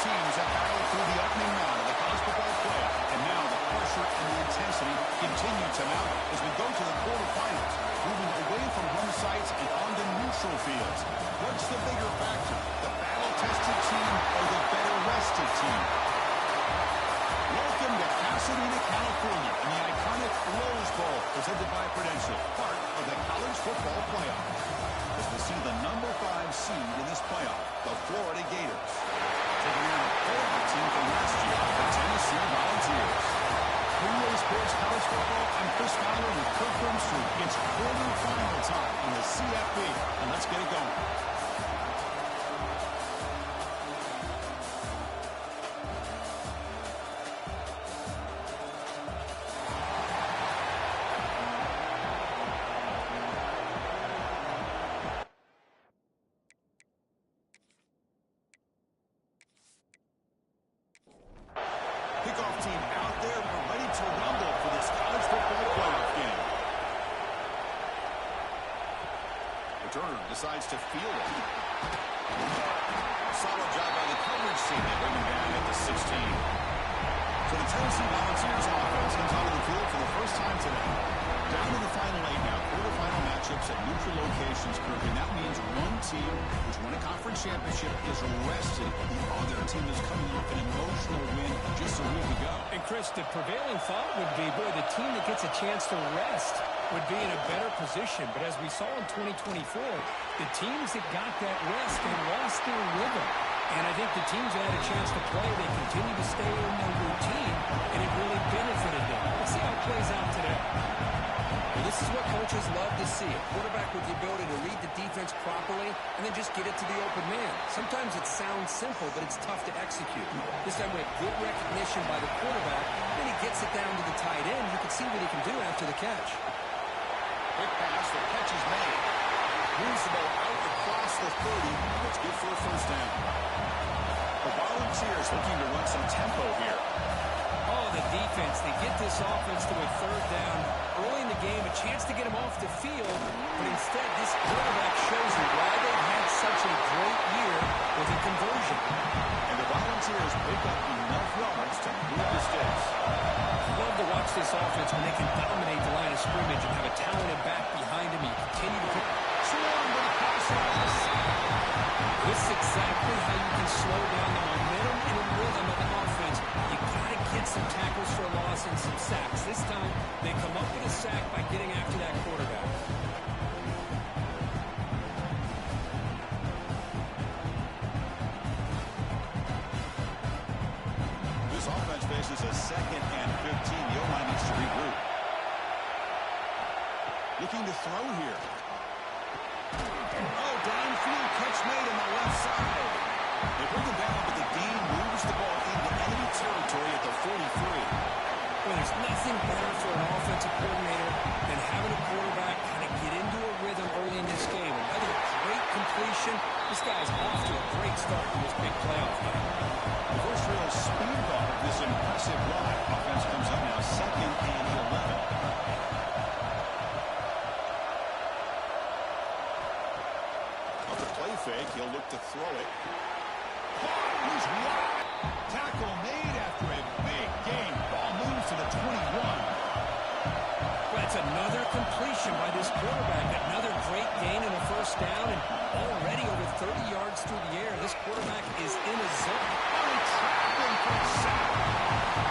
teams have battled through the opening round of the college football playoff, and now the pressure and the intensity continue to mount as we go to the quarterfinals, moving away from home sites and onto neutral fields. What's the bigger factor, the battle-tested team or the better-rested team? Welcome to Pasadena, California, and the iconic Rose Bowl, presented by Prudential, part of the college football playoff. As we see the number 5 seed in this playoff, the Florida Gators, taking on a playoff team from last year, the Tennessee Volunteers. NBA Sports College Football, I'm Chris Fowler with Kirk Grimstrud. It's quarterfinal time on the CFB, and let's get it going. Kickoff team out there. We're ready to rumble for this college football playoff game. Returner decides to field it. Solid job by the coverage team. They bring him down at the 16. So the Tennessee Volunteers offense comes out of the field for the first time today. Down to the final 8 now. Quarterfinal matchups at neutral locations, Kirk, and that means one team which won a conference championship is rested. The other team is coming off an emotional win just a week ago. And Chris, the prevailing thought would be, boy, the team that gets a chance to rest would be in a better position. But as we saw in 2024, the teams that got that rest, they lost their rhythm. And I think the teams that had a chance to play, they continue to stay in their routine, and it really benefited them. Let's see how it plays out today. Well, this is what coaches love to see. A quarterback with the ability to read the defense properly and then just get it to the open man. Sometimes it sounds simple, but it's tough to execute. This time we have good recognition by the quarterback. Then he gets it down to the tight end. You can see what he can do after the catch. Quick pass, the catch is made. Moves the ball out across the 30. That's good for a first down. The Volunteers looking to run some tempo here. Oh, the defense. They get this offense to a third down early in the game, a chance to get him off the field, but instead this quarterback shows you why they've had such a great year with a conversion. And the Volunteers pick up enough yards to move the sticks. I love to watch this offense when they can dominate the line of scrimmage and have a talented back behind him. You continue to put swarm with a pass rush. This is exactly how you can slow down the momentum and the rhythm of the offense. You got to get some tackles for a loss and some sacks. This time, they come up with a sack by getting after that quarterback. This offense faces a 2nd and 15. The O-line needs to regroup. Looking to throw here. Oh, downfield catch made on the left side. They bring him down, but the Dean moves the ball into enemy territory at the 43. Well, there's nothing better for an offensive coordinator than having a quarterback kind of get into a rhythm early in this game. Another great completion. This guy's off to a great start in this big playoff game. The first real speed bump of this impressive run. Offense comes up now 2nd and 11. Fake, he'll look to throw it. He's wide. Tackle made after a big gain. Ball moves to the 21. Well, that's another completion by this quarterback. Another great gain in the first down, and already over 30 yards through the air. This quarterback is in a zone. Oh, trapping for a sack.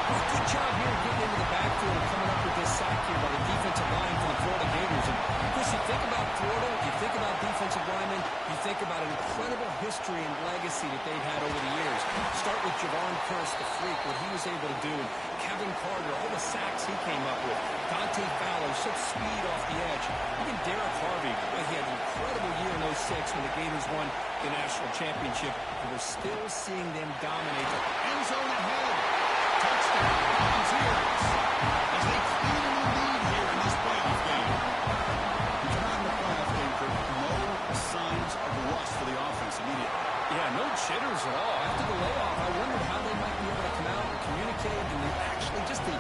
Well, good job here getting into the backfield and coming up with this sack here by the defensive line for the Florida Gators. And Chris, you think about Florida, you think about defensive linemen, you think about an incredible history and legacy that they've had over the years. Start with Javon Curse, the freak, what he was able to do. And Kevin Carter, all the sacks he came up with. Dante Fowler, such speed off the edge. Even Derek Harvey, well, he had an incredible year in 06 when the Gators won the national championship. And we're still seeing them dominate the end zone ahead. Touchdown, Volunteers. As they clearly lead here in this playoff game. We come out in the playoff game for no signs of rust for the offense immediately. Yeah, no jitters at all. After the layoff, I wondered how they might be able to come out and communicate and actually just the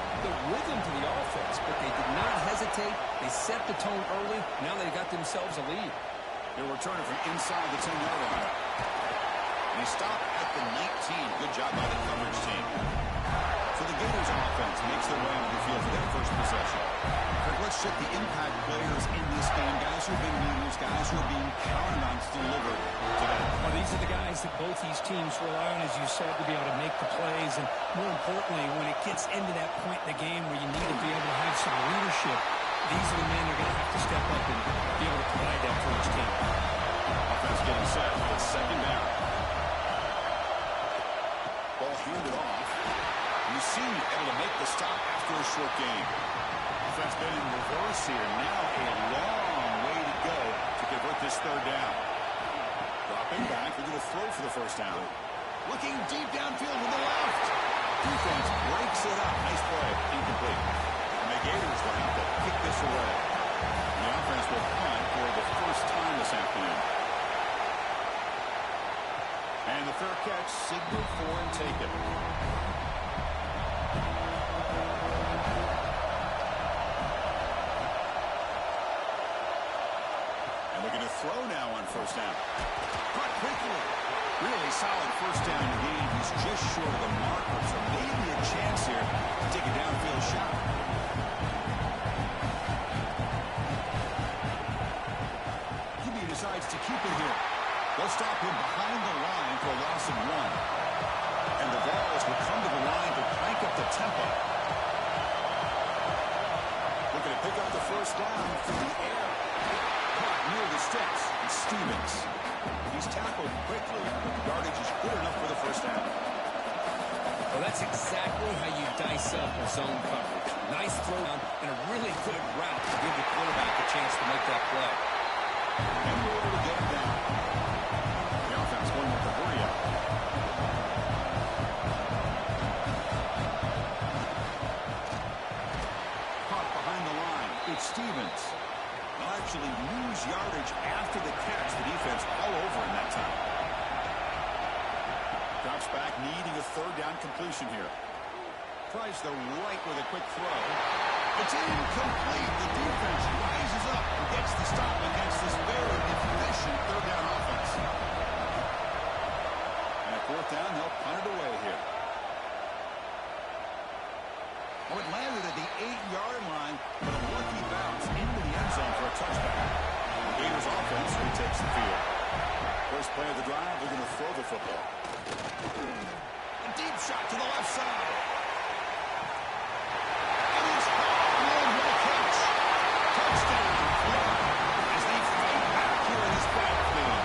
rhythm to the offense. But they did not hesitate. They set the tone early. Now they got themselves a lead. They're returning from inside the 10-yard line. They stop at 4th and 19. Good job by the coverage team. So the Gators offense makes their way onto the field for their first possession. Let's check the impact players in this game. Guys who are being leaders, guys who are being counted on to deliver today. Well, these are the guys that both these teams rely on, as you said, to be able to make the plays. And more importantly, when it gets into that point in the game where you need to be able to have some leadership, these are the men that are going to have to step up and be able to provide that for each team. Offense getting set. It's second down. Ball handed off. Mussini able to make the stop after a short game. Offense been in reverse here. Now a long way to go to convert this third down. Dropping back. They're going to throw for the first down. Looking deep downfield with the left. Defense breaks it up. Nice play. Incomplete. And the Gators will have to kick this away. And the offense will punt for the first time this afternoon. And the fair catch signaled for and taken. Throw now on first down. Caught quickly. Really solid first down gain. He's just short of the marker, so maybe a chance here to take a downfield shot. QB decides to keep it here. They'll stop him behind the line for a loss of 1. And the Vols will come to the line to crank up the tempo. Looking to pick up the first down through the air. Near the sticks, it's Stevens. He's tackled quickly. Yardage is good enough for the first down. Well, that's exactly how you dice up a zone coverage. Nice throw down and a really good route to give the quarterback a chance to make that play. And we're able to get him down. The offense going with the hurry up. Caught behind the line. It's Stevens. They'll actually lose yardage after the catch. The defense all over in that time. Drops back, needing a third down completion here. Tries the right with a quick throw. It's incomplete. The defense rises up and gets the stop against this very efficient third down offense. And at fourth down, they'll punt it away here. Oh, it landed at the 8-yard line, but a lucky bounce into the end zone for a touchback. The Gators offense retakes the field. First play of the drive, they're going to throw the football. A deep shot to the left side. And it's caught in with a catch. Touchdown, Florida, as they fight back here in this backfield.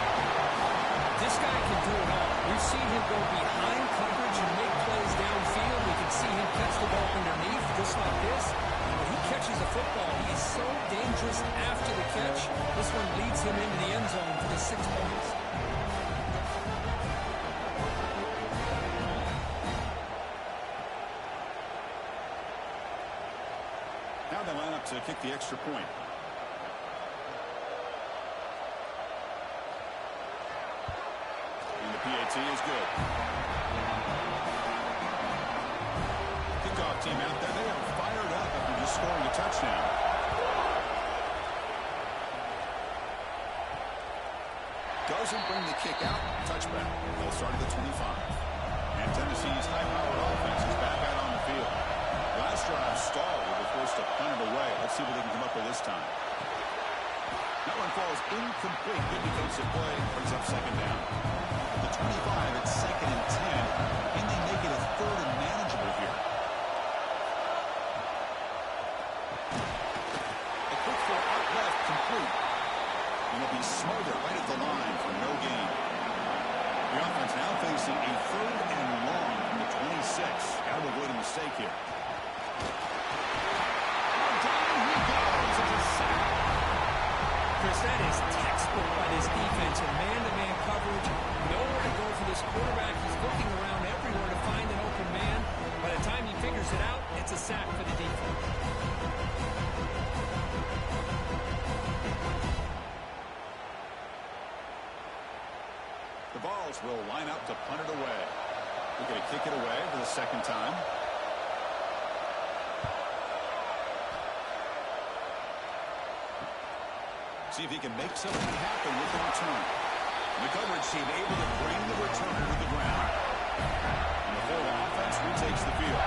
This guy can do it all. We've seen him go behind coverage and make plays downfield. We can see him catch the ball underneath, just like this. And when he catches the football, he is so dangerous after the catch. This one leads him into the end zone for the 6 points. Now they line up to kick the extra point. And the PAT is good. Kickoff team out there. They are fired up after just scoring a touchdown. Doesn't bring the kick out. Touchback. They'll start at the 25. And Tennessee's high-powered offense is back out on the field. Last drive stalled. They were forced to punt it away. Let's see what they can come up with this time. That one falls incomplete. Good defensive play. Brings up second down. At the 25, it's second and 10. And they make it a third and manageable here. A quick throw out left, complete. And it'll be smothered right at the line for no gain. The offense now facing a third and long from the 26. Got to avoid a mistake here. Down he goes. It's a sack. Chris, that is textbook by this defense in man-to-man coverage. Nowhere to go for this quarterback. He's looking around everywhere to find an open man. By the time he figures it out, it's a sack for the defense. The Vols will line up to punt it away. They're going to kick it away for the second time. See if he can make something happen with the return. The coverage team able to bring the returner to the ground. takes the field.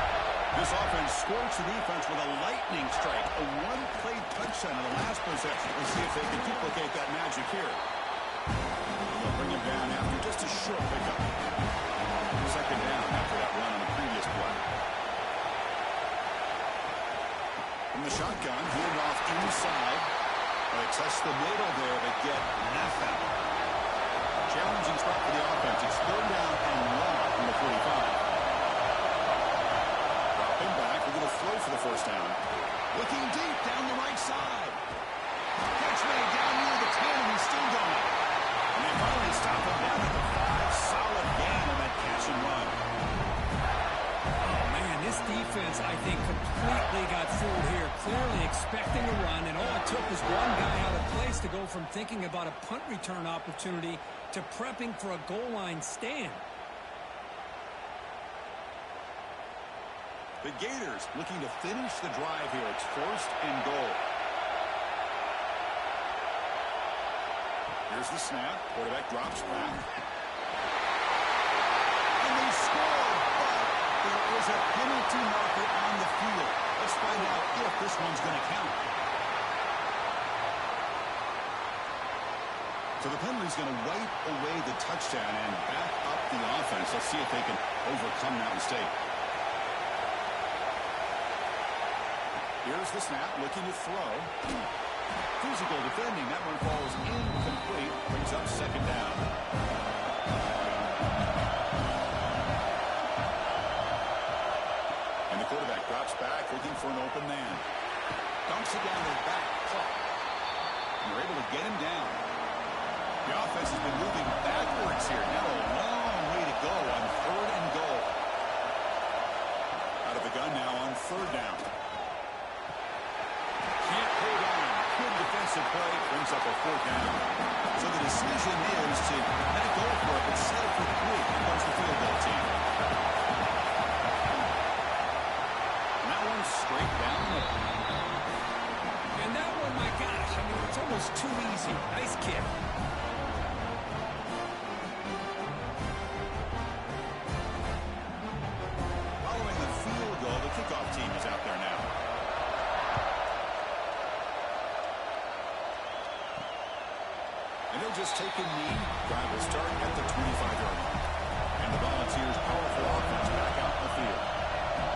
This offense scorched the defense with a lightning strike. A one-play touchdown in the last possession. We'll see if they can duplicate that magic here. They'll bring him down after just a short pickup. Second down after that run on the previous play. From the shotgun, heading off inside. They test the middle there, but get nothing. Challenging spot for the offense. It's third down and long from the 45. Dropping back. We're going to throw for the first down. Looking deep down the right side. Catch made down near the 10, and he's still going. And they finally stop him down at the 5. Solid gain on that catch and run. Oh, man, this defense, I think, completely got fooled here. Clearly expecting a run, and all it took was one guy out of place to go from thinking about a punt return opportunity to prepping for a goal line stand. The Gators looking to finish the drive here. It's first and goal. Here's the snap. Quarterback drops back. And they score, but there is a penalty marker on the field. Let's find out if this one's going to count. So the penalty's going to wipe away the touchdown and back up the offense. Let's see if they can overcome that mistake. Here's the snap, looking to throw. Physical defending. That one falls incomplete. Brings up second down. And the quarterback drops back, looking for an open man. Dumps it down their back. And they're able to get him down. The offense has been moving backwards here. Now a long way to go on third and goal. Out of the gun now on third down. Can't hold on. Good defensive play. Brings up a fourth down. So the decision is to not go for it, but settle for 3. Here comes the field goal team. And that one straight down the middle. And that one, my gosh, I mean, it's almost too easy. Nice kick. Following the field goal, the kickoff team is out there now. And they'll just take a knee. Drive will start at the 25-yard line. And the Volunteers' powerful offense back out in the field.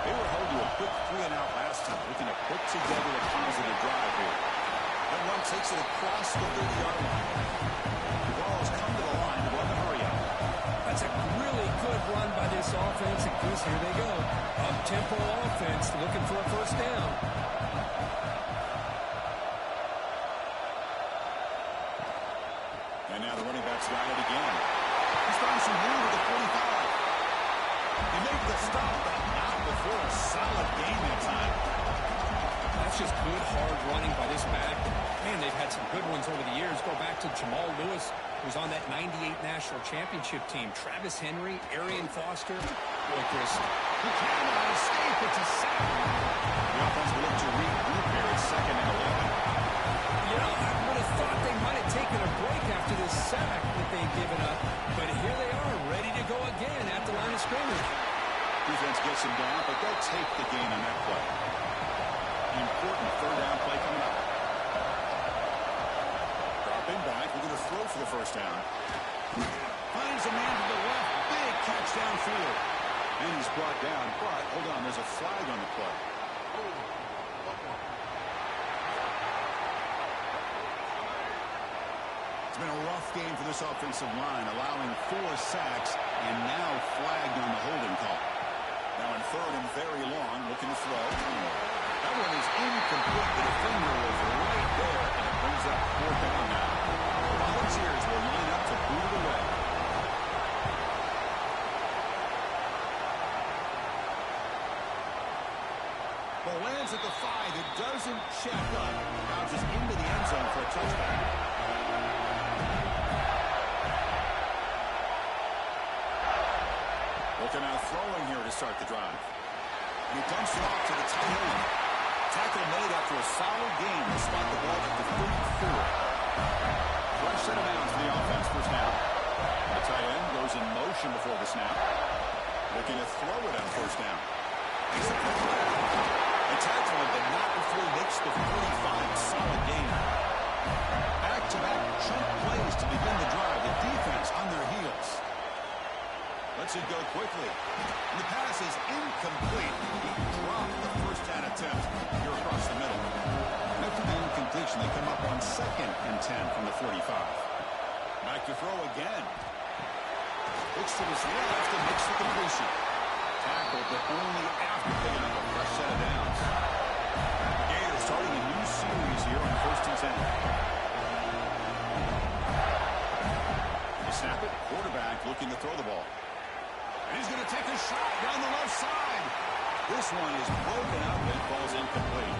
They were held to a quick 3-and-out last time, looking to put together a positive drive here. That run takes it across the 30-yard line. The ball has come to the line to run the hurry-up. That's a really good run by this offense. And Chris, here they go. Up-tempo offense looking for a first down. And now the running back's got it again. He's found some room at the 45. He made the stop, but not before a solid gain that time. That's just good, hard running by this back. Man, they've had some good ones over the years. Go back to Jamal Lewis, who's on that 98 National Championship team. Travis Henry, Arian Foster. Boy, Chris. He cannot escape. It's a sack. The offense will look to regroup here at second and 11. You know, I would have thought they might have taken a break after this sack that they've given up. But here they are, ready to go again at the line of scrimmage. Defense gets him down, but they'll take the gain on that play. Important third down play coming up. Dropping back. We're going to throw for the first down. Finds a man to the left. Big catch downfield. And he's brought down, but hold on, there's a flag on the play. It's been a rough game for this offensive line, allowing 4 sacks and now flagged on the holding call. Now in third and very long, looking to throw. That one is incomplete. The defender was right there, and it brings up fourth down now. The Volunteers will line up to boot it away. Ball lands at the 5. It doesn't check up. Bounces into the end zone for a touchback. Looking out throwing here to start the drive. And he dumps it off to the tight end. Tackle made after a solid gain to spot the ball at the 34. Fresh set of bounds for the offense, first down. The tight end goes in motion before the snap. Looking to throw it on first down. They tackle him, but not before he makes the 45. Solid gain. Back-to-back chunk plays to begin the drive. The defense on their heels. Lets it go quickly. And the pass is incomplete. He dropped the first down attempt here across the middle. After the incompletion, they come up on 2nd and 10 from the 45. Back to throw again. Looks to his left and makes the completion. Tackled, but only after picking up a fresh set of downs. The Gators starting a new series here on 1st and 10. They snap it. Quarterback looking to throw the ball. And he's going to take a shot down the left side. This one is broken up and falls incomplete.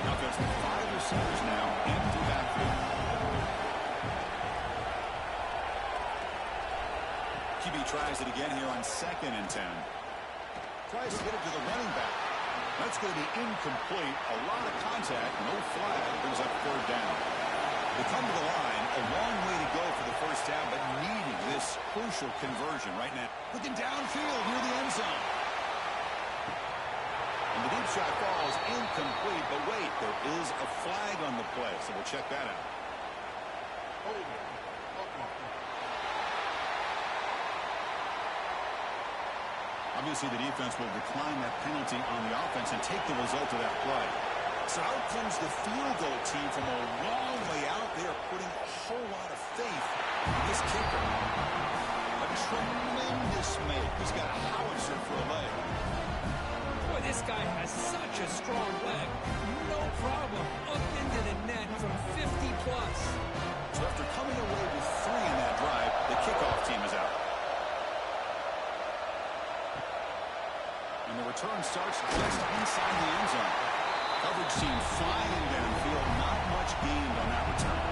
Now there's 5 receivers now empty backfield. QB tries it again here on 2nd and 10. Tries to get it to the running back. That's going to be incomplete. A lot of contact, no flag. Brings up 3rd down. They come to the line, a long way to go for the first down, but needing this crucial conversion right now. Looking downfield near the end zone. And the deep shot falls incomplete, but wait, there is a flag on the play, so we'll check that out. Obviously, the defense will decline that penalty on the offense and take the result of that play. So out comes the field goal team from a long way out. They are putting a whole lot of faith in this kicker. A tremendous make. He's got a howitzer for a leg. Boy, this guy has such a strong leg. No problem. Up into the net from 50+. So after coming away with 3 in that drive, the kickoff team is out. And the return starts just inside the end zone. Coverage team flying downfield. Not much gained on that return.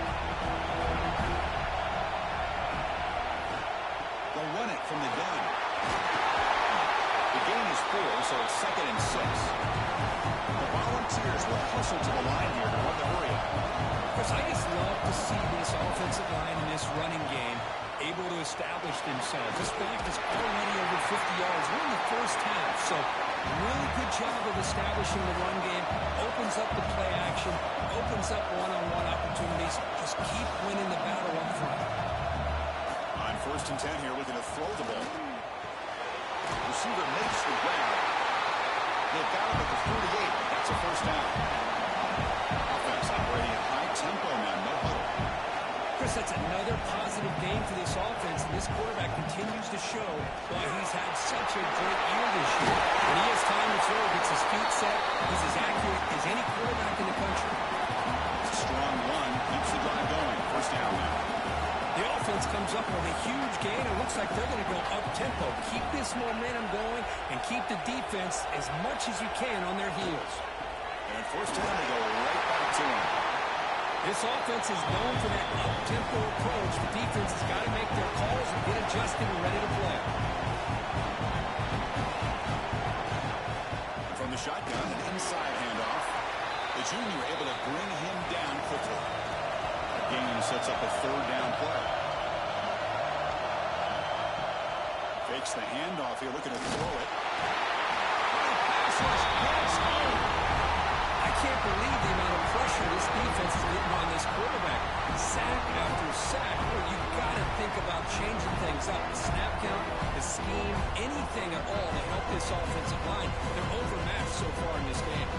They'll run it from the gun. The gain is 4, so it's 2nd and 6. The Volunteers will hustle to the line here to run the hurry up. Because I just love to see this offensive line in this running game able to establish themselves. This back is already over 50 yards. We're in the first half, so really good job of establishing the run game. Opens up the play action, opens up one-on-one opportunities. Just keep winning the battle up front. On 1st and 10 here, looking to throw the ball. Receiver makes the grab. They've got him at the 38. That's a first down. Offense operating at high tempo now, no huddle. Chris, that's another positive game for this offense, and this quarterback continues to show why he's had such a great year this year. When he has time to throw, gets his feet set, he's as accurate as any quarterback in the country. It's a strong run, keeps the drive going. First down now. The offense comes up with a huge gain. It looks like they're going to go up-tempo. Keep this momentum going and keep the defense as much as you can on their heels. And first down, they go right back to him. This offense is known for that up-tempo approach. The defense has got to make their calls and get adjusted and ready to play. From the shotgun, an inside handoff. The junior able to bring him down quickly. Gain sets up a 3rd down play. Fakes the handoff here, looking to throw it. I can't believe the amount of pressure this defense is getting on this quarterback. Sack after sack, where you've got to think about changing things up. The snap count, the scheme, anything at all to help this offensive line. They're overmatched so far in this game.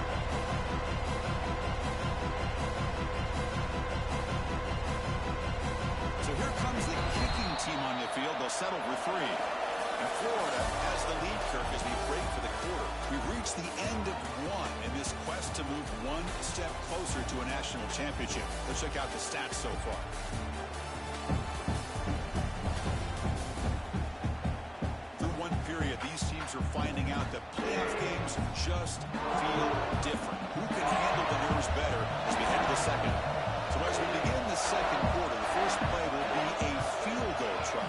So here comes the kicking team on the field. They'll settle for 3. And Florida has the lead, Kirk, as we break for the quarter. We've reached the end of 1 in this quest to move 1 step closer to a national championship. Let's check out the stats so far. Through 1 period, these teams are finding out that playoff games just feel different. Who can handle the nerves better as we head to the second? So as we begin the second quarter, the first play will be a field goal try.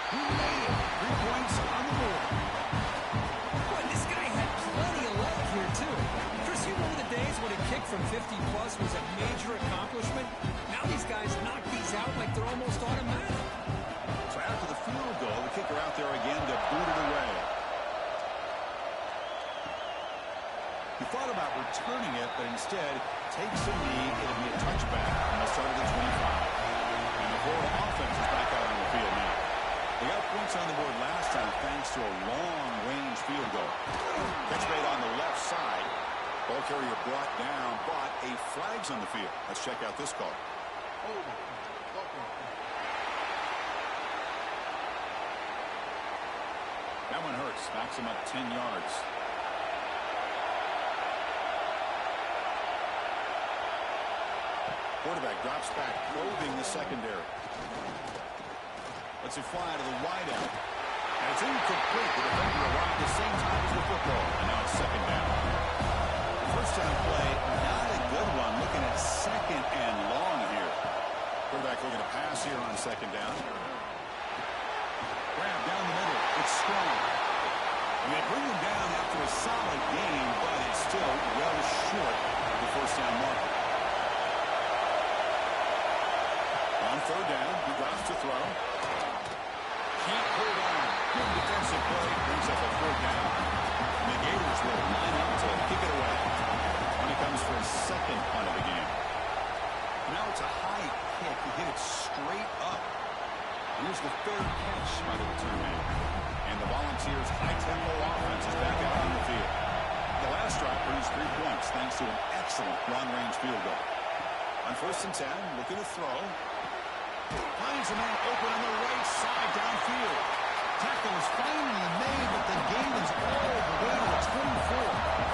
Who made it? 3 points on the board. Boy, this guy had plenty of luck here, too. Chris, you remember the days when a kick from 50+ was a major accomplishment? Now these guys knock these out like they're almost automatic. So after the field goal, the kicker out there again returning it, but instead takes a knee. It'll be a touchback, and they'll start at the 25. And the Florida offense is back out on the field now. They got points on the board last time thanks to a long-range field goal. Catch made on the left side. Ball carrier brought down, but a flag's on the field. Let's check out this call. That one hurts. Backs him up 10 yards. Quarterback drops back, probing the secondary. Lets it fly to the wideout. And it's incomplete. The defender arrived at the same time as the football. And now it's second down. The first down play, not a good one. Looking at second and long here. Quarterback looking to pass here on second down. Grab down the middle. It's strong. And they bring him down after a solid game, but it's still well short of the first down marker. On third down, he drops to throw. Can't hold on. Good defensive play. Brings up a third down. And the Gators will line up to kick it away when it comes for a second punt of the game. Now it's a high kick. He hit it straight up. Here's the fair catch by the return man. And the Volunteers' high-tempo offense is back out on the field. The last drive produced 3 points thanks to an excellent long-range field goal. On first and 10, looking to throw. Finds a man open on the right side downfield. Tackle is finally made, but the gain is all the way to the 24.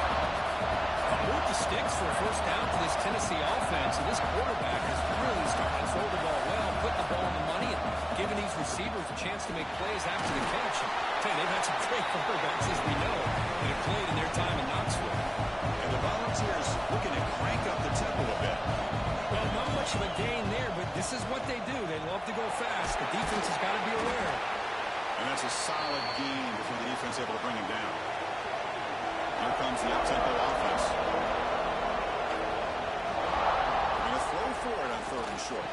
Move the sticks for a first down for this Tennessee offense, and this quarterback is really starting to throw the ball well, putting the ball on the money, and giving these receivers a chance to make plays after the catch. They've had some great quarterbacks, as we know, that have played in their time in Knoxville. And the Volunteers looking to crank up the tempo a bit. Well, not much of a gain there, but this is what they do. They love to go fast. The defense has got to be aware. And that's a solid gain before the defense able to bring him down. Here comes the up-tempo offense. Going to throw for it on third and short.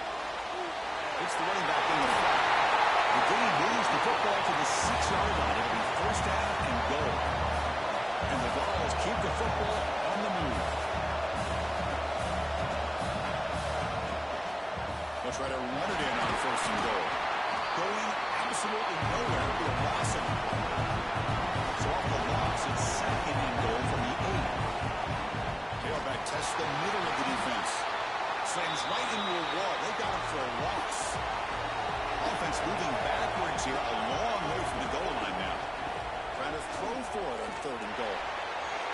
It's the running back in the flat. The game moves the football to the 6-yard line. It'll be first down and goal. And the Vols keep the football on the move. They'll try to run it in on first and goal. Going absolutely nowhere. It'll be a loss of it. So off the loss, it's second and goal from the 8. Tailback tests the middle of the defense. Slams right into a wall. They got him for a loss. Offense moving backwards here, a long way from the goal line now. Trying to throw for it on third and goal.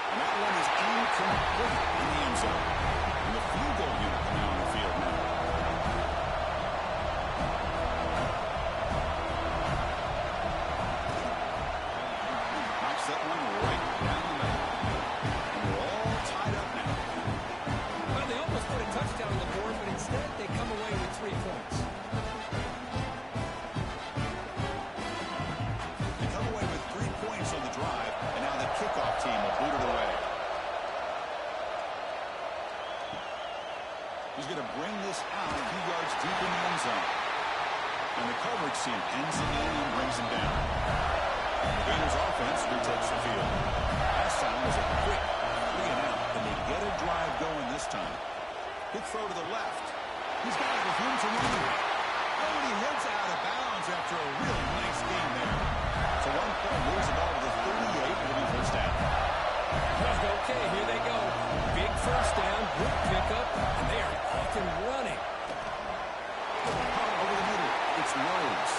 And that one is incomplete in the end zone. And the field goal unit now on the field now. Knocks that one right down the middle. And we're all tied up now. Well, they almost put a touchdown on the board, but instead they come away with 3 points. They come away with 3 points on the drive, and now the kickoff team will boot it away. He's going to bring this out a few yards deep in the end zone. And the coverage team pins him in and brings him down. The Gators offense retakes the field. Last time was a quick 3 and out, and they get a drive going this time. Good throw to the left. He's got it with room to run. Oh, and he heads out of bounds after a real nice game there. So 1 point moves the ball to the 38. It'll be first down. Okay, here they go. Big first down, good pickup, and they are off and running. Over the middle, it's Rhodes.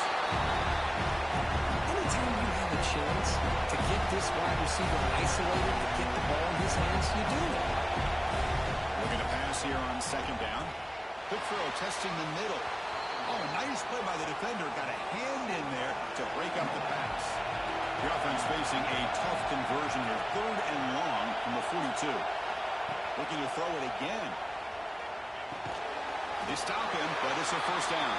Anytime you have a chance to get this wide receiver isolated, to get the ball in his hands, you do it. Looking to pass here on second down. Quick throw, testing the middle. Oh, nice play by the defender. Got a hand in there to break up the pass. The offense facing a tough conversion here. Third and long from the 42. Looking to throw it again. They stop him, but it's a first down.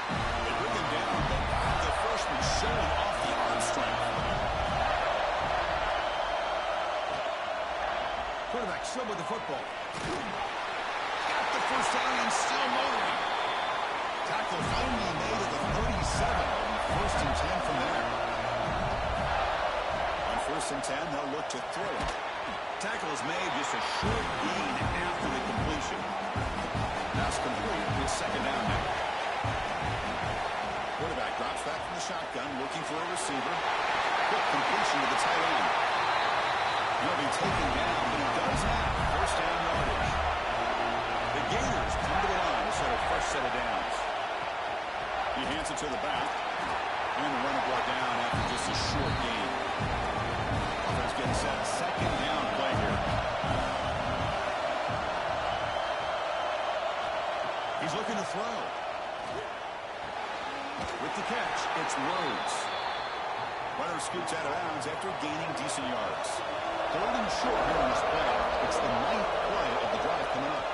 They bring him down, but the freshman showing off the arm strength. Quarterback still with the football. Got the first down and still motoring. Tackle finally made at the 37. First and 10 from there. On first and 10, they'll look to throw it. Tackle is made, just a short gain after the completion. Pass complete. It's second down now. Quarterback drops back from the shotgun, looking for a receiver. Quick completion to the tight end. He'll be taken down, but he does have first down yardage. The Gators come to the line to set a fresh set of downs. He hands it to the back, and the runner brought down after just a short gain. Offense getting set. Second down play here. He's looking to throw. With the catch, it's Rhodes. Runner scoots out of bounds after gaining decent yards. Third and short here in this play. It's the 9th play of the drive coming up.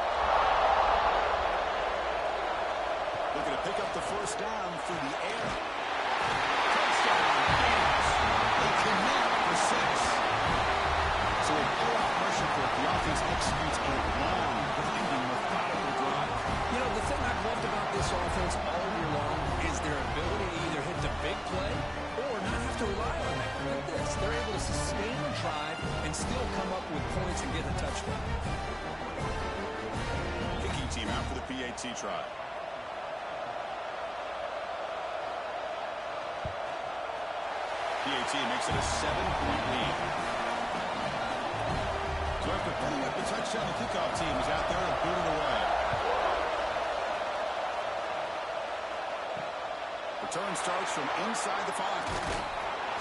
Looking to pick up the first down through the air. Touchdown. They connect for 6. So a pull-out pressure for the offense executes a long, grinding, methodical drive. You know, the thing I've loved about this offense all year long is their ability to either hit the big play or not have to rely on that. Look at this. They're able to sustain a drive and still come up with points and get a touchdown. Kicking team out for the PAT try. PAT makes it a 7-point lead. So after putting up the touchdown, the kickoff team is out there to boot it away. Return starts from inside the 5.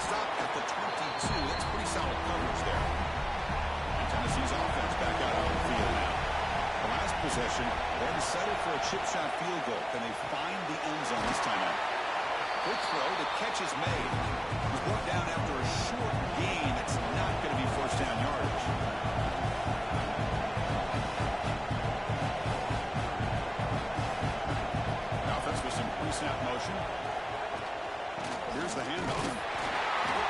Stop at the 22. That's pretty solid coverage there. And Tennessee's offense back out on the field now. The last possession, they had to settle for a chip shot field goal. Can they find the end zone this time out? Quick throw, the catch is made. He's brought down after a short gain. It's not going to be first down yardage. The offense with some pre-snap motion. Here's the handoff.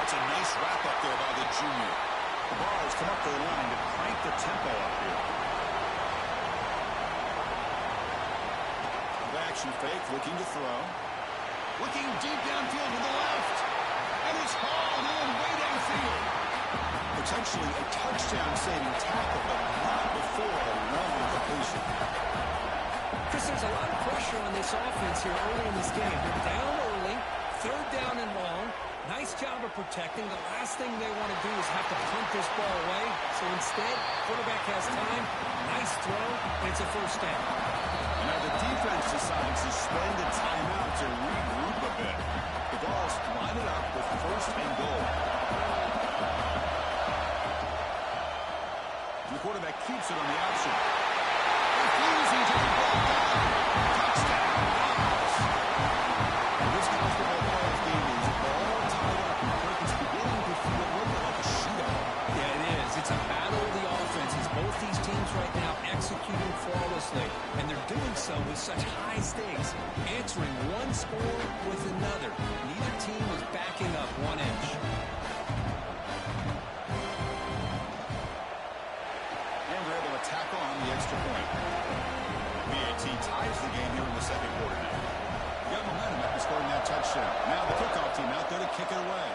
It's a nice wrap-up there by the junior. The bars come up the line to crank the tempo up here. The action fake, looking to throw. Looking deep downfield to the left. And it's hauled in way downfield. Potentially a touchdown-saving tackle, but not before a long completion. Chris, there's a lot of pressure on this offense here early in this game. They're down early, third down and long. Nice job of protecting. The last thing they want to do is have to punt this ball away. So instead, quarterback has time. Nice throw, and it's a first down. And now the defense decides to spend a timeout to regroup a bit. The Vols line it up with first and goal. The quarterback keeps it on the option. Refusing to be brought down. Touchdown. This college football playoff game is all tied up. It's beginning to feel a little bit like a shootout. Yeah, it is. It's a battle of the offenses. Both these teams right now executing flawlessly, and they're doing so with such high stakes, answering one score with another. Neither team is backing up 1 inch. And we're able to tackle on the extra point. BAT ties the game here in the second quarter now. They got momentum after scoring that touchdown. Now the kickoff team out there to kick it away.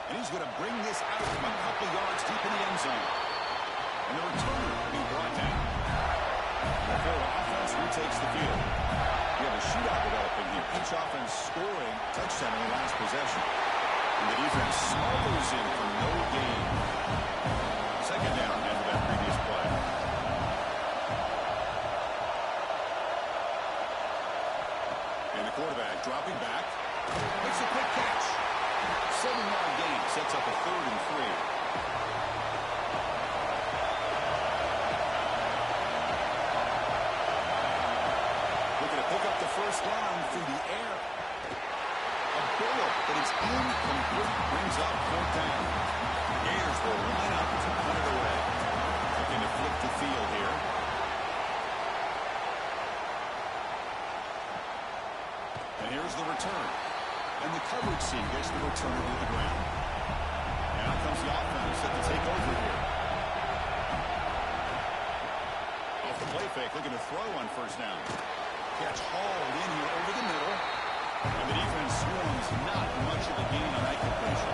And he's going to bring this out from a couple yards deep in the end zone. And the returner being brought down. The Florida offense retakes the field. We have a shootout developing here. Each offense scoring touchdown in the last possession. And the defense smothers in for no gain. Second down after that previous play. And the quarterback dropping back. Makes a quick catch. 7-yard gain sets up a 3rd and 3. Looking to pick up the first down through the air. A bullet, but it's incomplete. Brings up 4th down. Gators will line up to punt it away. Looking to flip the field here. And here's the return. And the coverage team gets the return to the ground. Now comes the offense set to take over here. Off the play fake, looking to throw on first down. Catch hauled in here over the middle. And the defense swarms not much of a gain on that completion.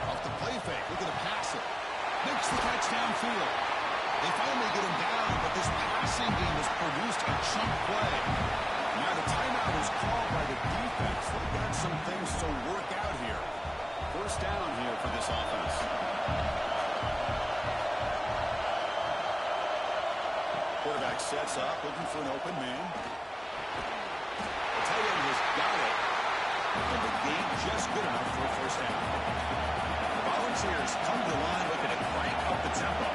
Off the play fake, looking to pass it. Makes the catch downfield. They finally get him down, but this passing game has produced a chunk play. Now the timeout is called by the defense. They've got some things to work out here. First down here for this offense. Quarterback sets up, looking for an open man. The tight end has got it. And the gain just good enough for a first down. The Volunteers come to the line looking to crank up the tempo.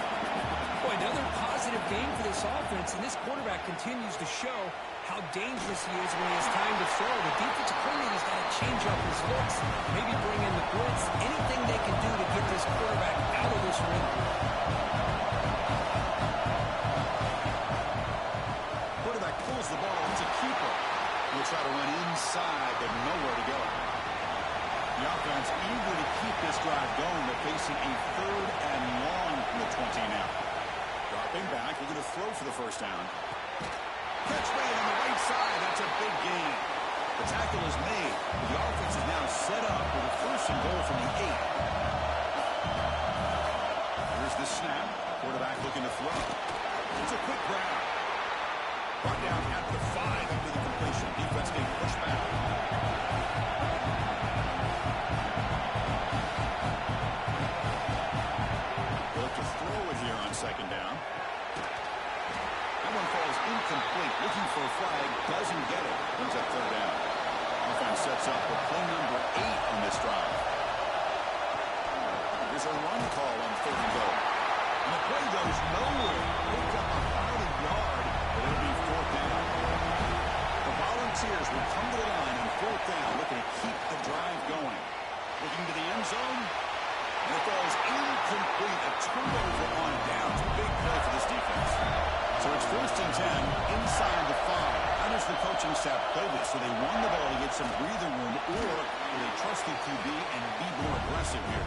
Boy, another positive game for this offense, and this quarterback continues to show how dangerous he is when he has time to throw. The defensive coordinator's got to change up his looks, maybe bring in the blitz, anything they can do to get this quarterback out of this rhythm. Quarterback pulls the ball. It's a keeper. He'll try to run inside, but nowhere to go. The offense eager to keep this drive going. They're facing a 3rd and long from the 20 now. Dropping back, we're going to throw for the first down. Catch made on the right side. That's a big gain. The tackle is made. The offense is now set up with a 1st and goal from the 8. Here's the snap. Quarterback looking to throw. It's a quick grab. Brought down at the 5 after the completion. Defense getting pushed back. Look to throw it here on 2nd down. That one falls incomplete. Looking for a flag. Doesn't get it. Brings up 3rd down. Offense sets up for play number 8 on this drive. There's a run call on 3rd and goal. And the play goes nowhere. Picked up about a yard, but it'll be 4th down. The Volunteers will come to the line on 4th down, looking to keep the drive going. Looking to the end zone. And it falls incomplete. A turnover on downs. Big play for this defense. So it's 1st and 10 inside the 5. How does the coaching staff play this? So they run the ball to get some breather room, or will they trust the QB and be more aggressive here?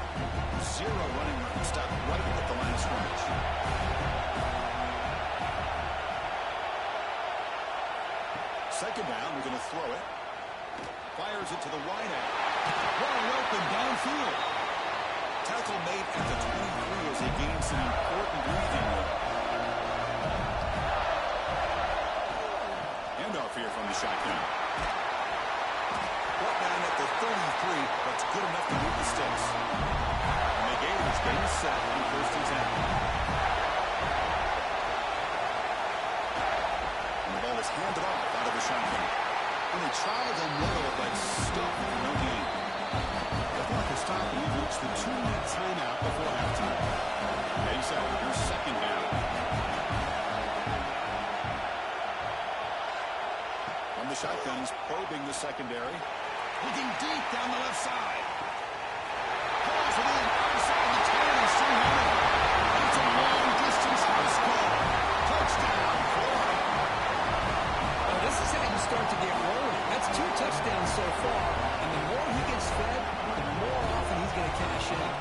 0 running room. Stop right at the line of scrimmage. Second down, we're going to throw it. Fires it to the wide end. Wide open downfield. Tackle made at the 23 as they gain some important breathing room. Handoff here from the shotgun. Brought down at the 33, but it's good enough to move the sticks. And the Gators getting set on 1st and 10. And the ball is handed off out of the shotgun. And they try the middle, but stuck. No gain. The clock is stopped, and we've reached the 2-minute timeout before halftime. Pace out, here's 2nd down. From the shotgun, he's probing the secondary. Looking deep down the left side. Pulls it in, outside the 10, and still running. It's a long-distance house call. Touchdown, Florida. Well, this is how you start to get rolling. That's 2 touchdowns so far, and the more he gets fed, the more often he's going to cash in.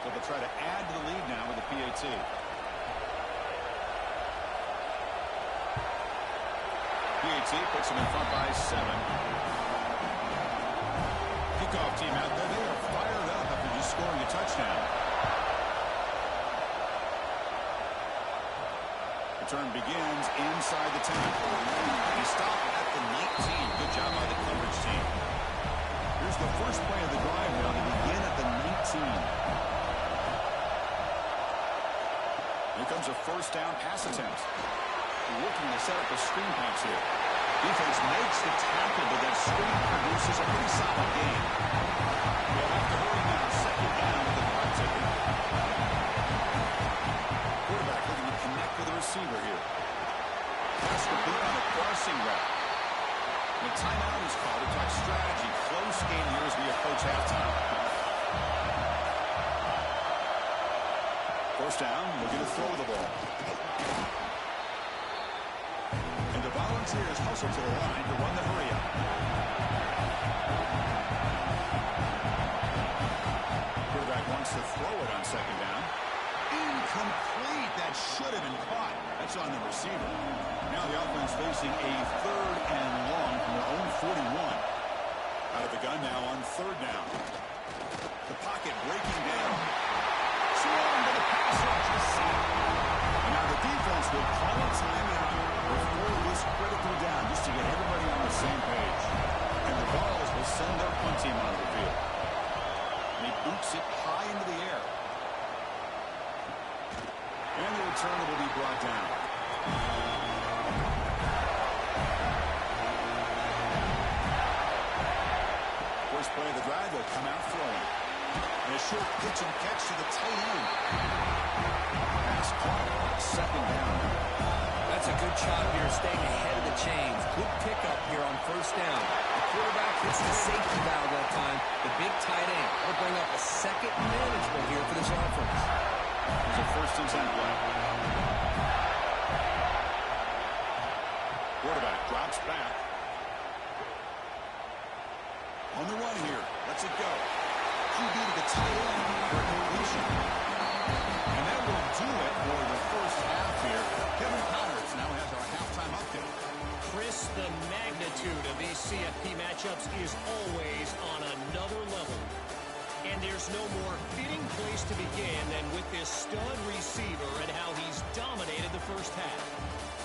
So they'll try to add to the lead now with the PAT. PAT puts them in front by 7. Kickoff team out there. They are fired up after just scoring a touchdown. Return begins inside the 10. They stop at the 19. Good job by the coverage team. Here's the first play of the drive now. They begin at the 19. Here comes a 1st down pass attempt. Looking to set up a screen pass here. Defense makes the tackle, but that screen produces a pretty solid gain. They'll have to hurry now. 2nd down with the clock ticking. Quarterback looking to connect with the receiver here. Pass complete on a crossing route. The timeout is called to talk strategy. Close game here as we approach halftime. 1st down, looking to throw the ball. And the Volunteers hustle to the line to run the hurry up. Quarterback wants to throw it on second down. Incomplete. That should have been caught. That's on the receiver. Now the offense facing a 3rd and long from their own 41. Out of the gun now on 3rd down. The pocket breaking down. Swung to the pass rush. The sack. And now the defense will call a timeout before this critical down just to get everybody on the same page. And the Balls will send their punt team onto the field. And he boots it high into the air. And the return will be brought down. First play of the drive, they'll come out throwing. And a short pitch and catch to the tight end. Pass caught. Second down. That's a good job here, staying ahead of the chains. Good pickup here on 1st down. The quarterback hits the safety valve that time. The big tight end will bring up a second manageable here for this offense. There's a 1st and 10 play. Quarterback drops back. On the run here. Lets it go. QB to the tight end for completion. And that will do it for the first half here. Kevin Connors now has our halftime update. Chris, the magnitude of these CFP matchups is always on another level. And there's no more fitting place to begin than with this stud receiver and how he's dominated the first half.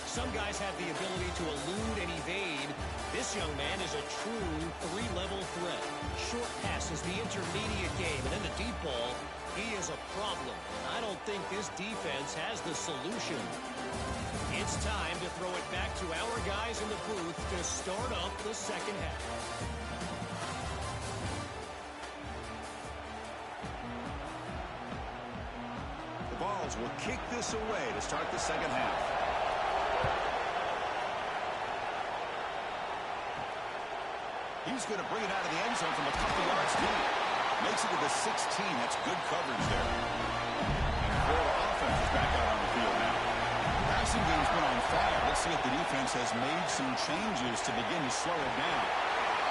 Some guys have the ability to elude and evade. This young man is a true 3-level threat. Short passes, the intermediate game, and then the deep ball. He is a problem. I don't think this defense has the solution. It's time to throw it back to our guys in the booth to start up the second half. The Balls will kick this away to start the second half. He's going to bring it out of the end zone from a couple yards deep. Makes it to the 16. That's good coverage there. And the Florida offense is back out on the field now. Passing game's been on fire. Let's see if the defense has made some changes to begin to slow it down.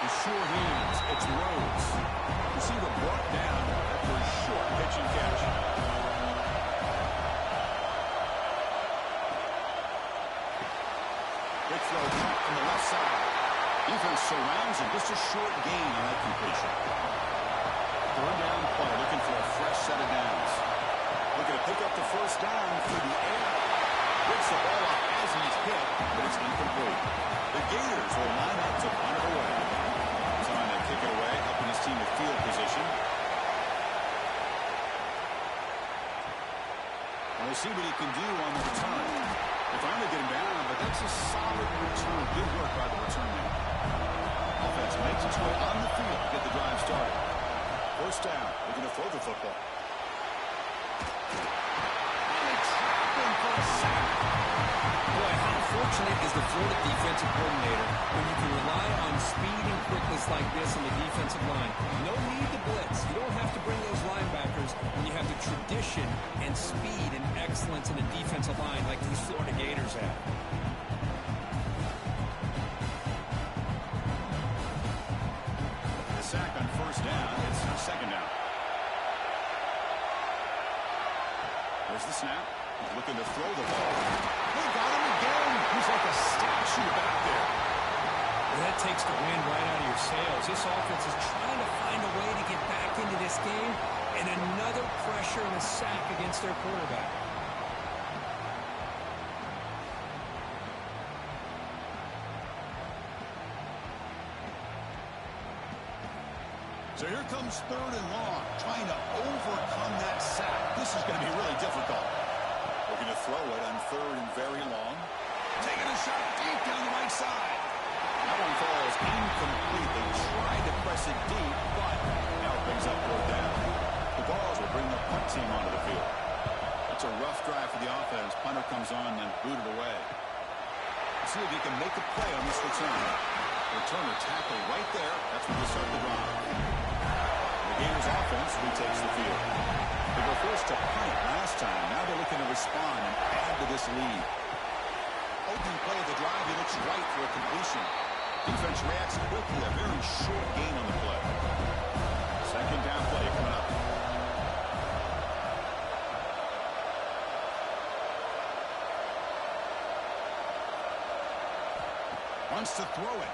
The sure hands. It's Rhodes. Receiver brought down after a short pitch and catch. Quick throw caught on the left side. Defense surrounds him. Just a short gain on that completion. 3rd down play, looking for a fresh set of downs. Looking to pick up the 1st down through the air. Gets the ball up as he's hit, but it's incomplete. The Gators will line up to punt it away. Trying to kick it away, helping his team with field position. And we'll see what he can do on the return. They're trying to get him down, but that's a solid return. Good work by the return man. Offense makes its way on the field to get the drive started. 1st down. Looking to throw the football. And they trap him for a sack. Boy, how fortunate is the Florida defensive coordinator when you can rely on speed and quickness like this in the defensive line. No need to blitz. You don't have to bring those linebackers when you have the tradition and speed and excellence in a defensive line like these Florida Gators have. The sack on 1st down. It's 2nd down. There's the snap. He's looking to throw the ball. They got him again. He's like a statue back there. Well, that takes the wind right out of your sails. This offense is trying to find a way to get back into this game, and another pressure and a sack against their quarterback. So here comes 3rd and long, trying to overcome that sack. This is going to be really difficult. Looking to throw it on 3rd and very long. Taking a shot deep down the right side. That one falls incomplete. They tried to press it deep, but now it brings up 4th down. The Balls will bring the punt team onto the field. It's a rough drive for the offense. Punter comes on and booted away. Let's see if he can make a play on this return. Returner tackle right there. That's where they start the drive. The Gators offense retakes the field. They were forced to punt it last time. Now they're looking to respond and add to this lead. opening play of the drive, he looks right for a completion. Defense reacts quickly, a very short gain on the play. Second down play coming up. Wants to throw it.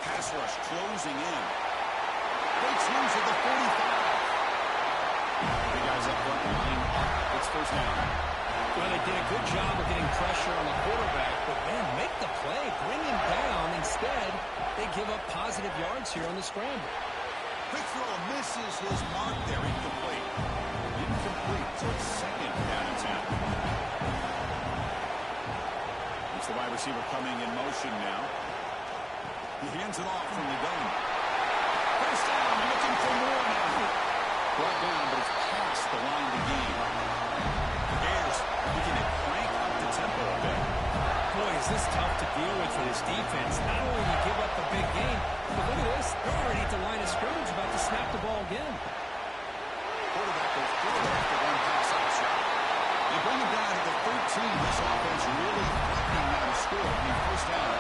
Pass rush closing in. Breaks loose at the 45. The guys up front line up. It's first down. Well, they did a good job of getting pressure on the quarterback, but man, make the play, bring him down. Instead, they give up positive yards here on the scramble. Quick throw misses his mark there. Incomplete. Incomplete. So it's second down and 10. It's the wide receiver coming in motion now. He hands it off from the gun. First down, looking for more now. Brought down, but it's past the line to gain. Gators looking to crank up the tempo a bit. Boy, is this tough to deal with for this defense. Not only do you give up the big game, but look at this. They're already at the line of scrimmage about to snap the ball again. Quarterback goes forward after one pass option. They bring him down to the 13. This offense really threatening now to score. I mean, first down.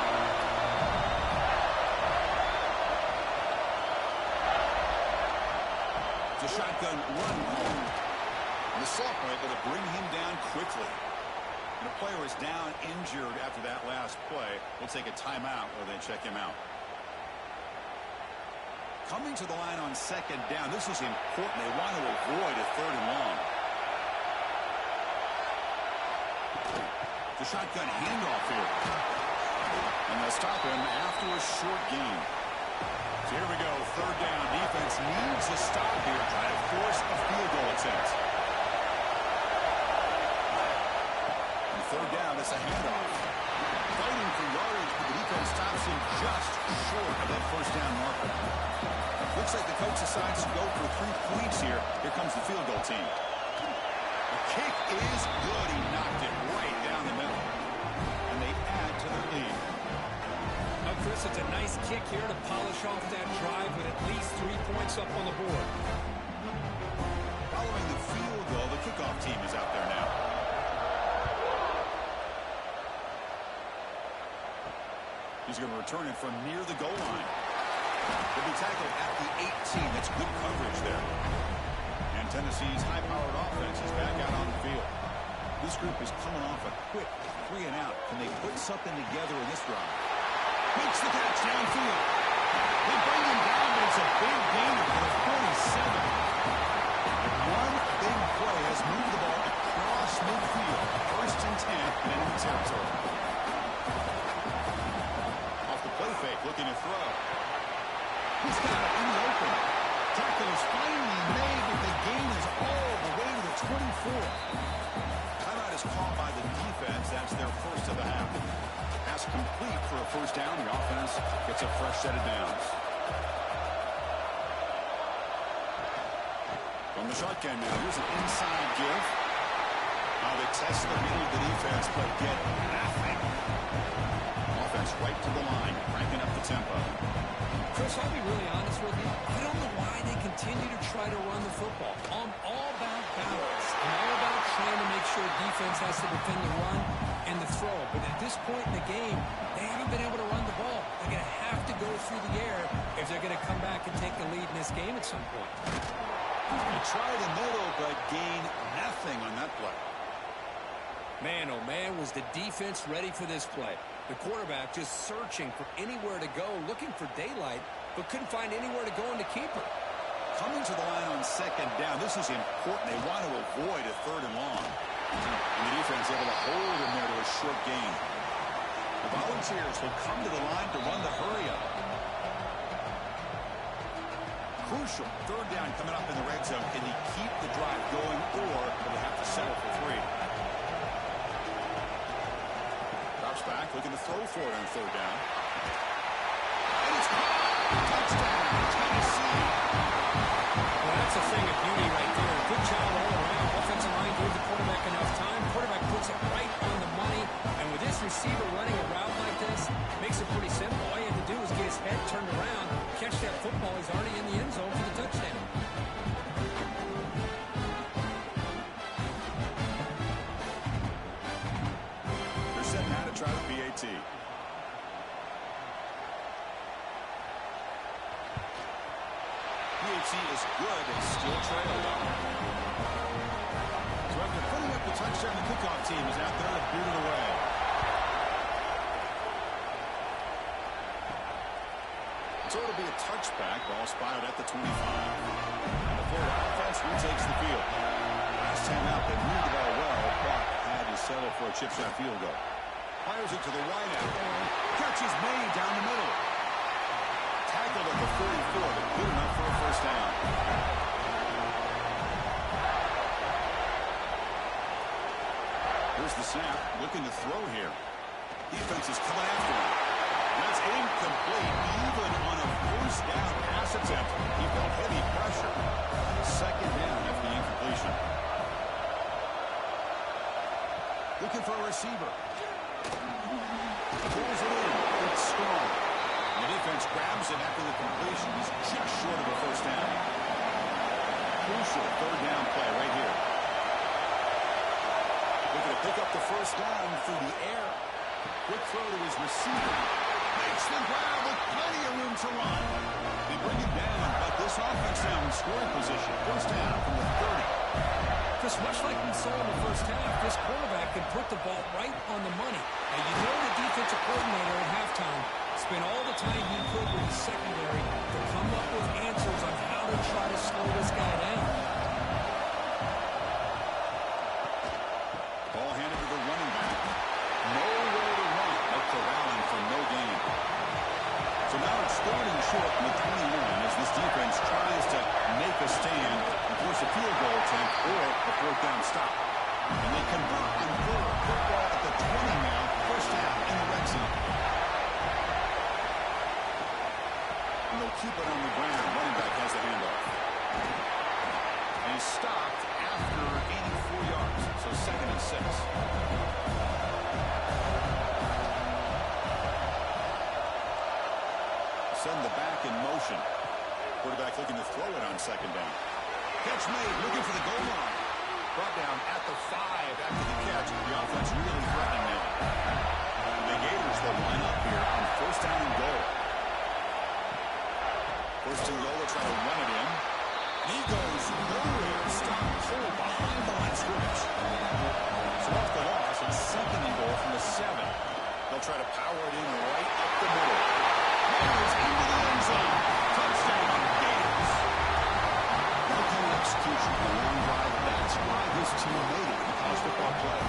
It's a shotgun run home. And the sophomore able to bring him down quickly. And a player is down injured after that last play. We'll take a timeout or then check him out. Coming to the line on second down. This is important. They want to avoid a third and long. The shotgun handoff here. And they'll stop him after a short gain. So here we go. Third down. Defense needs a stop here. Try to force a field goal attempt. And third down, it's a handoff. Fighting for yardage, but the defense stops him just short of that first down marker. Looks like the coach decides to go for 3 points here. Here comes the field goal team. The kick is good. He knocked it right down the middle. And they add to their lead. Now, Chris, it's a nice kick here to polish off that drive with at least 3 points up on the board. Following the field goal, the kickoff team is out there now. He's going to return it from near the goal line. He'll be tackled at the 18. That's good coverage there. And Tennessee's high-powered offense is back out on the field. This group is coming off a quick 3 and out. Can they put something together in this drive? Makes the catch downfield. They bring him down, but it's a big gainer for the 47. One big play has moved the ball across midfield. First and 10 in enemy territory. Off the play fake, looking to throw. He's got it in the open. Tackle is finally made, but the gain is all the way to the 24. Timeout is called by the defense. That's their first of the half. Pass complete for a first down. The offense gets a fresh set of downs. From the shotgun now, here's an inside give. Now they test the middle of the defense, but get nothing. Offense right to the line, cranking up the tempo. Chris, I'll be really honest with you. I don't know why they continue to try to run the football. I'm all about balance. I'm all about trying to make sure defense has to defend the run and the throw. But at this point in the game, they haven't been able to run the ball. They're going to have to go through the air if they're going to come back and take the lead in this game at some point. He tried the middle, but gained nothing on that play. Man, oh man, was the defense ready for this play. The quarterback just searching for anywhere to go, looking for daylight, but couldn't find anywhere to go in the keeper. Coming to the line on second down, this is important. They want to avoid a third and long. And the defense able to hold him there to a short gain. The Volunteers will come to the line to run the hurry-up. Crucial third down coming up in the red zone. Can he keep the drive going, or will he have to settle for 3? Drops back, looking to throw for it on third down. And it's caught! Touchdown, Tennessee! Well, that's a thing of beauty right there. Good job all around. Offensive line gave the quarterback enough time. Quarterback puts it right on the money. And with this receiver running a route like this, makes it pretty simple. All you have to do is get his head turned around, catch that football. He's already in the end zone for the touchdown. They're set now to try to PAT. PAT is good and still trailed. So after putting up the touchdown, the kickoff team is out there to boot it away. So it'll be a touchback. Ball spotted at the 25. And the Florida offense retakes the field. Last time out, they moved the ball well, but had to settle for a chip shot field goal. Fires it to the wide out. Catch is made down the middle. Tackled at the 44, but good enough for a first down. Here's the snap. Looking to throw here. Defense is coming after him. That's incomplete. Even on a first down pass attempt, he felt heavy pressure. Second down after the incompletion. Looking for a receiver. Pulls it in. It's strong. The defense grabs it after the completion. He's just short of a first down. Crucial third down play right here. Looking to pick up the first down through the air. Quick throw to his receiver. Makes the grab with plenty of room to run. They bring it down, but this offense now in scoring position. First down from the 30. Just much like we saw in the first half, this quarterback can put the ball right on the money. And you know the defensive coordinator at halftime spent all the time he could with the secondary to come up with answers on how to try to slow this guy down. Ball handed to the running back. Nowhere to run, but corralling for no gain. So now it's third and short from the 21 as this defense tries to make a stand and force a field goal attempt or a fourth down stop. And they convert on third. Football at the 20 now. First down in the red zone. And they'll keep it on the ground. Running back has the handoff. And he's stopped after 84 yards. So second and 6. Send the back in motion. Quarterback looking to throw it on second down. Catch made, looking for the goal line. Brought down at the 5 after the catch. The offense really threatening now. The Gators will line up here on first down and goal. First and goal, they'll try to run it in. He goes nowhere. Stop cold behind the line scrimmage. So off the loss, and second and goal from the 7. They'll try to power it in right up the middle. Gators into the end zone. Touchdown, Gators. Well-planned execution, a long drive. That's why this team made it in college football play.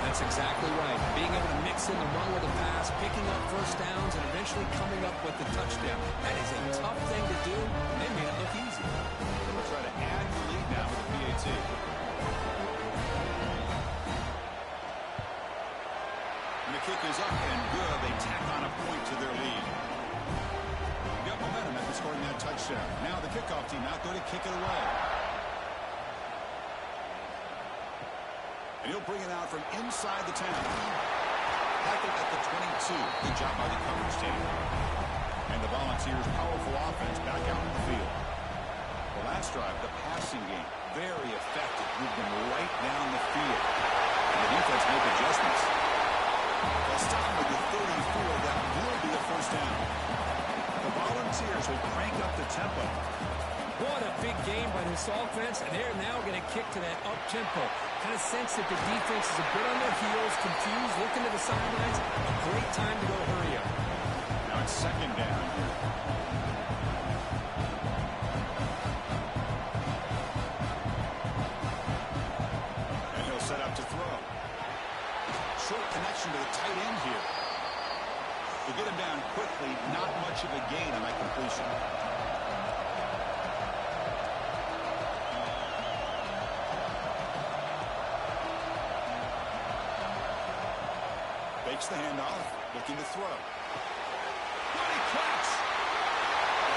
That's exactly right. Being able to mix in the run with the pass, picking up first downs, and eventually coming up with the touchdown. That is a tough thing to do, and they made it look easy. They'll try to add the lead now with the PAT. And the kick is up and good. They tack on a point to their lead. Got momentum after scoring that touchdown. Now the kickoff team out there to kick it away. And he'll bring it out from inside the 10. Tackled at the 22. Good job by the coverage team. And the Volunteers' powerful offense back out in the field. The last drive, the passing game, very effective. Moved them right down the field. And the defense make adjustments. They'll stop with the 34. That will be a first down. The Volunteers will crank up the tempo. What a big game by this offense, and they're now going to kick to that up-tempo. Kind of sense that the defense is a bit on their heels, confused, looking to the sidelines. A great time to go hurry up. Now it's second down here. And he'll set up to throw. Short connection to the tight end here. To get him down quickly, not much of a gain on that completion. Fakes the handoff, looking to throw. What a catch!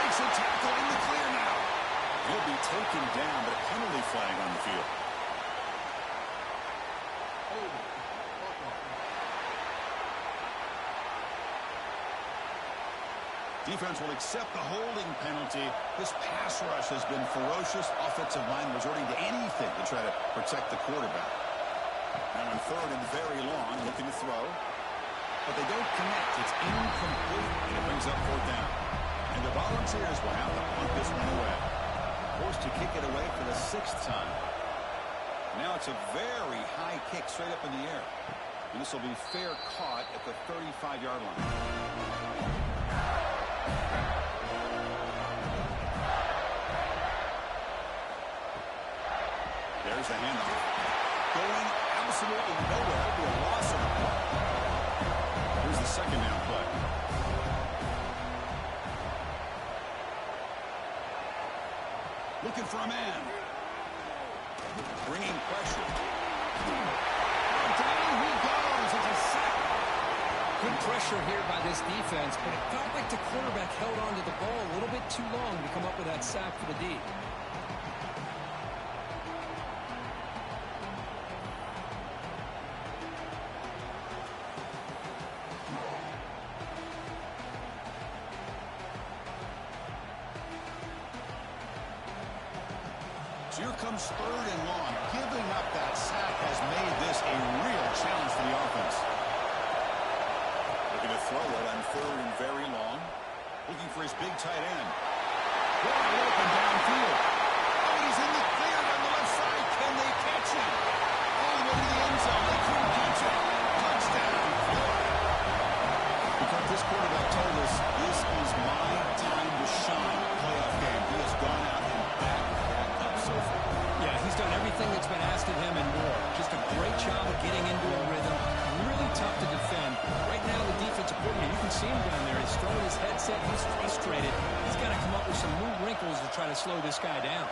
Breaks a tackle in the clear now. He'll be taken down, but a penalty flag on the field. Defense will accept the holding penalty. This pass rush has been ferocious. Offensive line resorting to anything to try to protect the quarterback. Now on third and very long, looking to throw. but they don't connect. It's incomplete, and it brings up fourth down. And the Volunteers will have to punt this one away. Forced to kick it away for the 6th time. Now it's a very high kick straight up in the air. And this will be fair caught at the 35-yard line. There's the handoff. Going absolutely nowhere. It'll be a loss of the play. Here's the second down play. Looking for a man. Bringing pressure. Down he goes. It's a sack. Good pressure here by this defense, but it felt like the quarterback held on to the ball a little bit too long to come up with that sack for the D. So here comes 3rd and long. Giving up that sack has made this a real challenge for the offense. Looking to throw it on 3rd and very long. Looking for his big tight end. Wide open downfield. Oh, he's in the clear on the left side. Can they catch him? All the way to the end zone. They couldn't catch him. Touchdown, Florida. Because this quarterback told us this is my time to shine. Playoff game. He has gone out and backed that up so far. Yeah, he's done everything that's been asked of him and more. Just a great job of getting into a rhythm. Really tough to defend. Right now, the defensive coordinator, you can see him down there. He's throwing his headset. He's frustrated. He's got to come up with some new wrinkles to try to slow this guy down.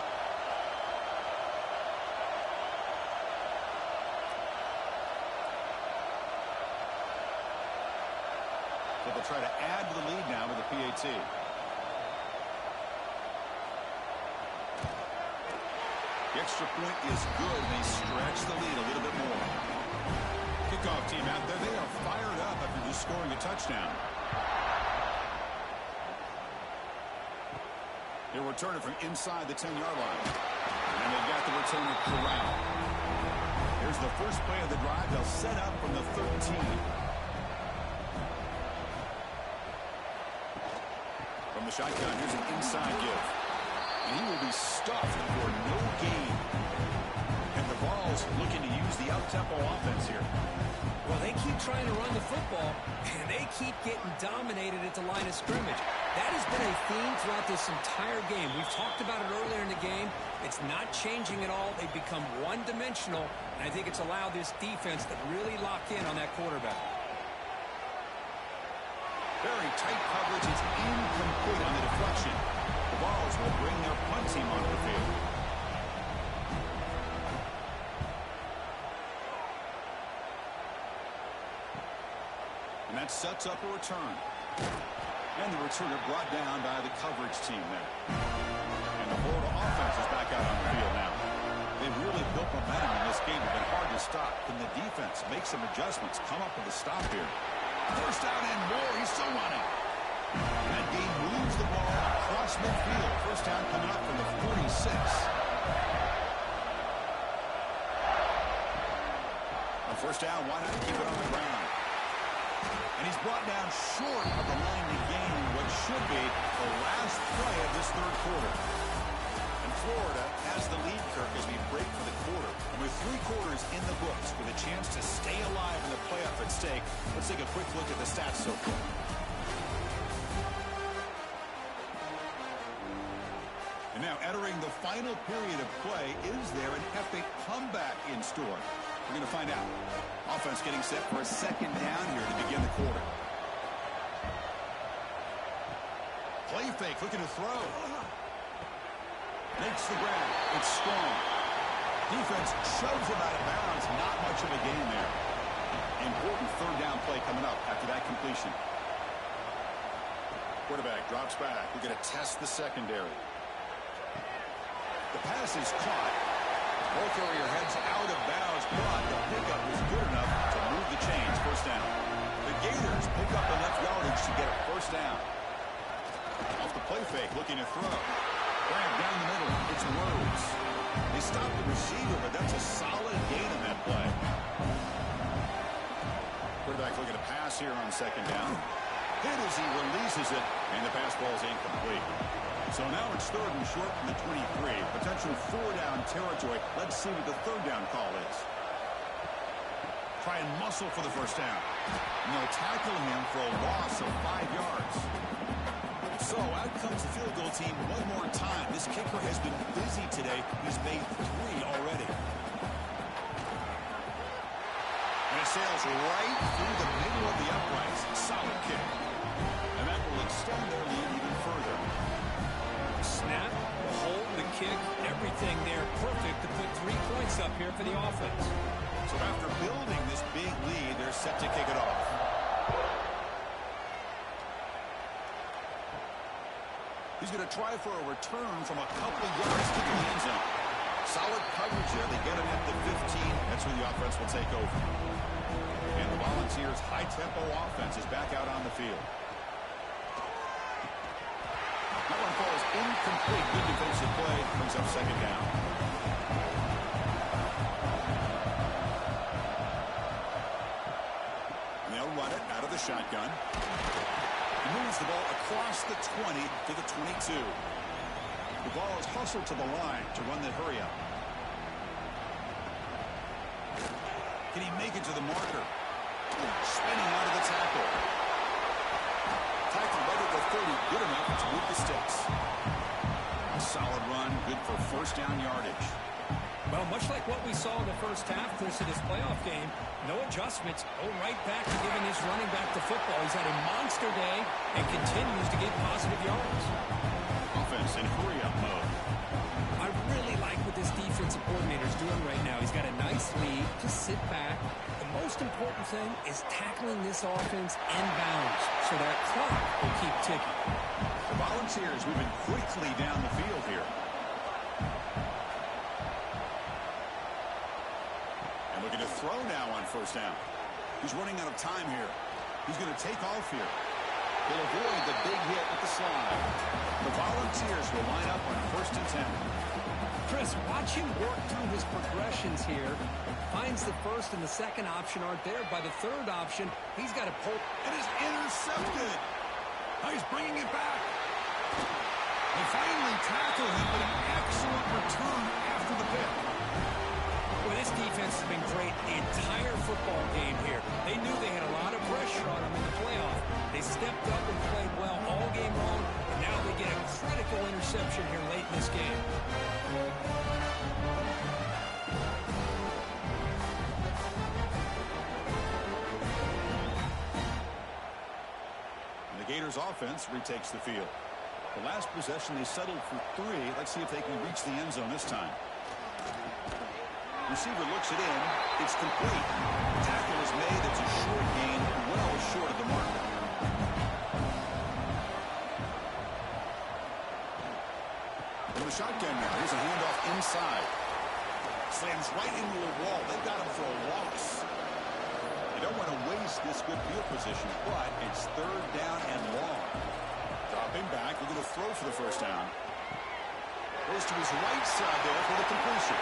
So they'll try to add to the lead now with the PAT. The extra point is good. They stretch the lead a little bit more. Kickoff team out there. They are fired up after just scoring a touchdown. They'll return it from inside the 10-yard line. And they've got the returner corralled. Here's the first play of the drive. They'll set up from the 13. From the shotgun, here's an inside give. And he will be stuffed for no gain. And the Vols looking to use the up-tempo offense here. Well, they keep trying to run the football, and they keep getting dominated at the line of scrimmage. That has been a theme throughout this entire game. We've talked about it earlier in the game. It's not changing at all. They've become one-dimensional, and I think it's allowed this defense to really lock in on that quarterback. Very tight coverage. It's incomplete on the deflection. The Vols will bring their punt team onto the field. And that sets up a return. And the returner brought down by the coverage team there. And the Florida offense is back out on the field now. They've really built momentum in this game. It's been hard to stop. Can the defense make some adjustments, come up with a stop here? First down and more. He's still running. That game moves the ball across midfield. First down coming up from the 46. On first down, why not keep it on the ground? And he's brought down short of the line to gain what should be the last play of this third quarter. And Florida has the lead, Kirk, as we break for the quarter. And with 3 quarters in the books with a chance to stay alive in the playoff at stake, let's take a quick look at the stats so far. And now entering the final period of play, is there an epic comeback in store? We're going to find out. Offense getting set for a second down here to begin the quarter. Play fake, looking to throw. Makes the grab. It's strong. Defense shoves him out of bounds. Not much of a gain there. Important third down play coming up after that completion. Quarterback drops back. We're going to test the secondary. The pass is caught. Ball carrier heads out of bounds, but the pickup was good enough to move the chains. First down. The Gators pick up enough yardage to get a first down. Off the play fake, looking to throw. Grab down the middle. It's Rhodes. They stopped the receiver, but that's a solid gain on that play. Quarterback looking to pass here on second down. Hit as he releases it, and the pass ball is incomplete. So now it's third and short from the 23. Potential four-down territory. Let's see what the third down call is. Try and muscle for the first down. And they'll tackle him for a loss of 5 yards. So out comes the field goal team one more time. This kicker has been busy today. He's made 3 already. And it sails right through the middle of the uprights. Solid kick. And that will extend their lead even further. Snap, the hold, the kick, everything there perfect to put 3 points up here for the offense. So after building this big lead, they're set to kick it off. He's going to try for a return from a couple of yards to the end zone. Solid coverage there. They get him at the 15. That's where the offense will take over. And the Volunteers' high-tempo offense is back out on the field. That one falls incomplete. Good defensive play. Comes up second down. And they'll run it out of the shotgun. He moves the ball across the 20 to the 22. The ball is hustled to the line to run the hurry up. Can he make it to the marker? Spinning out of the tackle. Tackle right at the 30. Good enough to move the sticks. A solid run. Good for first down yardage. Well, much like what we saw in the first half of this playoff game, no adjustments. Go right back to giving his running back the football. He's had a monster day and continues to get positive yards. Offense in hurry-up mode. I really like what this defensive coordinator is doing right now. He's got a nice lead. Just sit back. The most important thing is tackling this offense in bounds so that clock will keep ticking. The Volunteers moving quickly down the field here. Looking to throw now on first down. He's running out of time here. He's going to take off here. He'll avoid the big hit with the slide. The Volunteers will line up on first and 10. Chris, watch him work through his progressions here. Finds the first and the second option aren't there. By the third option, he's got to pull. It is intercepted. Now he's bringing it back. They finally tackle him with an excellent return after the pick. Well, this defense has been great the entire football game here. They knew they had a lot of pressure on them in the playoff. They stepped up and played well all game long, and now they get a critical interception here late in this game. And the Gators offense retakes the field. The last possession, they settled for 3. Let's see if they can reach the end zone this time. Receiver looks it in. It's complete. Tackle is made. It's a short gain, well short of the mark. From the shotgun now. Here's a handoff inside. Slams right into a wall. They've got him for a loss. They don't want to waste this good field position, but it's third down and long. Dropping back. Looking to throw for the first down. Goes to his right side there for the completion.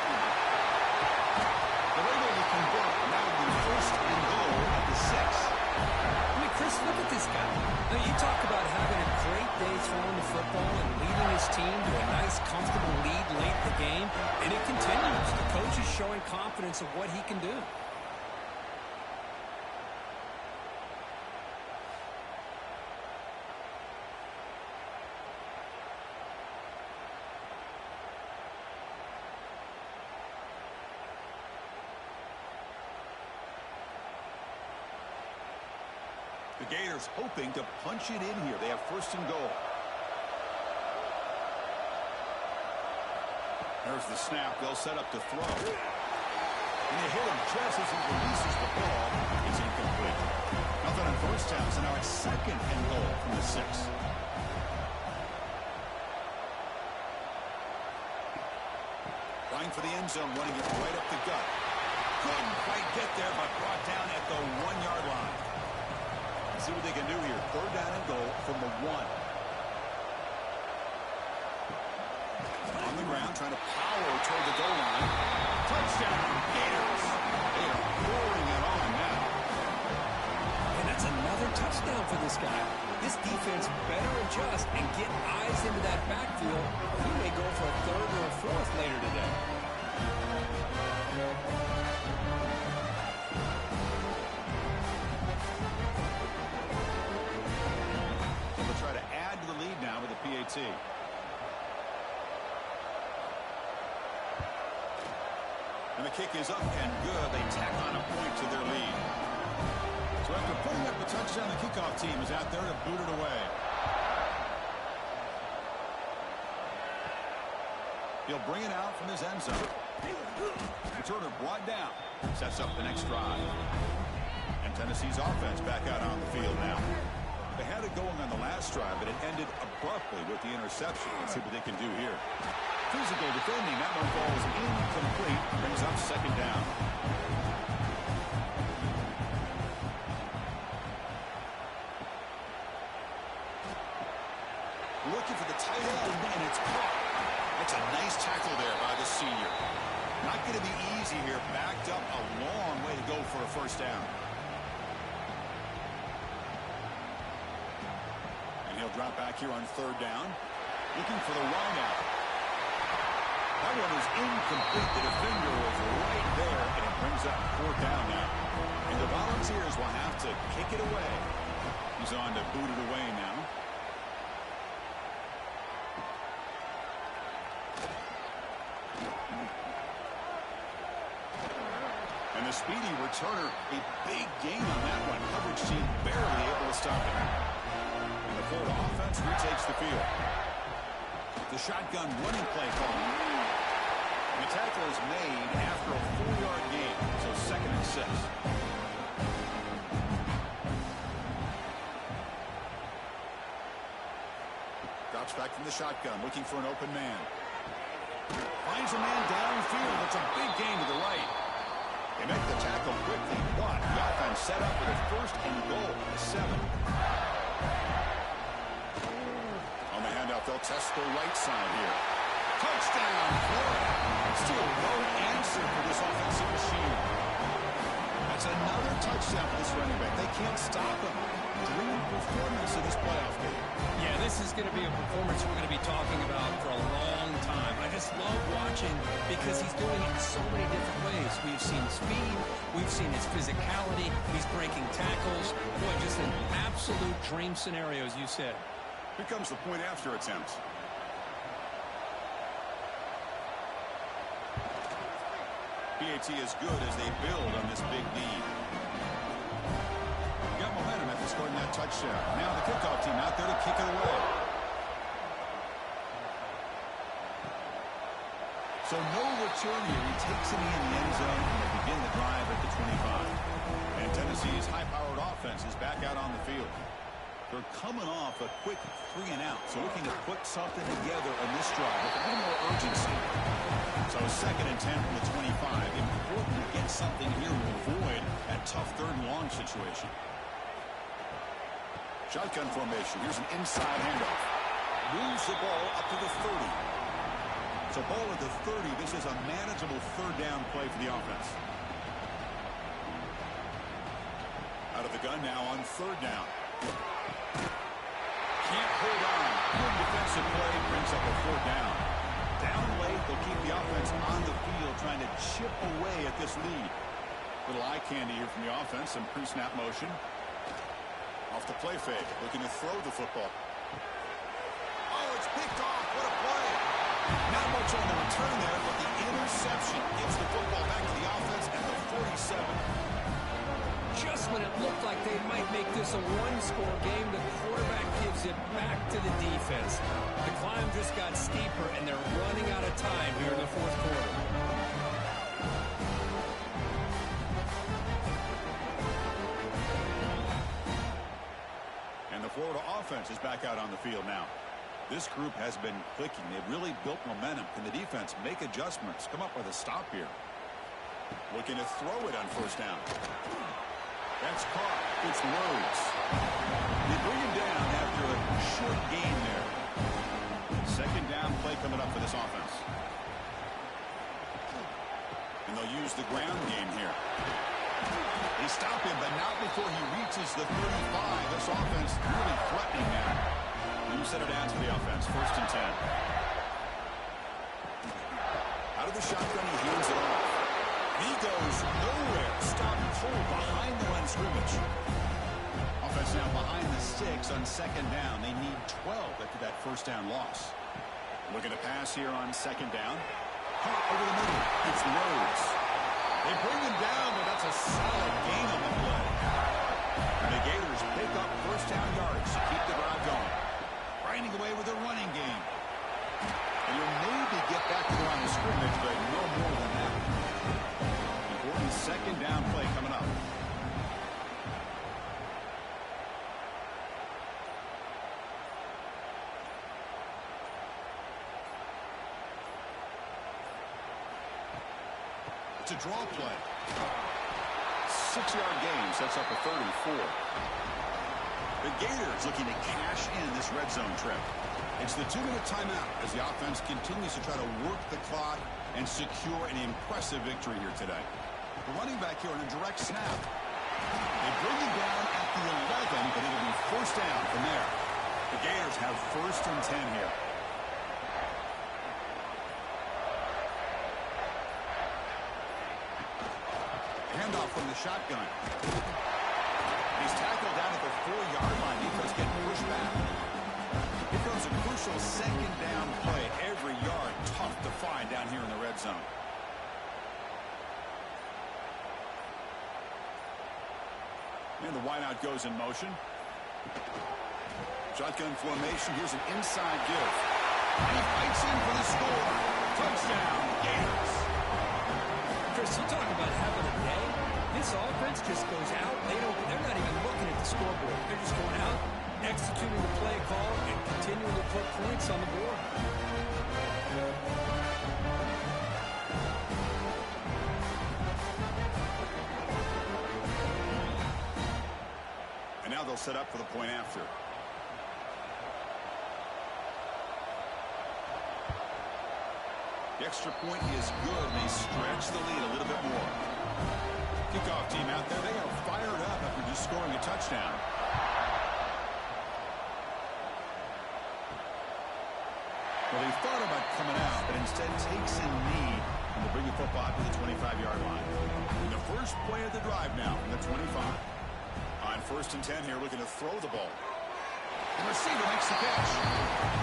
They're able to convert. Now the first and goal at the 6. I mean, Chris, look at this guy. Now, you talk about having a great day throwing the football and leading his team to a nice, comfortable lead late in the game, and it continues. The coach is showing confidence of what he can do. The Gators hoping to punch it in here. They have first and goal. There's the snap. They'll set up to throw. And they hit him just as he releases the ball. It's incomplete. Nothing on first down, so now it's second and goal from the 6. Going for the end zone, running it right up the gut. Couldn't quite get there, but brought down at the 1-yard line. See what they can do here. Third down and goal from the 1. On the ground, trying to power toward the goal line. Touchdown, Gators. They are pouring it on now. touchdown for this guy. This defense better adjust and get eyes into that backfield. He may go for a third or a fourth later today. They'll try to add to the lead now with a PAT. And the kick is up and good. They tack on a point to their lead. So after putting up the touchdown, the kickoff team is out there to boot it away. He'll bring it out from his end zone. Returner brought down. Sets up the next drive. And Tennessee's offense back out on the field now. They had it going on the last drive, but it ended abruptly with the interception. Let's see what they can do here. Physical defending. That one falls incomplete. Brings up second down. Looking for the tight end, and it's caught. That's a nice tackle there by the senior. Not going to be easy here. Backed up a long way to go for a first down. And he'll drop back here on third down. Looking for the wideout. That one is incomplete. The defender was right there, and it brings up fourth down now. And the Volunteers will have to kick it away. He's on to boot it away now. And the speedy returner, a big gain on that one. Coverage team barely able to stop it. And the Florida offense retakes the field. The shotgun running play call. And the tackle is made after a 4-yard gain, so 2nd and 6. Drops back from the shotgun, looking for an open man. Finds a man downfield. It's a big gain to the right. They make the tackle quickly, but the offense set up with a first and goal, 7. On the handoff, they'll test the right side here. Touchdown, Florida. Still no answer for this offensive machine. That's another touchdown for this running back. They can't stop him. Dream performance in this playoff game. Yeah, this is going to be a performance we're going to be talking about for a long time. I just love watching because he's doing it in so many different ways. We've seen speed. We've seen his physicality. He's breaking tackles. Boy, just an absolute dream scenario, as you said. Here comes the point after attempt. PAT is good as they build on this big lead. Got momentum after scoring that touchdown. Now the kickoff team out there to kick it away. So no return here. He takes it in the end zone and they begin the drive at the 25. And Tennessee's high-powered offense is back out on the field. They're coming off a quick 3-and-out, so looking to put something together on this drive with a little more urgency. So 2nd and 10 from the 25. Important to get something here to avoid that tough 3rd and long situation. Shotgun formation. Here's an inside handoff. Moves the ball up to the 30. So ball at the 30. This is a manageable 3rd down play for the offense. Out of the gun now on 3rd down. Can't hold on. Good defensive play brings up a 4th down. Down late, they'll keep the offense on the field trying to chip away at this lead. Little eye candy here from the offense. Some pre-snap motion. Off the play fake. Looking to throw the football. Oh, it's picked off. What a play. Not much on the return there, but the interception gives the football back to the offense at the 47. Just when it looked like they might make this a one-score game, the quarterback gives it back to the defense. The climb just got steeper, and they're running out of time here in the 4th quarter. And the Florida offense is back out on the field now. This group has been clicking. They've really built momentum. Can the defense make adjustments? Come up with a stop here. Looking to throw it on 1st down. That's caught. It's Rhodes. They bring him down after a short gain there. 2nd down play coming up for this offense. And they'll use the ground game here. They stop him, but not before he reaches the 35. This offense really threatening now. You set it down to the offense. 1st and 10. Out of the shotgun, he hands it off. He goes nowhere. Stopped cold behind the line of scrimmage. Offense now behind the 6 on 2nd down. They need 12 after that 1st down loss. Looking to pass here on 2nd down. Caught over the middle. It's Rhodes. They bring him down, but that's a solid gain on the play. And the Gators pick up 1st down yards to keep the drive going. Grinding away with their running game. And you'll maybe get back to the line of scrimmage, but no more than that. Important 2nd down play coming up. It's a draw play. 6-yard gain sets up a 3rd and 4. The Gators looking to cash in this red zone trip. It's the 2-minute timeout as the offense continues to try to work the clock and secure an impressive victory here today. The running back here on a direct snap. They bring him down at the 11, but it'll be 1st down from there. The Gators have 1st and 10 here. Handoff from the shotgun. He's tackled down at the 4-yard line. Defense getting pushed back. Here comes a crucial 2nd down play. Every yard tough to find down here in the red zone. And the wideout goes in motion. Shotgun formation. Here's an inside give. And he fights in for the score. Touchdown, Gators. Chris, you talk about having a day. This offense just goes out. They're not even looking at the scoreboard. They're just going out, executing the play call, and continuing to put points on the board. And now they'll set up for the point after. The extra point is good. They stretch the lead a little bit more. Kickoff team out there. They are fired up after just scoring a touchdown. Well, they thought about coming out, but instead takes a knee and they bring the football out to the 25-yard line. And the first play of the drive now from the 25. On 1st and 10 here, looking to throw the ball. The receiver makes the catch.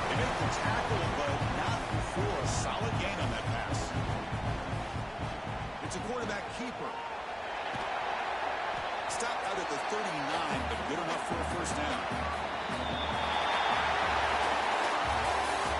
They make the tackle, but not before a solid gain on that pass. It's a quarterback keeper. Stopped out at the 39, but good enough for a 1st down.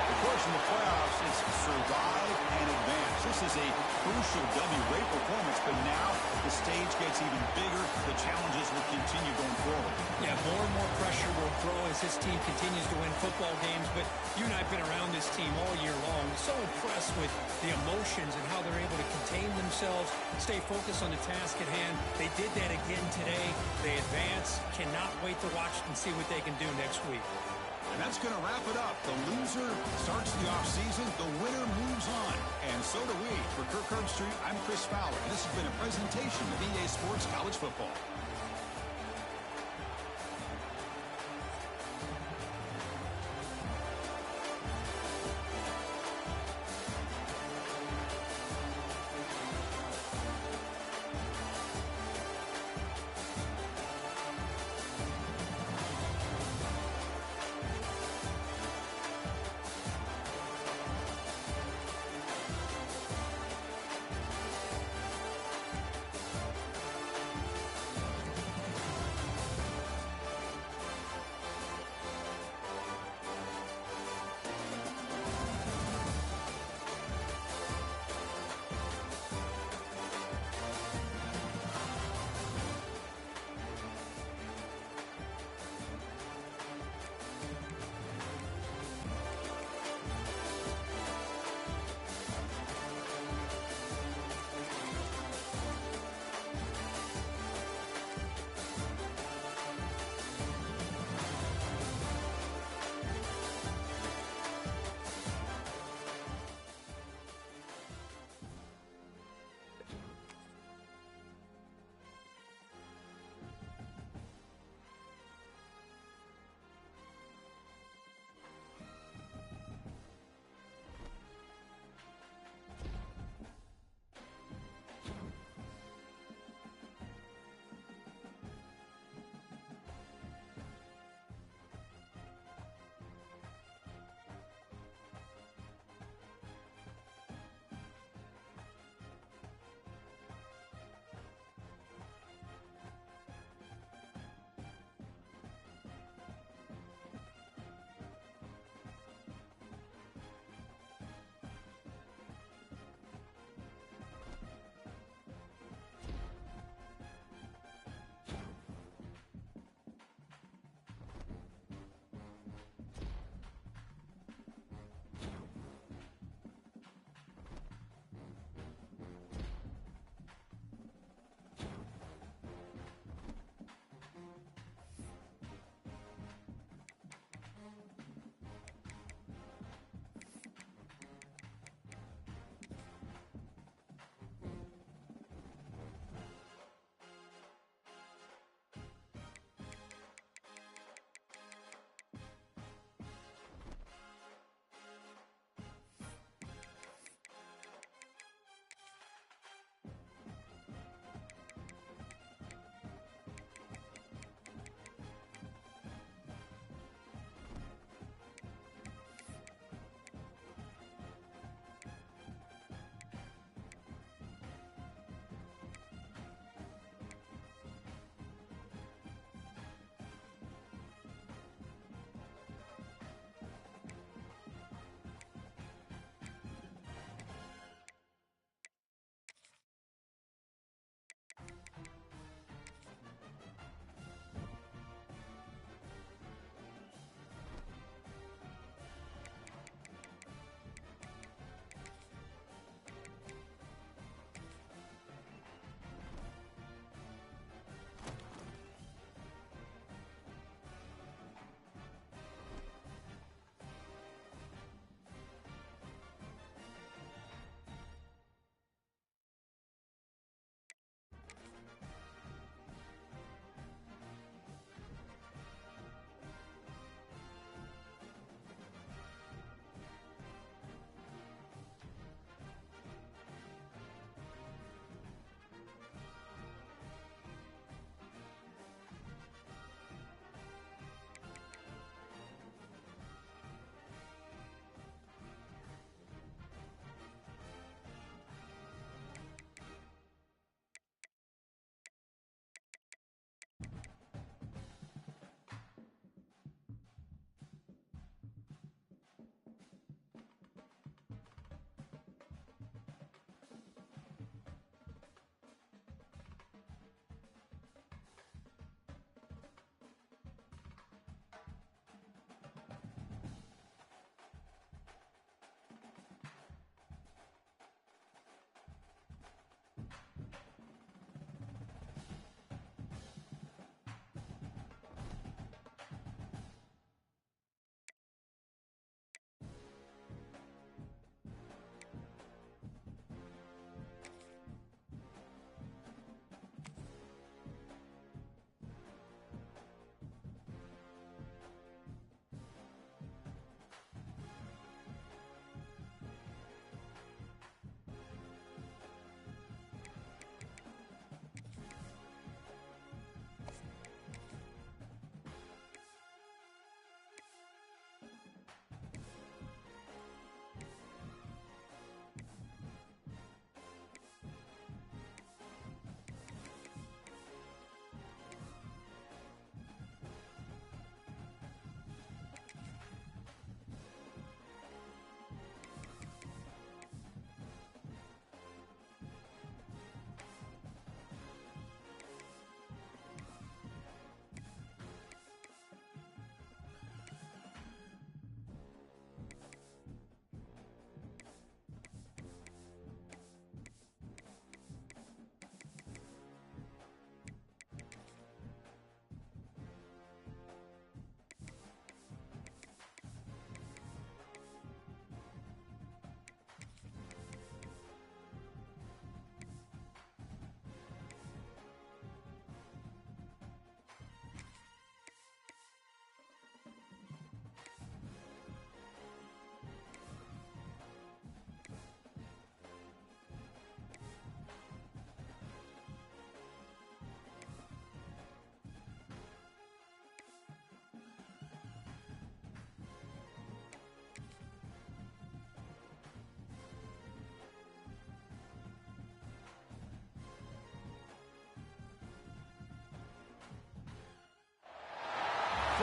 Of course, in the playoffs, it's survive and advance. This is a crucial W-rate performance, but now the stage gets even bigger. The challenges will continue going forward. Yeah, more and more pressure will grow as this team continues to win football games, but you and I have been around this team all year long. So impressed with the emotions and how they're able to contain themselves, stay focused on the task at hand. They did that again today. They advance. Cannot wait to watch and see what they can do next week. And that's going to wrap it up. The loser starts the offseason. The winner moves on. And so do we. For Kirk Herbstreit, I'm Chris Fowler. And this has been a presentation of EA Sports College Football.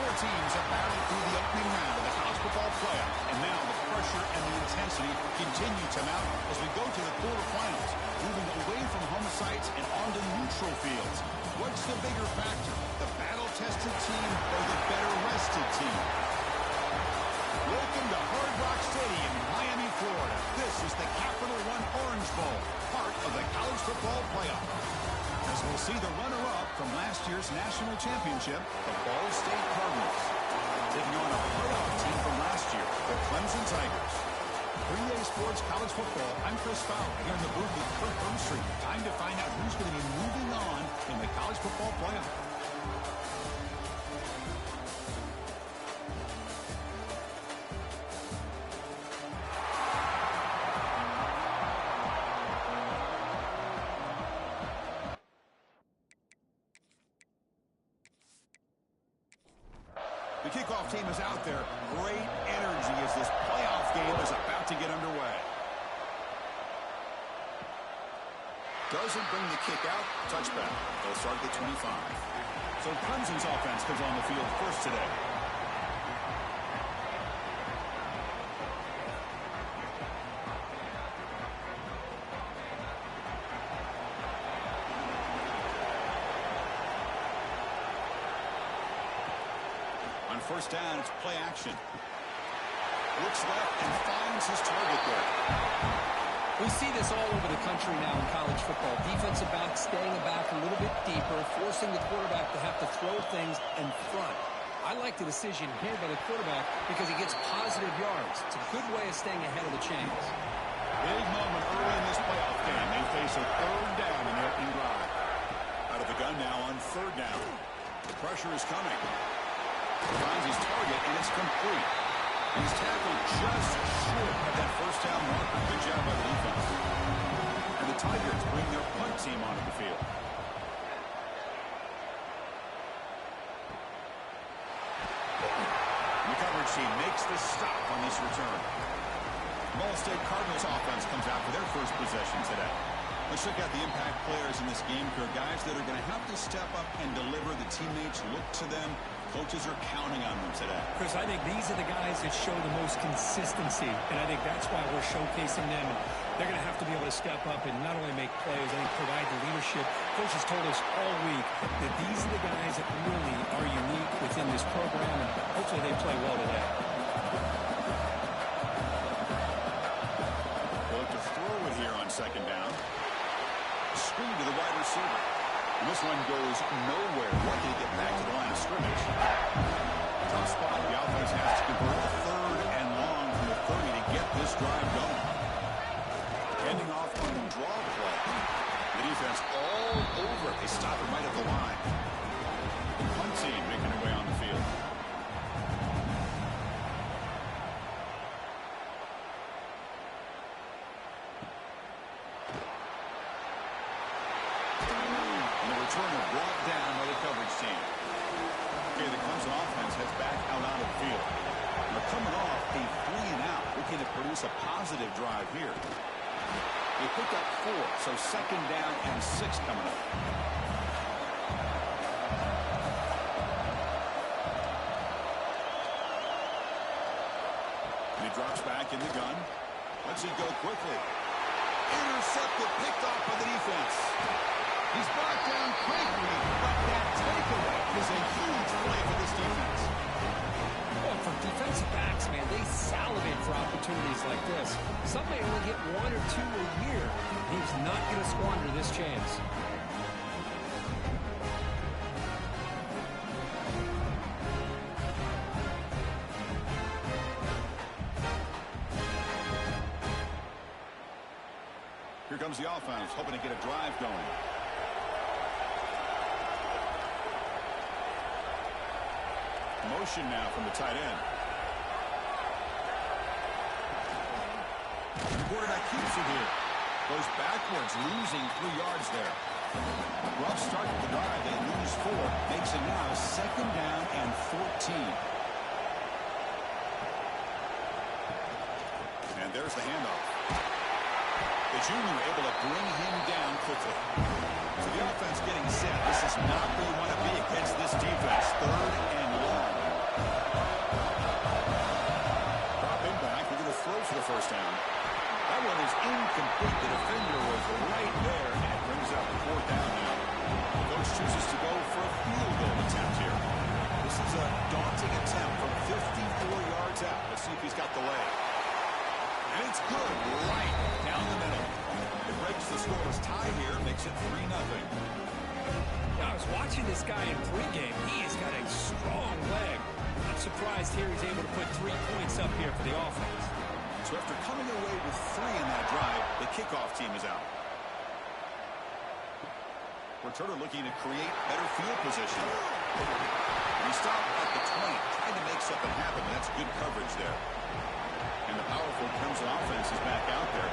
Four teams have battled through the opening round of the college football playoff, and now the pressure and the intensity continue to mount as we go to the quarterfinals, moving away from home sites and onto neutral fields. What's the bigger factor, the battle-tested team or the better-rested team? Welcome to Hard Rock Stadium in Miami, Florida. This is the Capital One Orange Bowl, part of the college football playoff. As we'll see the runner-up from last year's national championship, the Ball State Cardinals, taking on a playoff team from last year, the Clemson Tigers. 3A Sports College Football, I'm Chris Fowler here in the booth with Kirk Hermstreet. Time to find out who's going to be moving on in the college football playoff. The kickoff team is out there. Great energy as this playoff game is about to get underway. Doesn't bring the kick out. Touchback. They'll start at the 25. So Clemson's offense comes on the field first today. On first down, it's play action. Looks left and finds his target there. We see this all over the country now in college football. Defensive backs staying back a little bit deeper, forcing the quarterback to have to throw things in front. I like the decision here by the quarterback because he gets positive yards. It's a good way of staying ahead of the chains. Big moment early in this playoff game. They face a third down in the opening drive. Out of the gun now on third down. The pressure is coming. Finds his target, and it's complete. He's tackled just short of that first down marker. Good job by the defense. And the Tigers bring their punt team onto the field. The coverage team makes the stop on this return. Ball State Cardinals offense comes out for their first possession today. Let's check out the impact players in this game here. Guys that are going to have to step up and deliver. The teammates look to them. Coaches are counting on them today. Chris, I think these are the guys that show the most consistency, and I think that's why we're showcasing them. They're going to have to be able to step up and not only make plays, I think provide the leadership. Coach has told us all week that these are the guys that really are unique within this program, and hopefully they play well today. They'll look to throw it here on second down. Screen to the wide receiver. And this one goes nowhere. Lucky to get back to the line of scrimmage. Tough spot. The offense has to convert a third and long from the 30 to get this drive going. Ending off on the draw play. The defense all over it. They stop it right at the line. The punt team making their way on the field. Turner brought down by the coverage team. Okay, the Clemson offense heads back out onto the field. They're coming off a 3-and-out, looking to produce a positive drive here. They picked up 4, so second down and 6 coming up. And he drops back in the gun. Lets it go quickly. Intercepted, picked off by the defense. He's brought down quickly, but that takeaway is a huge play for this defense. Well, for defensive backs, man, they salivate for opportunities like this. Some may only get 1 or 2 a year. He's not going to squander this chance. Here comes the offense, hoping to get a drive going. Motion now from the tight end. The quarterback keeps it here. Goes backwards, losing 3 yards there. Rough start to the drive. They lose 4. Makes it now second down and 14. And there's the handoff. The junior able to bring him down quickly. So the offense getting set. This is not where you want to be against this defense. Third and long. for the first down. That one is incomplete. The defender was right there, and it brings up the fourth down now. The coach chooses to go for a field goal attempt here. This is a daunting attempt from 54 yards out. Let's see if he's got the leg. And it's good, right down the middle. It breaks the scoreless tie here, makes it 3-0. I was watching this guy in pregame. He has got a strong leg. Not surprised here he's able to put 3 points up here for the offense. So after coming away with 3 in that drive, the kickoff team is out. Returner looking to create better field position. He stopped at the 20, trying to make something happen, but that's good coverage there. And the powerful Crimson offense is back out there.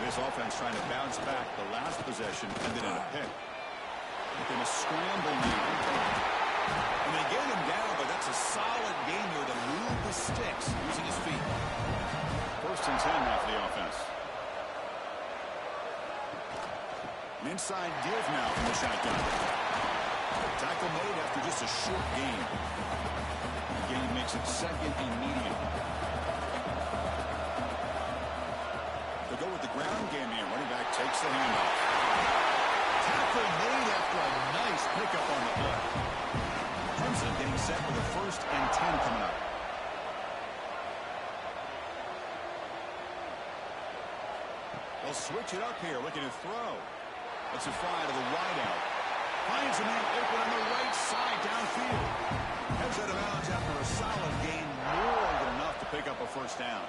This offense trying to bounce back. The last possession ended in a pick. Looking to scramble now. And they get him down, but that's a solid game here to move the sticks using his feet. 1st and 10 now for the offense. An inside give now from the shotgun. Tackle made after just a short gain. The gain makes it 2nd and medium. They go with the ground game here. Running back takes the handoff. Tackle made after a nice pickup on the play. Clemson getting set for the 1st and 10 coming up. They'll switch it up here, looking to throw. Let's a fly to the wideout. Finds a man open on the right side downfield. Heads out of bounds after a solid gain, more than enough to pick up a 1st down.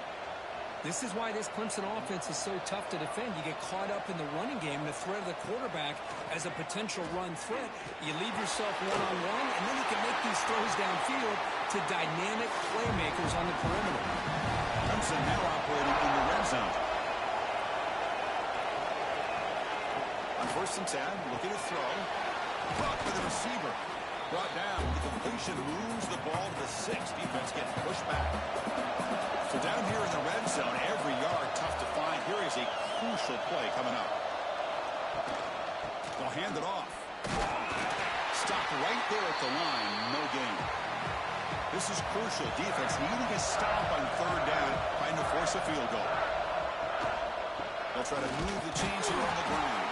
This is why this Clemson offense is so tough to defend. You get caught up in the running game, the threat of the quarterback as a potential run threat. You leave yourself one-on-one, and then you can make these throws downfield to dynamic playmakers on the perimeter. Clemson now operating in the red zone. On 1st and 10, looking to throw. Caught by the receiver. Brought down. The completion moves the ball to the 6. Defense gets pushed back. So down here in the red zone, every yard tough to find. Here is a crucial play coming up. They'll hand it off. Stopped right there at the line. No gain. This is crucial. Defense needing a stop on 3rd down, trying to force a field goal. They'll try to move the chains here on the ground.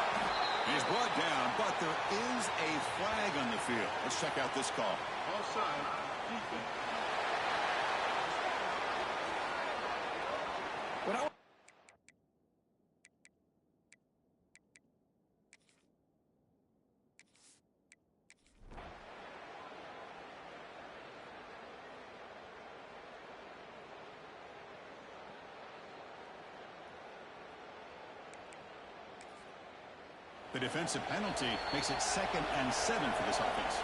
He's brought down, but there is a flag on the field. Let's check out this call. Offside, defense. The defensive penalty makes it 2nd and 7 for this offense.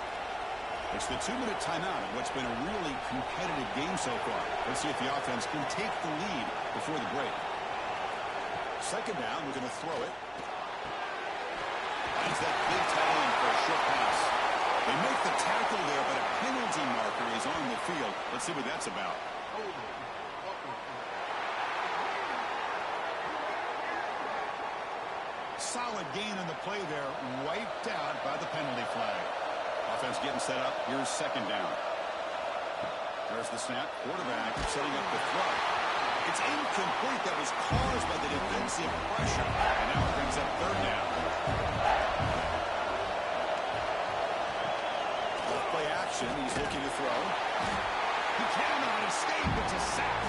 It's the 2-minute timeout in what's been a really competitive game so far. Let's see if the offense can take the lead before the break. 2nd down, we're going to throw it. Finds that big tight end for a short pass. They make the tackle there, but a penalty marker is on the field. Let's see what that's about. Solid gain on the play there, wiped out by the penalty flag. Offense getting set up. Here's 2nd down. There's the snap. Quarterback setting up the throw. It's incomplete. That was caused by the defensive pressure. And now it brings up 3rd down. Play action. He's looking to throw. He cannot escape. It's a sack.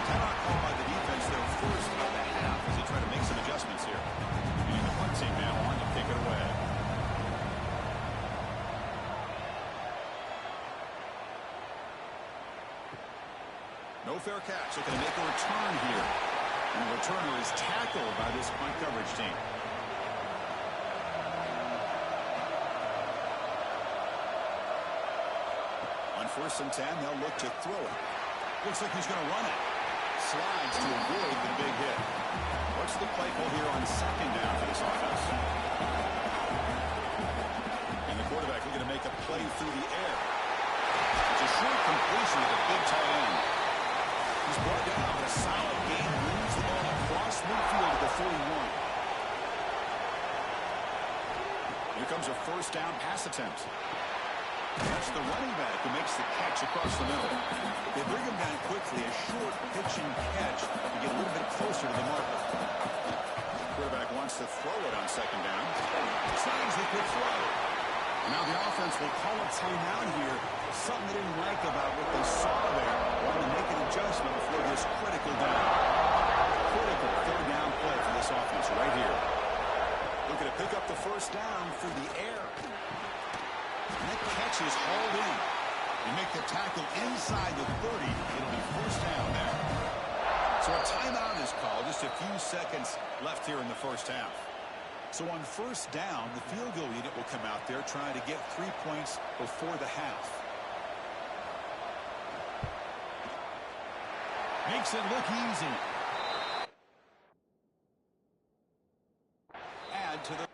Timeout called by the defense there first of the half as they try to make some adjustments here. The punt team now on to kick it away. No fair catch. Looking to make a return here. And the returner is tackled by this punt coverage team. On 1st and 10, they'll look to throw it. Looks like he's going to run it. Slides to avoid the big hit. What's the play call here on 2nd down for this offense? And the quarterback looking to make a play through the air. It's a short completion with a big tight end. He's brought down, but a solid gain moves the ball across midfield to the 41. Here comes a 1st down pass attempt. That's the running back who makes the catch across the middle. They bring him down quickly, a short pitch and catch to get a little bit closer to the marker. Quarterback wants to throw it on second down. Signs he could throw. Now the offense will call a timeout here. Something they didn't like about what they saw there. Wanted to make an adjustment before this critical down. Critical third down play for this offense right here. Looking to pick up the first down through the air. And that catch is hauled in. They make the tackle inside the 30. It'll be first down there. So a timeout is called. Just a few seconds left here in the first half. So on first down, the field goal unit will come out there trying to get 3 points before the half. Makes it look easy. Add to the...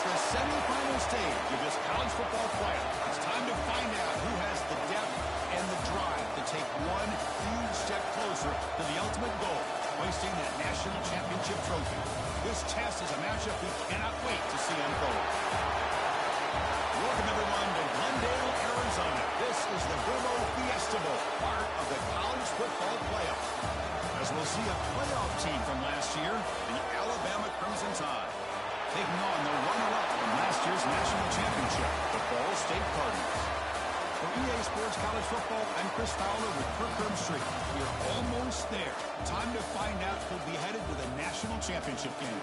It's the semifinal stage of this college football playoff. It's time to find out who has the depth and the drive to take one huge step closer to the ultimate goal, hoisting that national championship trophy. This test is a matchup we cannot wait to see unfold. Welcome, everyone, to Glendale, Arizona. This is the Burmo Fiesta Bowl, part of the college football playoff. As we'll see a playoff team from last year, the Alabama Crimson Tide, taking on the runner-up from last year's national championship, the Ball State Cardinals. For EA Sports College Football, I'm Chris Fowler with Kirk Herbstreit. We're almost there. Time to find out who'll be headed to the national championship game.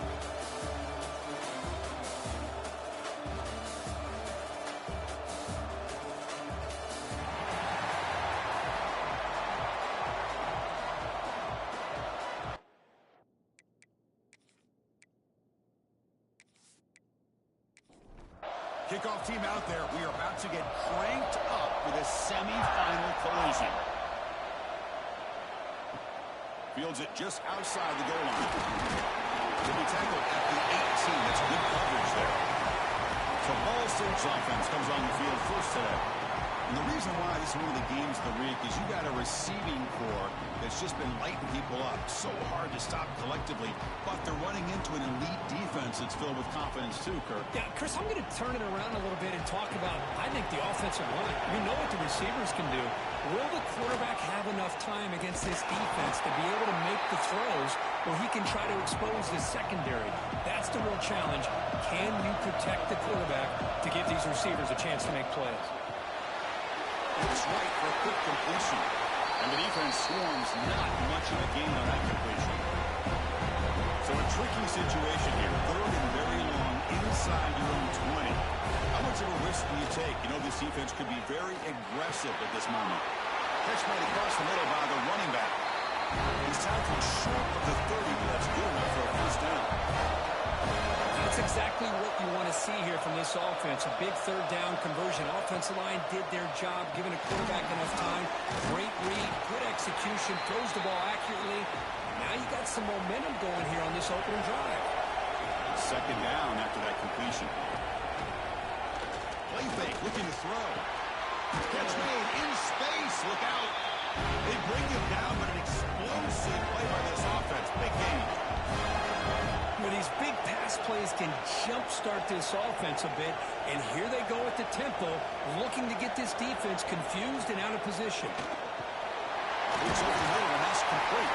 Kickoff team out there. We are about to get cranked up with a semifinal collision. Fields it just outside the goal line. To be tackled at the 18. That's good coverage there. So Ball State's offense comes on the field first today. And the reason why this is one of the games of the week is you got a receiving core that's just been lighting people up. So hard to stop collectively, but they're running into an elite defense that's filled with confidence too, Kirk. Yeah, Chris, I'm going to turn it around a little bit and talk about, I think, the offensive line. We know what the receivers can do. Will the quarterback have enough time against this defense to be able to make the throws where he can try to expose the secondary? That's the real challenge. Can you protect the quarterback to give these receivers a chance to make plays? Looks right for a quick completion. And the defense swarms not much of a gain on that completion. So a tricky situation here. Third and very long inside your own 20. How much of a risk do you take? You know, this defense could be very aggressive at this moment. Catch might across the middle by the running back. He's tackled short of the 30, but that's good enough for a first down. That's exactly what you want to see here from this offense. A big third down conversion. Offensive line did their job, giving a quarterback enough time. Great read, good execution, throws the ball accurately. Now you got some momentum going here on this opening drive. Second down after that completion. Play fake, looking to throw. Catch made in space. Look out. They bring him down, but an explosive play by this offense. Big game. Where these big pass plays can jumpstart this offense a bit, and here they go at the tempo, looking to get this defense confused and out of position. It's over the middle, and that's complete.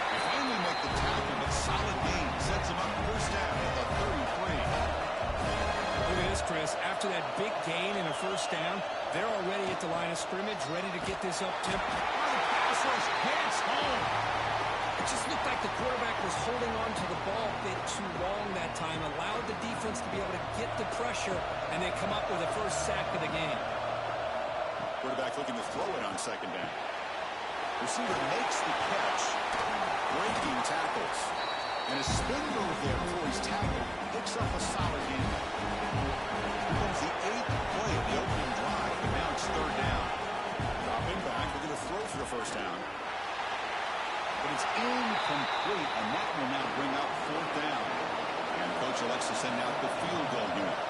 They finally make the tackle, but solid gain sets them up first down at the 33. Look at this, Chris. After that big gain and a first down, they're already at the line of scrimmage, ready to get this up tempo. The pass rush hits home. It just looked like the quarterback was holding on to the ball a bit too long that time, allowed the defense to be able to get the pressure, and they come up with the first sack of the game. Quarterback looking to throw it on second down. Receiver makes the catch, breaking tackles. And a spin move there before he's tackled. Picks up a solid gain. Becomes the 8th play of the opening drive, and now it's third down. Dropping back, looking to throw for the first down. But it's incomplete, and that will now bring up fourth down. And coach elects to send out the field goal unit.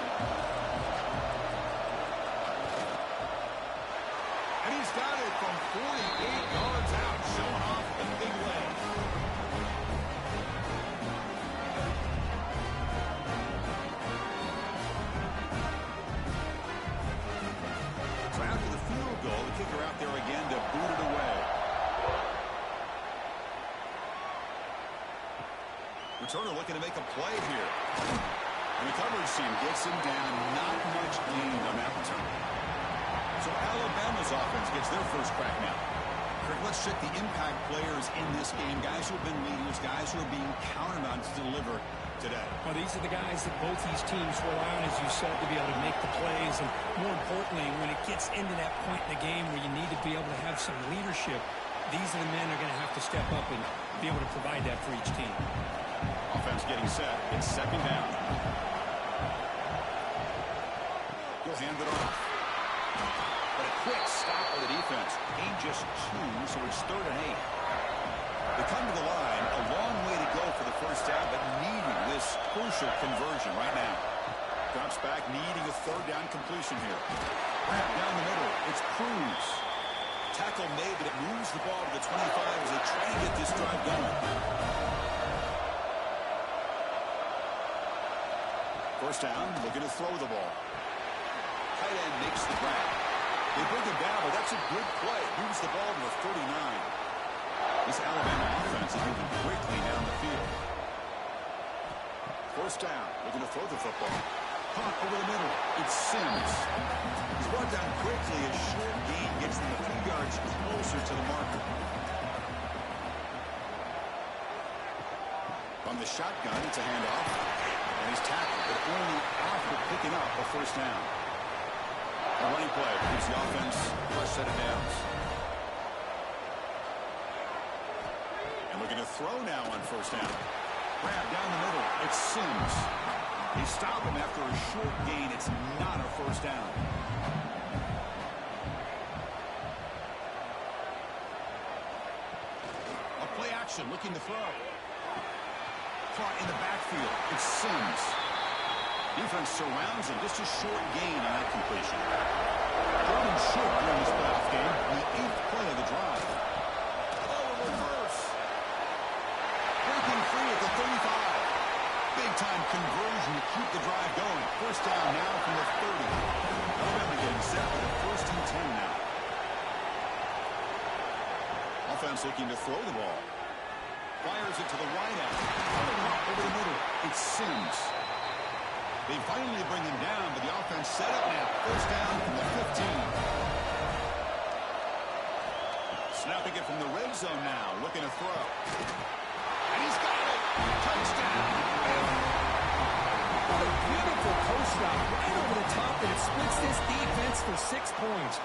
And he's got it from 48 yards out, showing off the big leg. So after the field goal, the kicker out there again to boot it away. Returner looking to make a play here. And the coverage team gets him down. Not much gained on that return. So Alabama's offense gets their first crack now. Kirk, let's check the impact players in this game. Guys who have been leaders, guys who are being counted on to deliver today. Well, these are the guys that both these teams rely on, as you said, to be able to make the plays. And more importantly, when it gets into that point in the game where you need to be able to have some leadership, these are the men that are going to have to step up and be able to provide that for each team. Offense getting set. It's second down. He'll hand it off. But a quick stop by the defense. Gain just 2, so it's third and 8. They come to the line. A long way to go for the first down, but needing this crucial conversion right now. Drops back, needing a third down completion here. Wrap down the middle. It's Cruz. Tackle made, but it moves the ball to the 25 as they try to get this drive going. First down, looking to throw the ball. Tight end makes the grab. They bring him down, but that's a good play. Moves the ball to the 39. This Alabama offense is moving quickly down the field. First down, looking to throw the football. Caught over the middle. It's Sims. He's brought down quickly. A short gain gets them a few yards closer to the marker. From the shotgun, it's a handoff. And he's tackled, but only after picking up a first down. A running play gives the offense a fresh set of downs. And looking to throw now on first down. Grab down the middle. It's Sims. They stop him after a short gain. It's not a first down. A play action looking to throw. Caught in the backfield. It's Sims. Defense surrounds him. Just a short gain on that completion. Third and short during this playoff game. The 8th play of the drive. Oh, a reverse. Breaking free at the 35. Big-time conversion to keep the drive going. First down now from the 30. Alabama getting set for the 1st and 10 now. Offense looking to throw the ball. Fires it to the wideout. Over the middle. It's Sims. They finally bring him down, but the offense set up now. First down from the 15. Snapping it from the red zone now. Looking to throw. And he's got it. Touchdown. What a beautiful post route right over the top, and it splits this defense for 6 points.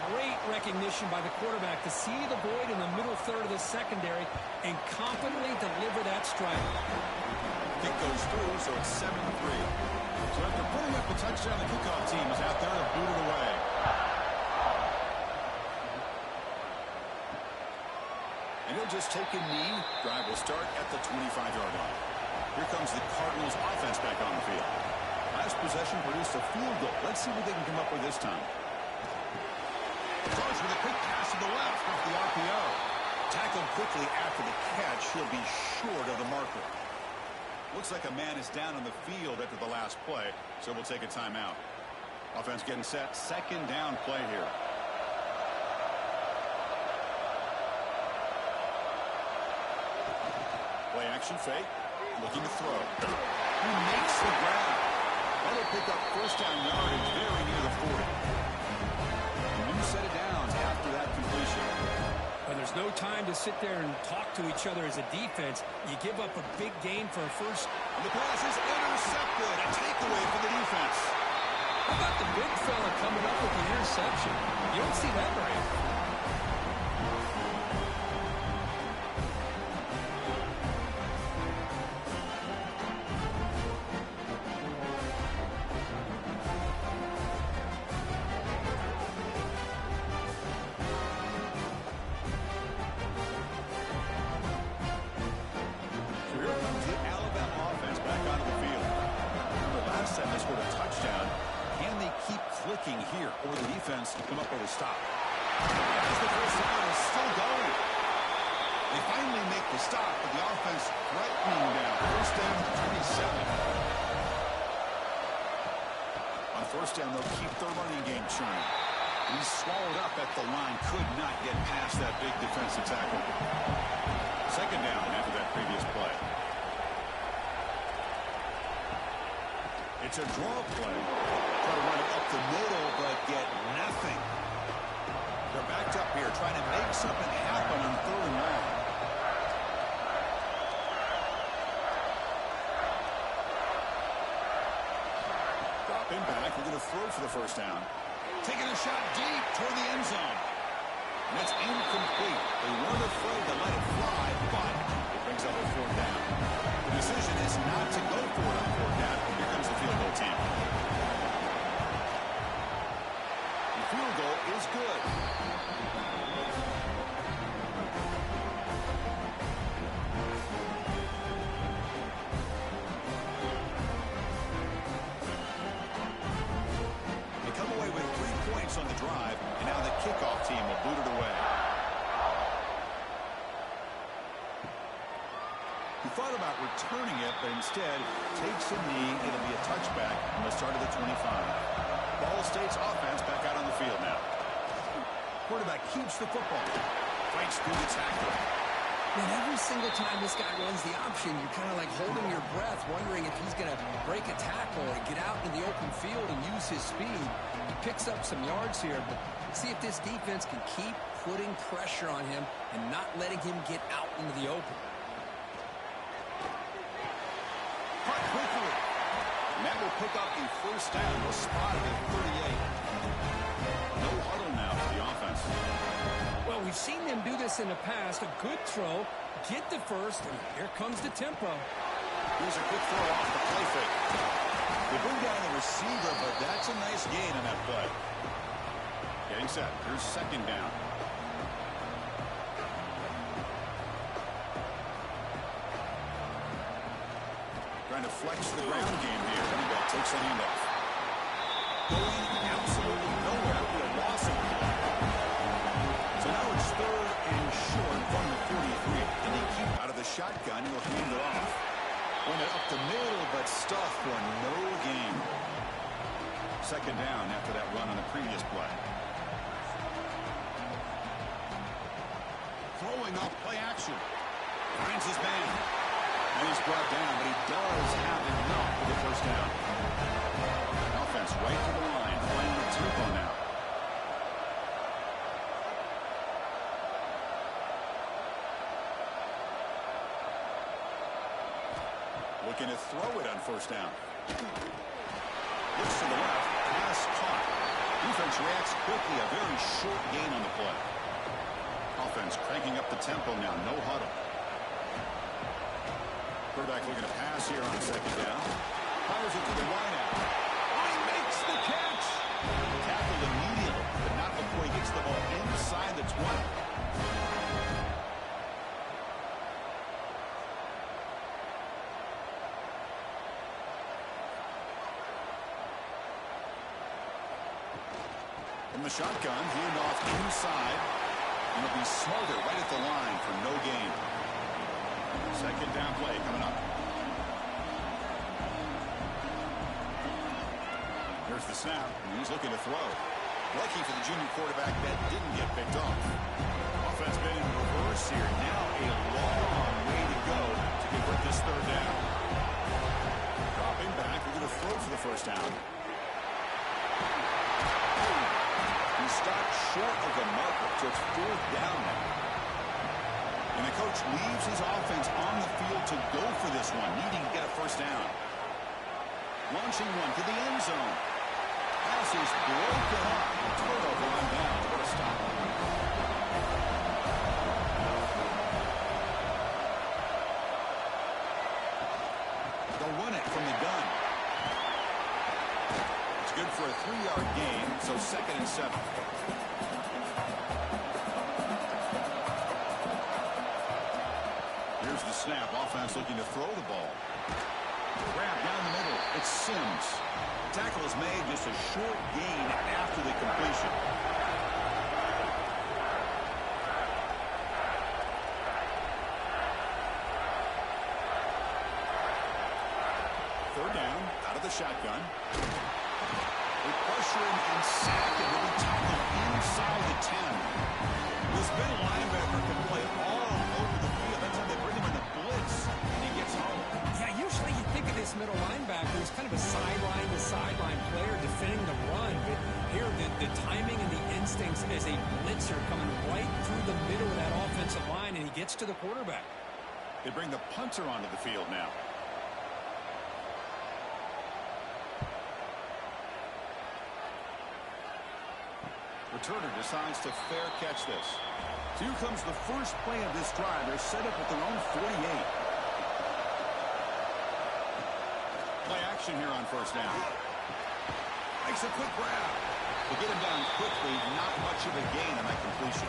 Great recognition by the quarterback to see the void in the middle third of the secondary and confidently deliver that strike. Kick goes through, so it's 7-3. So after putting up the touchdown, the kickoff team is out there to boot it away. And he'll just take a knee. Drive will start at the 25-yard line. Here comes the Cardinals offense back on the field. Last possession produced a field goal. Let's see what they can come up with this time. Throws with a quick pass to the left off the RPO. Tackled quickly after the catch. He'll be short of the marker. Looks like a man is down on the field after the last play, so we'll take a timeout. Offense getting set. Second down play here. Play action fake. Looking to throw. He makes the grab. That'll pick up first down yardage very near the 40. A new set of downs after that completion. When there's no time to sit there and talk to each other as a defense, you give up a big gain for a first. And the pass is intercepted. A takeaway for the defense. How about the big fella coming up with the interception? You don't see that very often. Here over the defense to come up with a stop. As the first down is still going. They finally make the stop, but the offense threatening down. First down to 27. On first down, they'll keep their running game churning. He's swallowed up at the line. Could not get past that big defensive tackle. Second down after that previous play. It's a draw play. Try to run it up the middle, but get nothing. They're backed up here, trying to make something happen on third and long. Dropping back, they're going to throw for the first down. Taking a shot deep toward the end zone. And that's incomplete. They weren't afraid to let it fly, but it brings up a fourth down. The decision is not to go for it on fourth down. Here comes the field goal team. The field goal is good. points on the drive, and now the kickoff team will boot it away. He thought about returning it, but instead takes a knee. It'll be a touchback on the start of the 25. Ball State's offense back out on the field now. Quarterback keeps the football. Fights through the tackle. And every single time this guy runs the option, you're kind of like holding your breath, wondering if he's going to break a tackle or get out in the open field and use his speed. He picks up some yards here, but see if this defense can keep putting pressure on him and not letting him get out into the open. Cut quickly. And that will pick up the first down. We'll spot it at 38. No huddle now for the offense. Well, we've seen them do this in the past. A good throw, get the first, and here comes the tempo. Here's a quick throw off the play fake. They bring down the receiver, but that's a nice gain on that play. Getting set. Here's second down. Trying to flex the ground game here. Running back takes the handoff. Going absolutely nowhere with a loss of the play. So now it's third and short from the 43. And they keep out of the shotgun. He'll hand it off. Run it up the middle, but stuffed for no gain. Second down after that run on the previous play. Throwing off play action. Finds his man. And he's brought down, but he does have enough for the first down. Offense right to the line, playing the tempo now. Looking to throw it on first down. Looks to the left, pass caught. Defense reacts quickly, a very short gain on the play. Offense cranking up the tempo now, no huddle. Quarterback looking to pass here on second down. Fires it to the wideout. He makes the catch. Tackled immediately, but not before he gets the ball inside the 20. From the shotgun, hand off inside. And he'll be smothered right at the line for no gain. Second down play coming up. Here's the snap, and he's looking to throw. Lucky for the junior quarterback that didn't get picked off. Offense been in reverse here. Now a long way to go to convert this third down. Dropping back, we're going to throw for the first down. He stopped short of the marker, so it's fourth down now. And the coach leaves his offense on the field to go for this one, needing to get a first down. Launching one to the end zone. Pass is broken up. Turnover on down. What a stop. They'll run it from the gun. It's good for a 3-yard gain, so second and 7. Here's the snap. Offense looking to throw the ball. Grab down the middle. It's Sims. Tackle is made, just a short gain after the completion. Third down, out of the shotgun. They pressure him and sack him. He'll be tackled inside the 10. This middle linebacker can play all over the field. That's how they bring him in the blitz, and he gets home. Yeah, usually you think of this middle linebacker as kind of a sideline-to-sideline player defending the run, but here the timing and the instincts as a blitzer coming right through the middle of that offensive line, and he gets to the quarterback. They bring the punter onto the field now. Returner decides to fair catch this. So here comes the first play of this drive. They're set up at their own 48. Play action here on first down. Makes a quick grab. To get him down quickly, not much of a gain on that completion.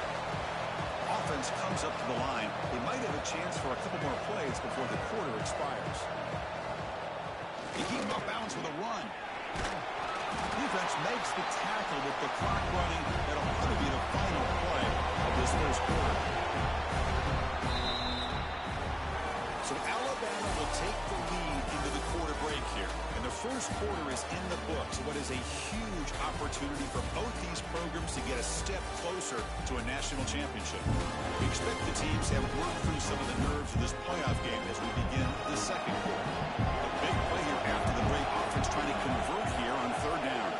Offense comes up to the line. They might have a chance for a couple more plays before the quarter expires. They keep him up bounds with a run. Defense makes the tackle with the clock running. That'll probably be the final play of this first quarter. So Alabama will take the lead into the quarter break here. And the first quarter is in the books. What is a huge opportunity for both these programs to get a step closer to a national championship. We expect the teams to have worked through some of the nerves of this playoff game as we begin the second quarter. A big play here after the break. Offense trying to convert here on third down.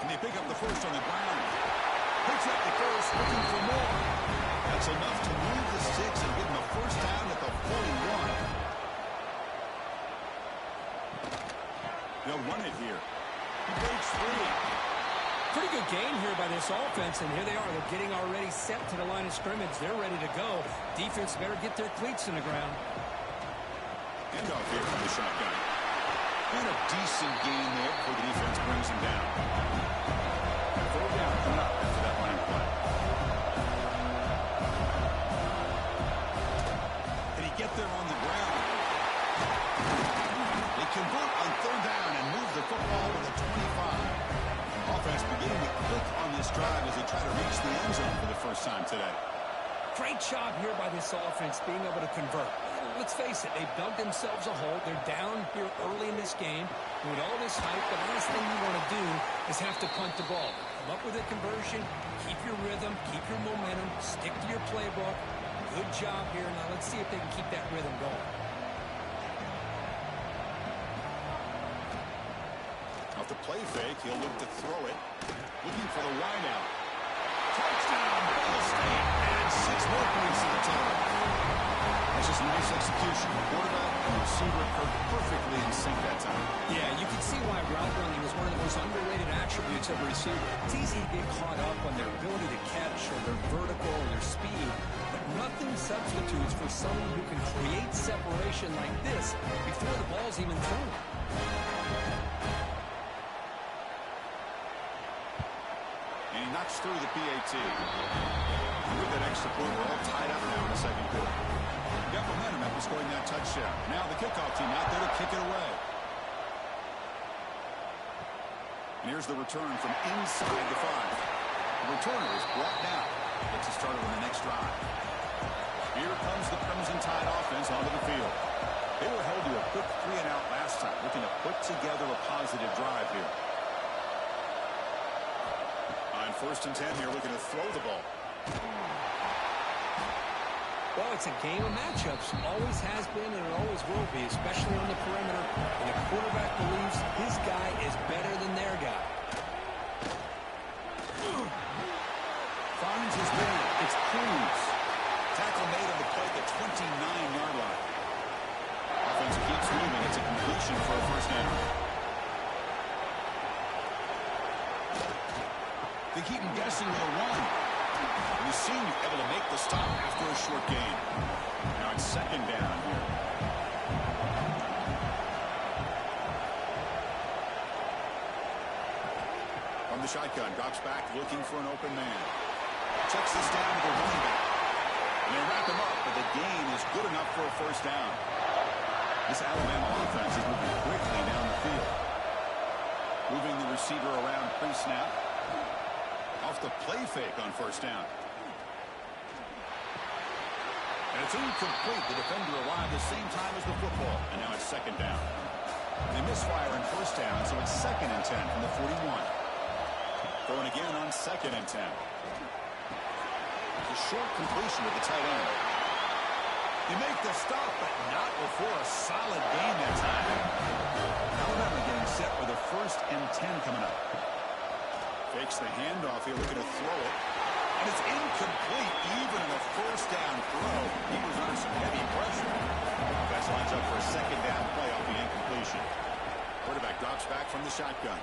And they pick up the first on the ground. Picks up the first, looking for more. That's enough to move the sticks and give them a first down at the 41. They'll run it here. He breaks free. Pretty good game here by this offense, and here they are. They're getting already set to the line of scrimmage. They're ready to go. Defense better get their cleats in the ground. Handoff here from the shotgun. And a decent gain there before the defense brings him down. Third down coming up after that line play. Can he get there on the ground? They convert on third down and move the football to the 25. Offense beginning to click on this drive as they try to reach the end zone for the first time today. Great job here by this offense being able to convert. Let's face it, they've dug themselves a hole. They're down here early in this game. With all this hype, the last thing you want to do is have to punt the ball. Come up with a conversion, keep your rhythm, keep your momentum, stick to your playbook. Good job here. Now let's see if they can keep that rhythm going. Off the play fake, he'll look to throw it. Looking for the wideout. Touchdown, Ball State. And 6 more points to the total. That's just nice execution. The quarterback and the receiver perfectly in sync that time. Yeah, you can see why route running is one of the most underrated attributes of a receiver. It's easy to get caught up on their ability to catch or their vertical or their speed, but nothing substitutes for someone who can create separation like this before the ball's even thrown. And he knocks through the PAT. With that extra point, we're all tied up now in the second quarter. Got momentum after scoring that touchdown. Now the kickoff team out there to kick it away. And here's the return from inside the 5. The returner is brought down. Gets us started on the next drive. Here comes the Crimson Tide offense onto the field. They were held to a quick 3-and-out last time, looking to put together a positive drive here. On 1st and 10 here, looking to throw the ball. Well, it's a game of matchups. Always has been and it always will be, especially on the perimeter. And the quarterback believes his guy is better than their guy. Finds his man. It's Cruz. Tackle made on the play at the 29-yard line. Offense keeps moving. It's a completion for a first down. They keep him guessing with a run. We've seen you able to make the stop after a short gain. Now it's second down here. From the shotgun, drops back, looking for an open man. Checks this down to the running back. And they wrap him up, but the gain is good enough for a first down. This Alabama offense is moving quickly down the field. Moving the receiver around pre-snap. Off the play fake on first down. And it's incomplete. The defender arrived the same time as the football. And now it's second down. They misfire on first down, so it's 2nd and 10 from the 41. Throwing again on 2nd and 10. It's a short completion with the tight end. They make the stop, but not before a solid gain that time. Alabama getting set with a 1st and 10 coming up. Fakes the handoff here, looking to throw it. And it's incomplete, even in a first down throw. He was under some heavy pressure. Offense lines up for a second down play off the incompletion. Quarterback drops back from the shotgun.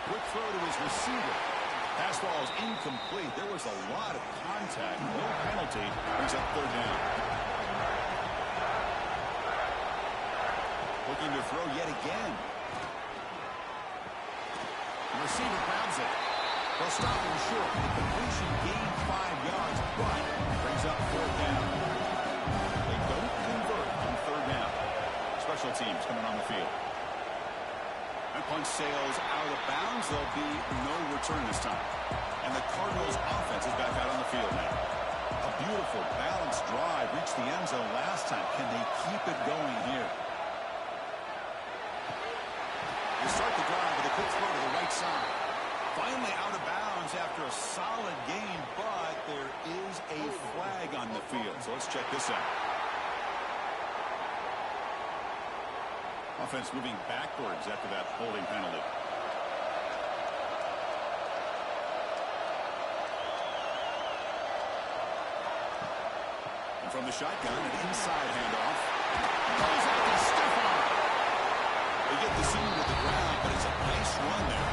Quick throw to his receiver. Pass ball is incomplete. There was a lot of contact. No penalty. Brings up third down. Looking to throw yet again. The receiver grabs it. They'll stop him short. The completion gained 5 yards, but brings up 4th down. They don't convert on 3rd down. Special teams coming on the field. And Punt sails out of bounds. There'll be no return this time. And the Cardinals offense is back out on the field now. A beautiful, balanced drive reached the end zone last time. Can they keep it going here? They start the drive with a quick throw to the right side. Finally out of bounds after a solid gain, but there is a flag on the field. So let's check this out. Offense moving backwards after that holding penalty. And from the shotgun, an inside handoff. Goes out to Stefan. They get the seam with the ground, but it's a nice run there.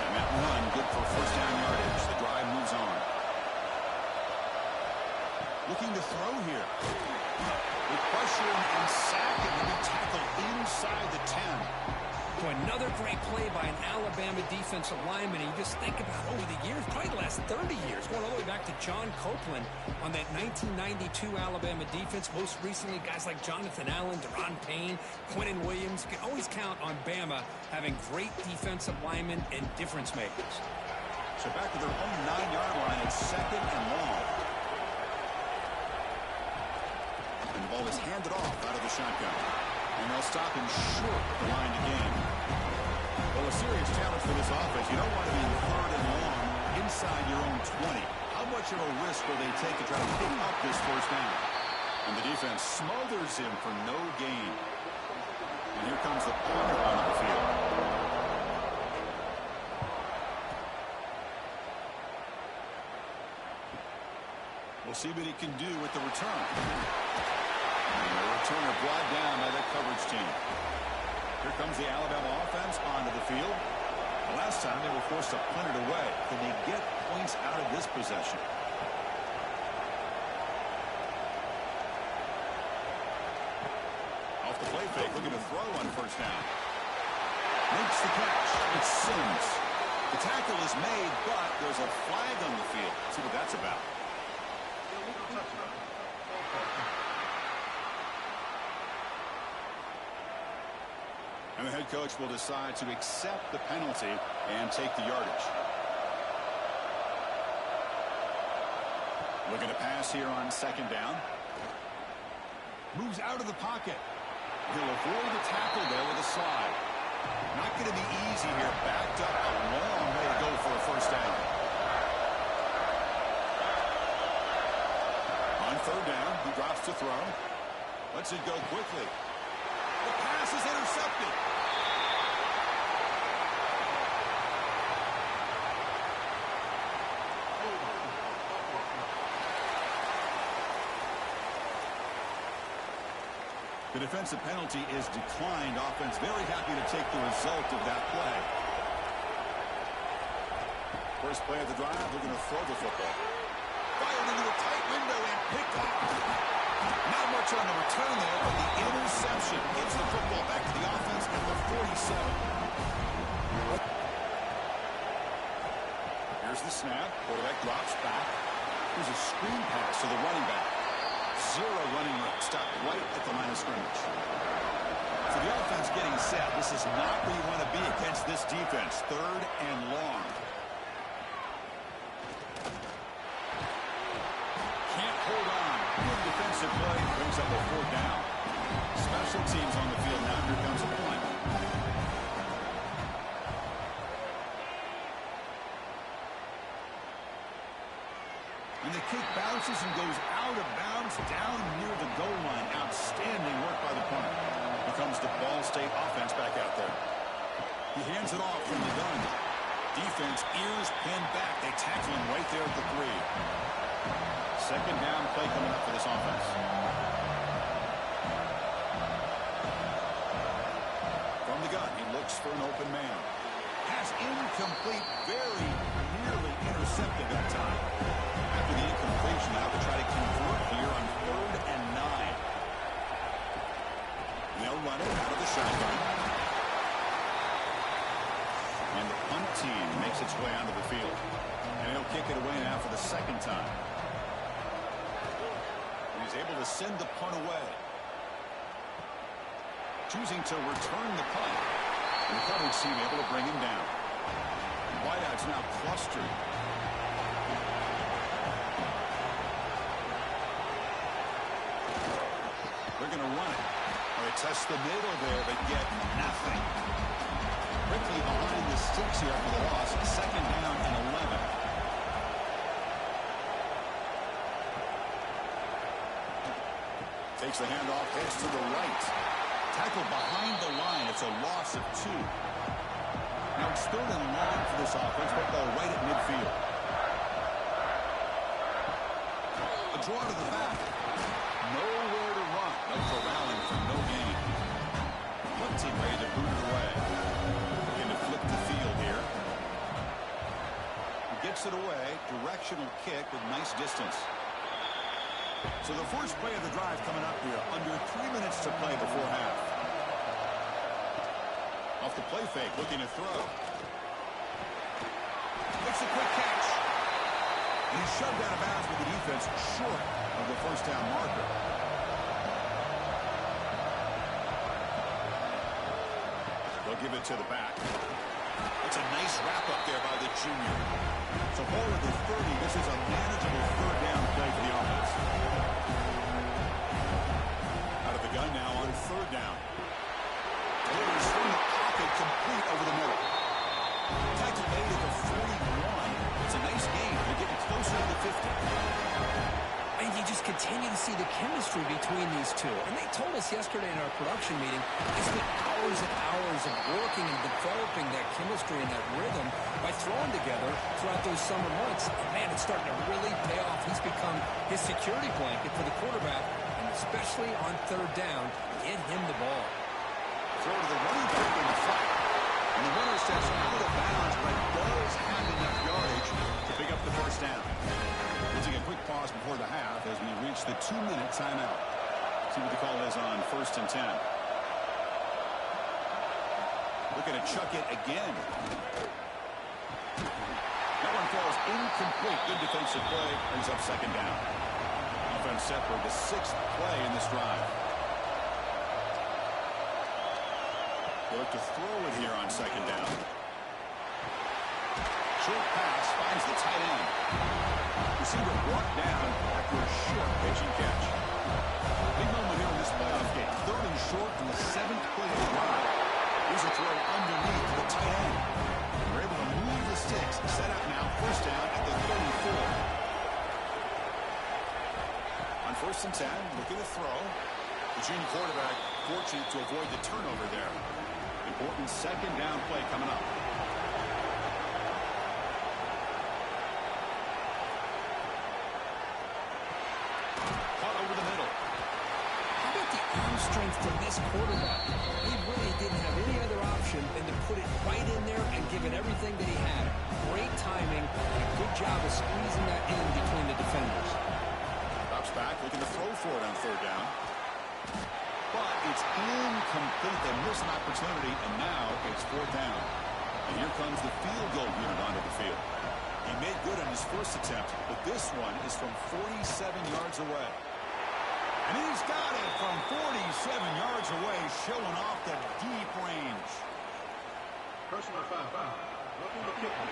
And that run good for first down yardage. The drive moves on. Looking to throw here. They pressure him and sack him to be tackled inside the 10. Boy, another great play by an Alabama defensive lineman. You just think about over the years, probably the last 30 years, going all the way back to John Copeland on that 1992 Alabama defense. Most recently, guys like Jonathan Allen, Deron Payne, Quentin Williams. You can always count on Bama having great defensive linemen and difference makers. So back to their own 9-yard line. It's second and long. And the ball is handed off out of the shotgun. And they'll stop him short of the line to gain. Well, a serious challenge for this offense. You don't want to be in third and long inside your own 20. How much of a risk will they take to try to pick up this first down? And the defense smothers him for no gain. And here comes the punter onto the field. We'll see what he can do with the return. And the returner brought down by that coverage team. Here comes the Alabama offense onto the field. The last time they were forced to punt it away. Can they get points out of this possession? Off the play fake, looking to throw on first down. Makes the catch. It's Sims. The tackle is made, but there's a flag on the field. Let's see what that's about. And the head coach will decide to accept the penalty and take the yardage. Looking to pass here on second down. Moves out of the pocket. He'll avoid the tackle there with a slide. Not going to be easy here. Backed up a long way to go for a first down. On third down, he drops to throw. Lets it go quickly. The pass is intercepted. The defensive penalty is declined. Offense very happy to take the result of that play. First play of the drive, they're going to throw the football. Fired into a tight window and picked off. Not much on the return there, but the interception gets the football back to the offense at the 47. Here's the snap. Quarterback drops back. Here's a screen pass to the running back. Zero running room. Stopped right at the line of scrimmage. So the offense getting set. This is not where you want to be against this defense. Third and long. Can't hold on. Good defensive play. Brings up a fourth down. Special teams on the field now. Here comes a point. And the kick bounces and goes out of bounds down near the goal line. Outstanding work by the punter. Here comes the Ball State offense back out there. He hands it off from the gun. Defense ears pinned back. They tackle him right there at the 3. Second down play coming up for this offense. From the gun, he looks for an open man. Pass incomplete, very nearly intercepted that time. After the incompletion, now to try to convert here on 3rd and 9. They'll run it out of the shotgun. And the punt team makes its way onto the field. And he'll kick it away now for the second time. And he's able to send the punt away. Choosing to return the punt. And the coverage coverage team able to bring him down. Wideout's now clustered. They're going to run it. They test the middle there, but get nothing. Quickly behind the sticks here for the loss. Second down and 11. Takes the handoff, heads to the right. Tackled behind the line. It's a loss of 2. Now it's 3rd and long for this offense. Football right at midfield. A draw to the back. Nowhere to run. No corralling for no gain. One team ready to boot it away. Looking to flip the field here. He gets it away. Directional kick with nice distance. So the first play of the drive coming up here. Under 3 minutes to play before half. Off the play fake, looking to throw. Makes a quick catch. And he's shoved out of bounds with the defense short of the first down marker. They'll give it to the back. It's a nice wrap up there by the junior. So ball at the 30. This is a manageable 3rd down play for the offense. Out of the gun now on 3rd down. Taylor's from the pocket, complete over the middle. Tackle made at the 41. It's a nice game. They're getting closer to the 50. And you just continue to see the chemistry between these two. And they told us yesterday in our production meeting, it's been hours and hours of working and developing that chemistry and that rhythm by throwing together throughout those summer months. And man, it's starting to really pay off. He's become his security blanket for the quarterback, and especially on 3rd down, get him the ball. Throw to the running back in the flat. And the runner steps out of bounds, but does have enough yardage to pick up the first down. We'll take a quick pause before the half as we reach the 2-minute timeout. See what the call is on 1st and 10. Looking to chuck it again. That one falls incomplete. Good defensive play. Brings up 2nd down. Offense set for the 6th play in this drive. They look to throw it here on 2nd down. Short pass finds the tight end. Receiver brought down after a short pitch and catch. Big moment here in this playoff game. 3rd and short from the 7th play of the drive. Here's a throw underneath to the tight end. They're able to move the sticks. Set up now. First down at the 34. On 1st and 10, looking to throw. The junior quarterback fortunate to avoid the turnover there. Important 2nd down play coming up. Caught over the middle. How about the arm strength from this quarterback? He really didn't have any other option than to put it right in there and give it everything that he had. Great timing and a good job of squeezing that in between the defenders. Drops back, looking to throw for it on 3rd down. But it's incomplete. They miss an opportunity, and now it's 4th down. And here comes the field goal unit onto the field. He made good on his first attempt, but this one is from 47 yards away. And he's got it from 47 yards away, showing off the deep range. Personal foul. Looking to kick it.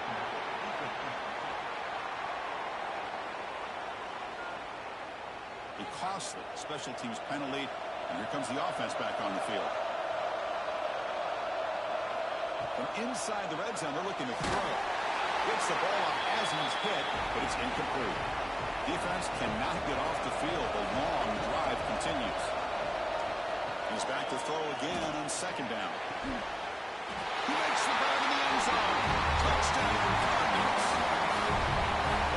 A costly special teams penalty. And here comes the offense back on the field. From inside the red zone, they're looking to throw. Gets the ball up as he's hit, but it's incomplete. Defense cannot get off the field. The long drive continues. He's back to throw again on 2nd down. He makes the grab in the end zone. Touchdown, Cardinals.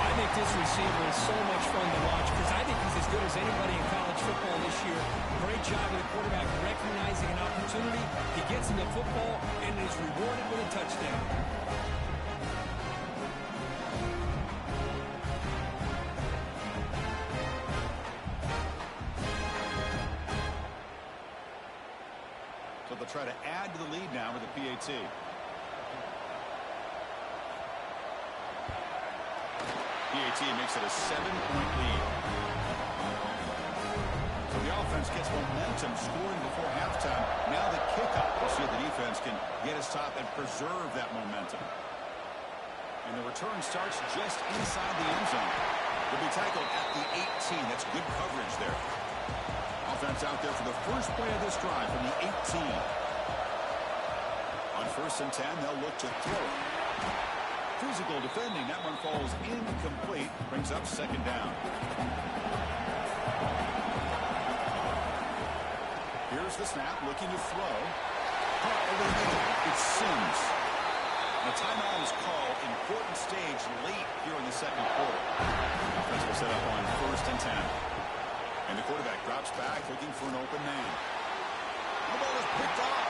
I think this receiver is so much fun to watch because I think he's as good as anybody in college football this year. Great job of the quarterback recognizing an opportunity. He gets him the football and is rewarded with a touchdown. So they'll try to add to the lead now with the PAT. PAT makes it a 7-point lead. So the offense offense gets momentum scoring before halftime. Now the kickoff. We'll see if the defense can get a stop and preserve that momentum. And the return starts just inside the end zone. Will be tackled at the 18. That's good coverage there. Offense out there for the first play of this drive from the 18. On 1st and 10, they'll look to throw it. Physical defending. That one falls incomplete. Brings up 2nd down. Here's the snap, looking to throw. Caught over the middle. It's Sims. The timeout is called. Important stage late here in the 2nd quarter. Offense will set up on 1st and 10. And the quarterback drops back, looking for an open man. The ball is picked off.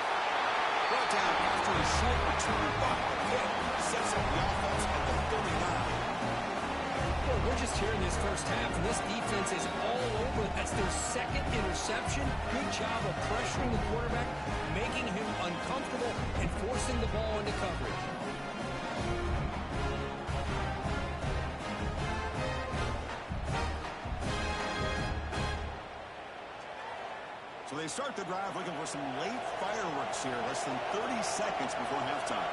Brought down after a short return by Pitt. Sets up the offense at the 39. Well, we're just here in this first half, and this defense is all over. That's their 2nd interception. Good job of pressuring the quarterback, making him uncomfortable, and forcing the ball into coverage. So they start the drive looking for some late fireworks here. Less than 30 seconds before halftime.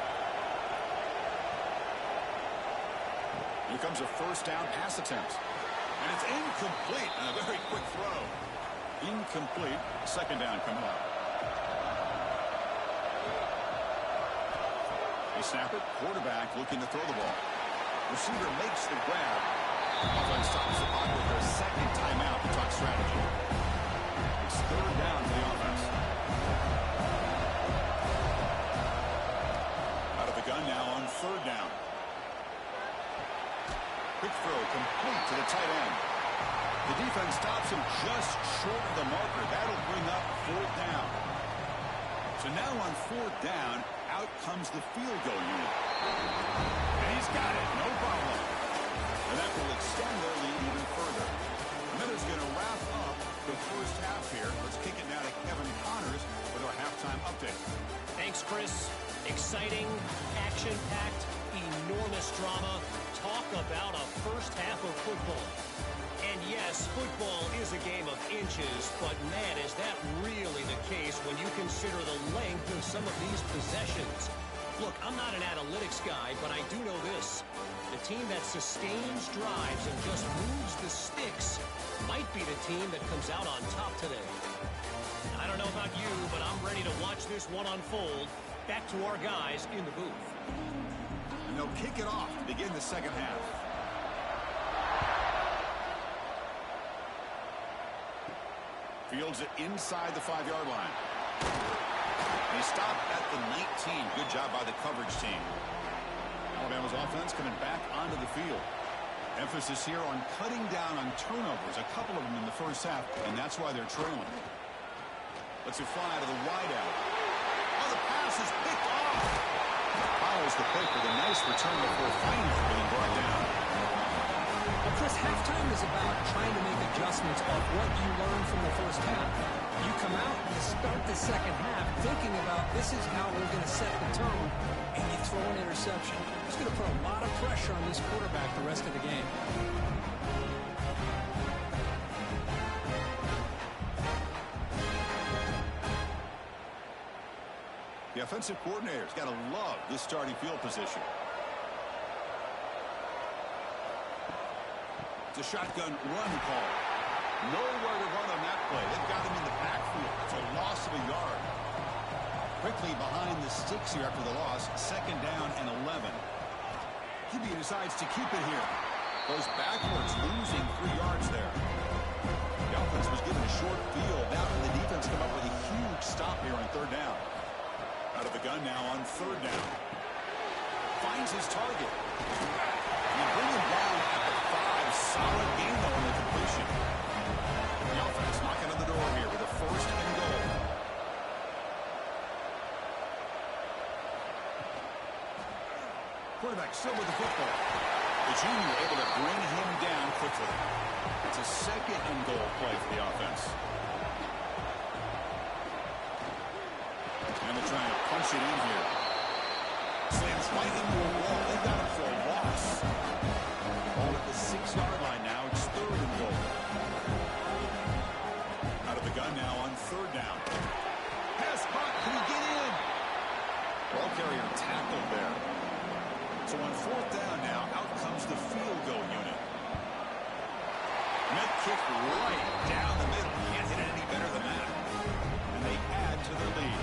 Here comes a 1st down pass attempt. And it's incomplete. And a very quick throw. Incomplete. 2nd down coming up. They snap it. Quarterback looking to throw the ball. Receiver makes the grab. Offense stops the clock with their 2nd timeout to talk strategy. It's 3rd down for the offense. Out of the gun now on 3rd down. Quick throw complete to the tight end. The defense stops him just short of the marker. That'll bring up 4th down. So now on 4th down, out comes the field goal unit. And he's got it, no problem. And that will extend their lead even further. The Miller's going to wrap up the first half here. Let's kick it now to Kevin Connors with our halftime update. Thanks, Chris. Exciting, action-packed, enormous drama. Talk about a first half of football. And yes, football is a game of inches, but man, is that really the case when you consider the length of some of these possessions. Look, I'm not an analytics guy, but I do know this. The team that sustains drives and just moves the sticks might be the team that comes out on top today. I don't know about you, but I'm ready to watch this one unfold. Back to our guys in the booth. And they'll kick it off to begin the 2nd half. Fields it inside the 5-yard line. They stop at the 19. Good job by the coverage team. Alabama's offense coming back onto the field. Emphasis here on cutting down on turnovers, a couple of them in the first half, and that's why they're trailing. Lets it fly to the wideout. Oh, the pass is picked off. Follows the pick with a nice return before finally being brought down. Well, Chris, halftime is about trying to make adjustments of what you learned from the first half. You come out, you start the 2nd half thinking about this is how we're going to set the tone, and you throw an interception. It's going to put a lot of pressure on this quarterback the rest of the game. The offensive coordinator's got to love this starting field position. It's a shotgun run call. Nowhere to run on that play. They've got him in the backfield. It's a loss of a yard. Quickly behind the sticks here after the loss. 2nd down and 11. QB decides to keep it here. Goes backwards, losing 3 yards there. The offense was given a short field. Now can the defense come up with a huge stop here on 3rd down. Out of the gun now on 3rd down. Finds his target. You bring him down at the 5. Solid game though on the completion. The offense knocking on the door here with a 1st and goal. Quarterback still with the football. The junior able to bring him down quickly. It's a 2nd and goal play for the offense. And they're trying to punch it in here. Slams right into a wall. They got him for a loss. Ball at the 6-yard line now. It's 3rd and goal. Out of the gun now. third down. Pass caught. Can he get in? Ball carrier tackled there. So on fourth down now, out comes the field goal unit. Net kick right down the middle. Can't hit it any better than that. And they add to their lead.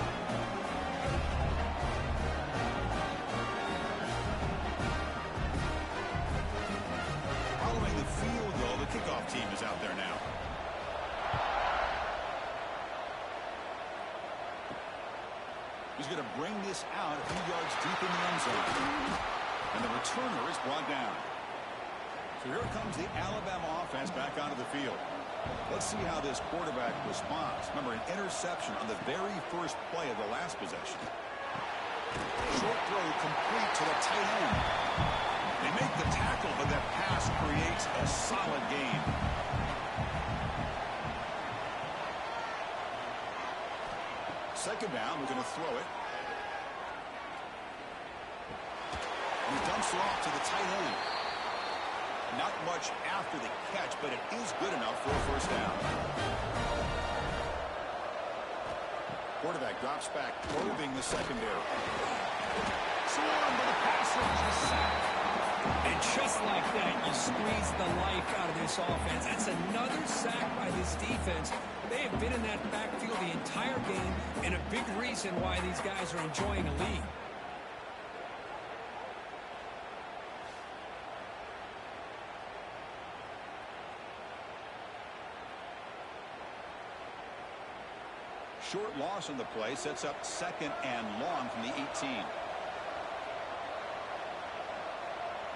Following the field goal, the kickoff team is out there now. He's going to bring this out a few yards deep in the end zone. And the returner is brought down. So here comes the Alabama offense back onto the field. Let's see how this quarterback responds. Remember, an interception on the very first play of the last possession. Short throw complete to the tight end. They make the tackle, but that pass creates a solid gain. Second down, we're going to throw it. He dumps it off to the tight end. Not much after the catch, but it is good enough for a first down. Quarterback drops back, probing the secondary. Swarmed by the passer on a sack. And just like that, you squeeze the life out of this offense. That's another sack by this defense. They have been in that backfield the entire game, and a big reason why these guys are enjoying a lead. Short loss on the play sets up second and long from the 18.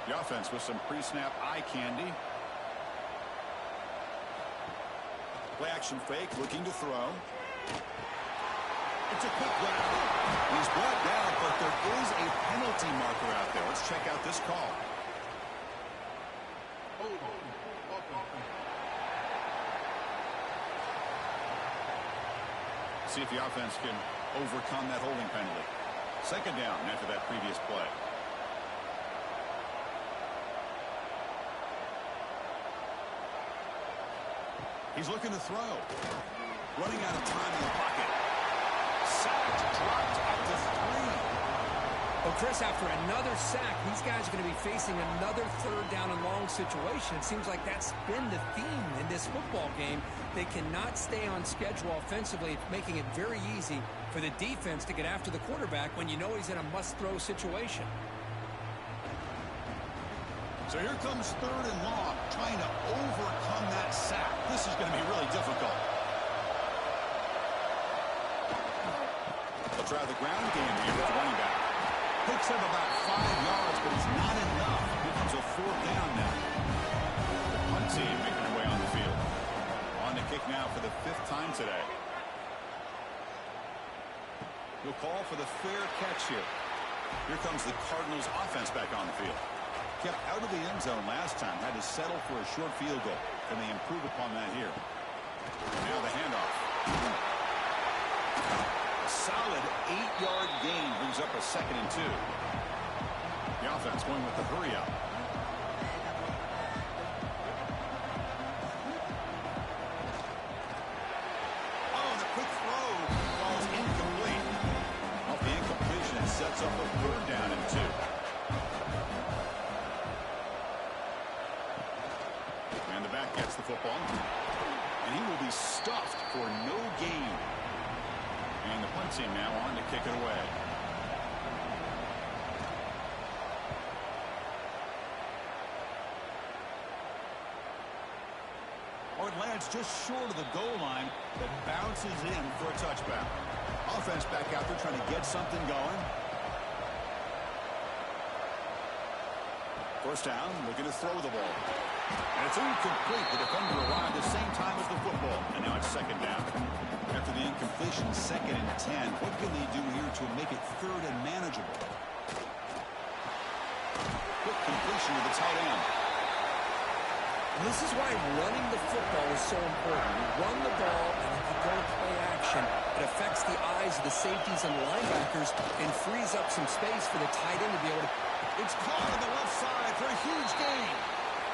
The offense with some pre-snap eye candy. Play action fake, looking to throw. It's a quick grab. He's brought down, but there is a penalty marker out there. Let's check out this call. See if the offense can overcome that holding penalty. Second down after that previous play. He's looking to throw. Running out of time in the pocket. Sacked, dropped at the 3. Well, Chris, after another sack, these guys are going to be facing another third down and long situation. It seems like that's been the theme in this football game. They cannot stay on schedule offensively, making it very easy for the defense to get after the quarterback when you know he's in a must-throw situation. So here comes third and long, trying to overcome that sack. This is going to be really difficult. They'll try the ground game here with the running back. Picks up about 5 yards, but it's not enough. It becomes a fourth down now. The punt team making their way on the field. On the kick now for the 5th time today. He'll call for the fair catch here. Here comes the Cardinals offense back on the field. Kept out of the end zone last time. Had to settle for a short field goal. Can they improve upon that here? Now the handoff. A solid 8-yard gain brings up a 2nd and 2. The offense going with the hurry up. Oh, the quick throw falls incomplete. Off the incompletion, it sets up a 3rd down and 2. And the back gets the football. And he will be stuffed for no gain. And the punt team now on to kick it away. Oh, it lands just short of the goal line, but bounces in for a touchback. Offense back out there trying to get something going. First down, looking to throw the ball. And it's incomplete. The defender arrived at the same time as the football. And now it's 2nd down. After the incompletion, 2nd and 10. What can they do here to make it 3rd and manageable? Quick completion to the tight end. This is why running the football is so important. You run the ball, and if you go play action, it affects the eyes of the safeties and linebackers and frees up some space for the tight end to be able to... It's caught on the left side for a huge gain.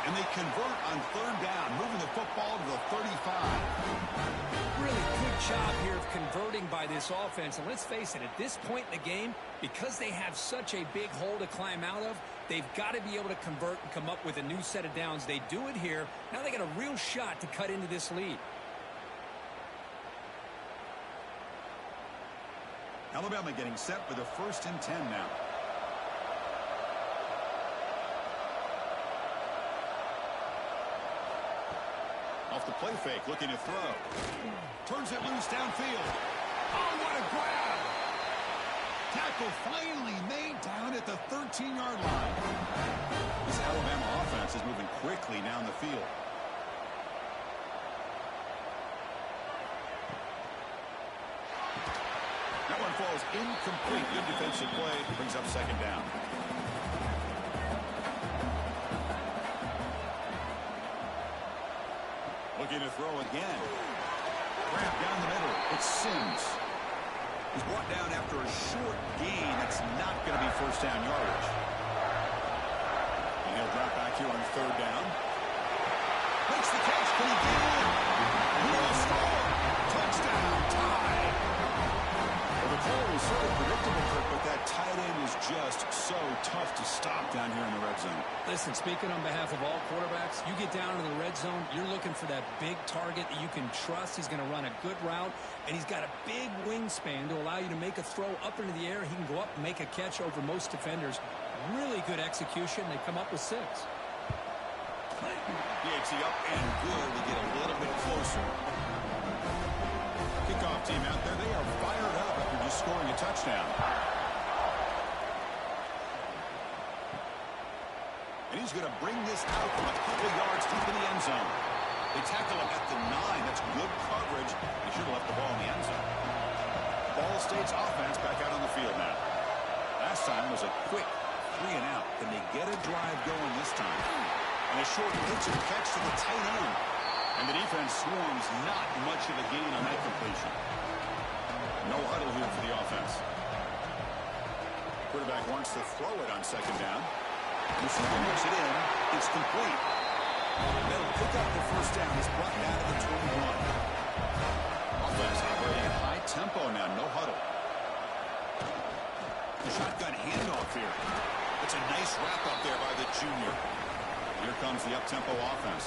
And they convert on third down, moving the football to the 35. Really good job here of converting by this offense. And let's face it, at this point in the game, because they have such a big hole to climb out of, they've got to be able to convert and come up with a new set of downs. They do it here. Now they got a real shot to cut into this lead. Alabama getting set for the 1st and 10 now. Off the play fake, looking to throw. Turns it loose downfield. Oh, what a grab! Tackle finally made down at the 13-yard line. This Alabama offense is moving quickly down the field. That one falls incomplete. Good defensive play. Brings up 2nd down. Looking to throw again. Grab down the middle. It's Sims. He's brought down after a short gain. That's not going to be 1st down yardage. And he'll drop back here on 3rd down. Makes the catch. Can he get in? He will score. Touchdown. Tie. Well, the call was sort of predictable, Kirk, but that tight end is just so tough to stop down here in the red zone. Listen, speaking on behalf of all quarterbacks, you get down in the red zone, you're looking for that big target that you can trust. He's going to run a good route, and he's got a big wingspan to allow you to make a throw up into the air. He can go up and make a catch over most defenders. Really good execution. They come up with 6. DHC up and good. We get a little bit closer. Kickoff team out there. They are fired up after just scoring a touchdown. And he's going to bring this out from a couple yards deep in the end zone. They tackle him at the 9. That's good coverage. They should have left the ball in the end zone. Ball State's offense back out on the field now. Last time was a quick 3 and out. Can they get a drive going this time? And a short pitch and catch to the tight end. And the defense swarms, not much of a gain on that completion. No huddle here for the offense. Quarterback wants to throw it on 2nd down. Receiver makes it in. It's complete. They'll pick up the 1st down. He's brought down to the 21. Offense operating at high tempo now. No huddle. The shotgun handoff here. It's a nice wrap up there by the junior. Here comes the up-tempo offense.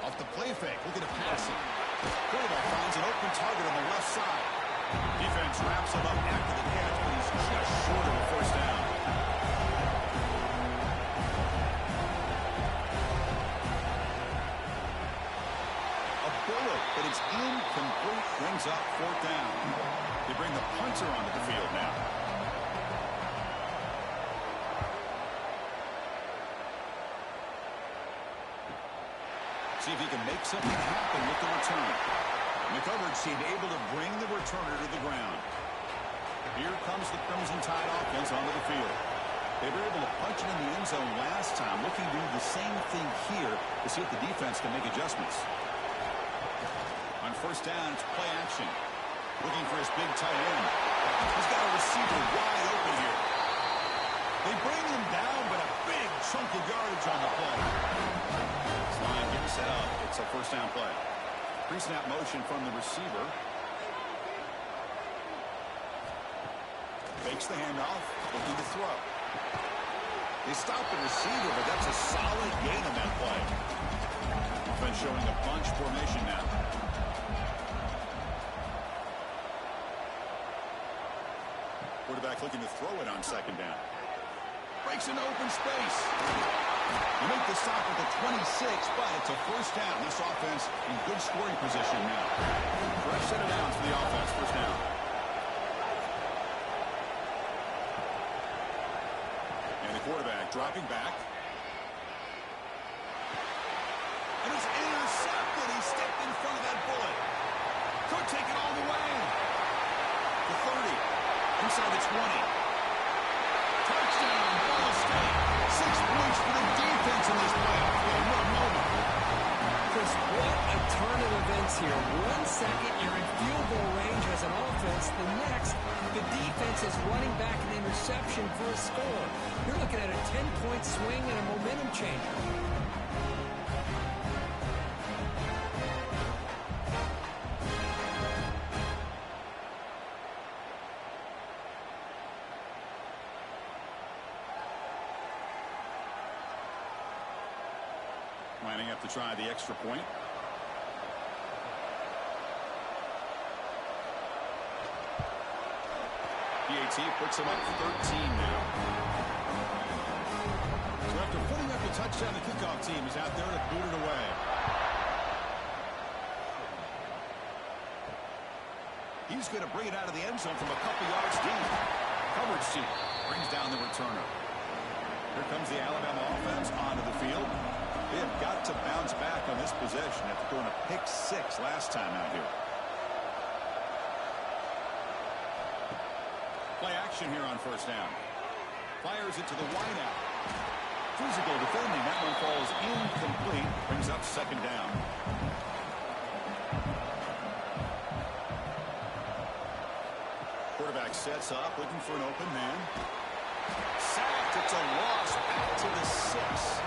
Off the play fake. Look at the passing. Quarterback finds an open target on the left side. Defense wraps him up after the catch, but he's just short of the 1st down. A bullet, but it's incomplete. Brings up 4th down. They bring the punter onto the field now. See if he can make something happen with the return. And the coverage seemed able to bring the returner to the ground. Here comes the Crimson Tide offense onto the field. They were able to punch it in the end zone last time, looking to do the same thing here to see if the defense can make adjustments. On 1st down, it's play action. Looking for his big tight end. He's got a receiver wide open here. They bring him down, but a big chunk of yardage on the play. This line getting set up. It's a 1st down play. Pre-snap motion from the receiver. Fakes the handoff. Looking to throw. They stop the receiver, but that's a solid gain on that play. Offense showing a bunch formation now. Quarterback looking to throw it on 2nd down. Breaks into open space. They make the stop at the 26, but it's a 1st down. This offense in good scoring position now. Fresh set of downs for the offense. 1st down. And the quarterback dropping back. And it's intercepted. He stepped in front of that bullet. Could take it all the way. The 30. Inside the 20. Touchdown, Ball State. 6 points for the defense in this playoff game. What a moment. Chris, what a turn of events here. 1 second, you're in field goal range as an offense. The next, the defense defense is running back an interception for a score. You're looking at a 10-point swing and a momentum changer. Lining up to try the extra point. PAT puts him up 13 now. So after putting up a touchdown, the kickoff team is out there to boot it away. He's going to bring it out of the end zone from a couple yards deep. Coverage team brings down the returner. Here comes the Alabama offense onto the field. They have got to bounce back on this possession after throwing a pick 6 last time out here. Play action here on first down. Fires it to the wideout. Physical defending. That one falls incomplete. Brings up second down. Quarterback sets up, looking for an open man. Sacked. It's a loss back to the 6.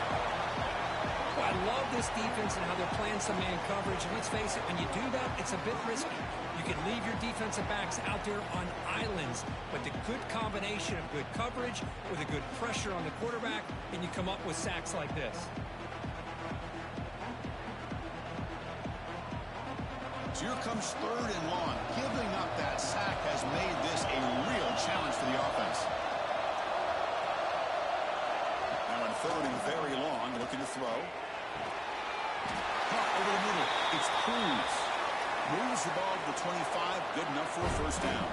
I love this defense and how they're playing some man coverage. And let's face it, when you do that, it's a bit risky. You can leave your defensive backs out there on islands, but the good combination of good coverage with a good pressure on the quarterback, and you come up with sacks like this. So here comes third and long. Giving up that sack has made this a real challenge for the offense. Now on third and very long, looking to throw. Caught over the middle. It's Cruz. Moves the ball to the 25. Good enough for a first down.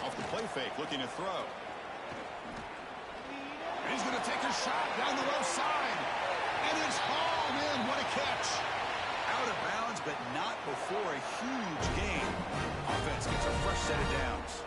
Off the play fake, looking to throw. And he's going to take a shot down the left side. And it's hauled in. What a catch. Out of bounds, but not before a huge gain. Offense gets a fresh set of downs.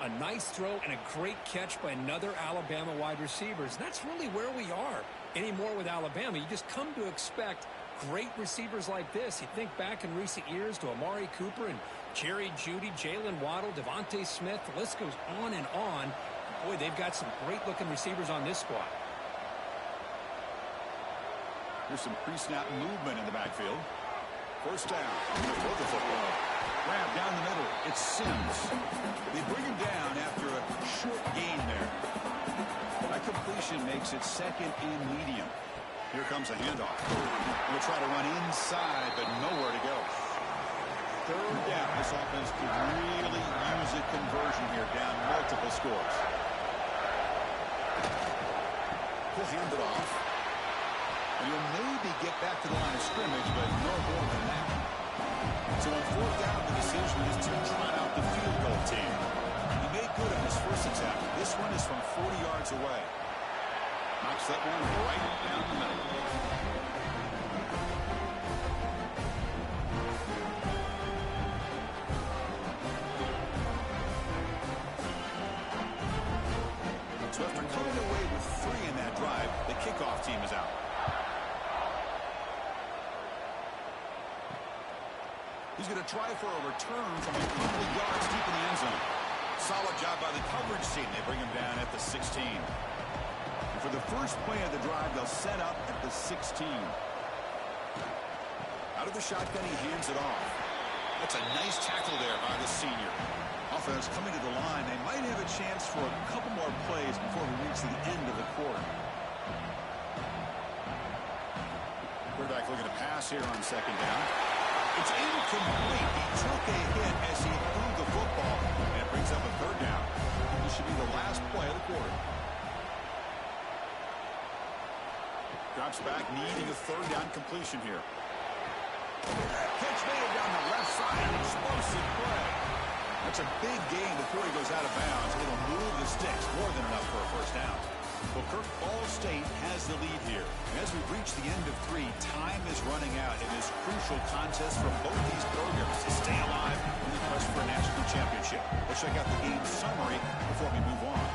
A nice throw and a great catch by another Alabama wide receivers. That's really where we are anymore with Alabama. You just come to expect great receivers like this. You think back in recent years to Amari Cooper and Jerry Jeudy, Jalen Waddle, Devontae Smith. The list goes on and on. Boy, they've got some great-looking receivers on this squad. Here's some pre-snap movement in the backfield. First down. Throw the football. Grab down the middle. It's Sims. They bring him down after a short gain there. That completion makes it second and medium. Here comes a handoff. We'll try to run inside, but nowhere to go. Third down. This offense could really use a conversion here, down multiple scores. He'll hand it off. And he'll maybe get back to the line of scrimmage, but no more than that. So on fourth down, the decision is to try out the field goal team. He made good on his first attempt. This one is from 40 yards away. Knocks that one right down the middle. So after coming away with 3 in that drive, the kickoff team is out. He's going to try for a return from a couple of yards deep in the end zone. Solid job by the coverage team. They bring him down at the 16. And for the first play of the drive, they'll set up at the 16. Out of the shotgun, he hands it off. That's a nice tackle there by the senior. Offense coming to the line. They might have a chance for a couple more plays before we reach the end of the quarter. Quarterback looking to pass here on second down. It's incomplete. He took a hit as he threw the football, and it brings up a third down. This should be the last play of the quarter. Drops back, needing a third down completion here. Catch made down the left side. An explosive play. That's a big gain before he goes out of bounds. It'll move the sticks, more than enough for a first down. Well, Kirk, Ball State has the lead here. And as we reach the end of 3, time is running out in this crucial contest for both these programs to stay alive in the quest for a national championship. Let's check out the game summary before we move on.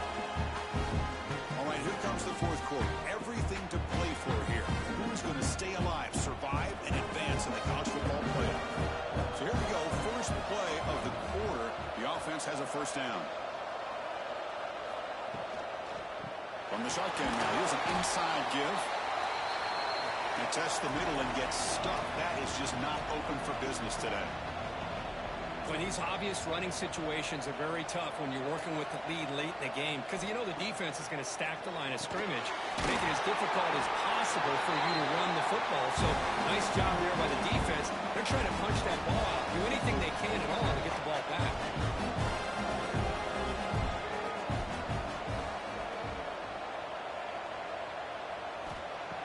All right, here comes the fourth quarter. Everything to play for here. Who's going to stay alive, survive, and advance first down. From the shotgun now, here's an inside give. And tests the middle and gets stuck. That is just not open for business today. When these obvious running situations are very tough when you're working with the lead late in the game, because you know the defense is going to stack the line of scrimmage, make it as difficult as possible for you to run the football. So nice job there by the defense. They're trying to punch that ball out, do anything they can at all to get the ball back.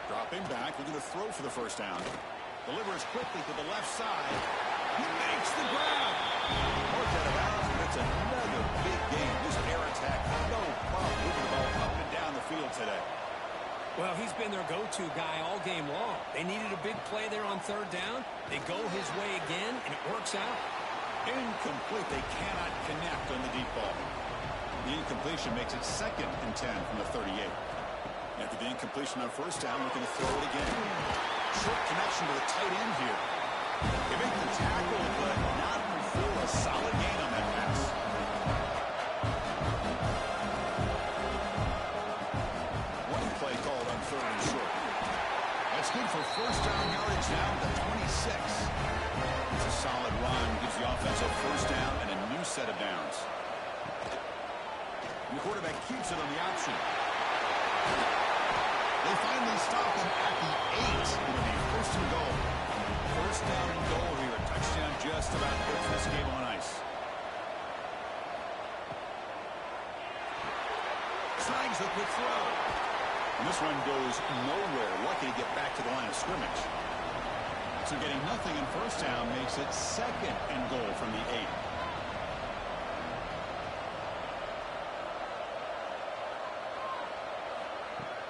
Dropping back, looking to throw for the first down. Delivers quickly to the left side. He makes the grab. Worked out of bounds, and it's another big game. This air attack, no problem moving the ball up and down the field today. Well, he's been their go-to guy all game long. They needed a big play there on third down. They go his way again, and it works out. Incomplete. They cannot connect on the deep ball. The incompletion makes it 2nd and 10 from the 38. After the incompletion on first down, looking to throw it again. Short connection to the tight end here. They make the tackle, but not before a solid gain on that pass. One play called on 3rd and short. That's good for first down yardage now at the 26. It's a solid run. Gives the offense a first down and a new set of downs. And the quarterback keeps it on the option. They finally stop him at the 8. It'll be 1st and goal. First down and goal here. A touchdown just about puts this game on ice. Snags the quick throw. And this one goes nowhere. Lucky to get back to the line of scrimmage. So getting nothing in first down makes it 2nd and goal from the 8.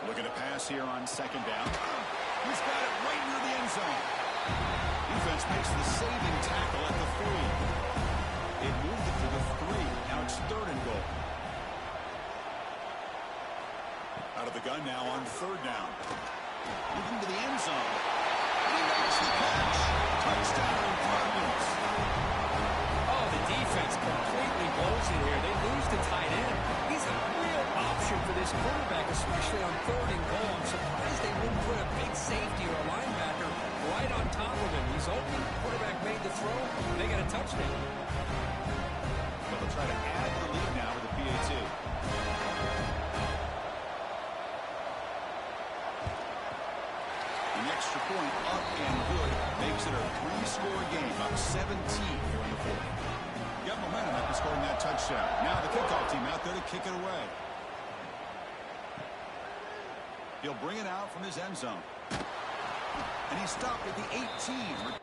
Looking to pass here on 2nd down. He's got it right near the end zone. Defense makes the saving tackle at the 3. It moved it to the 3. Now it's 3rd and goal. Out of the gun now on 3rd down. Moving to the end zone. He makes the catch. Touchdown, Cardinals. Oh, the defense completely blows it here. They lose the tight end. He's a real option for this quarterback, especially on 3rd and goal. I'm surprised they wouldn't put a big safety or a linebacker right on top of him. He's open. Quarterback made the throw. They got a touchdown. But they'll try to add the lead now with the PAT. An extra point up and good makes it a 3-score game, up 17 here in the 4th. Got momentum after scoring that touchdown. Now the kickoff team out there to kick it away. He'll bring it out from his end zone. And he stopped at the 18.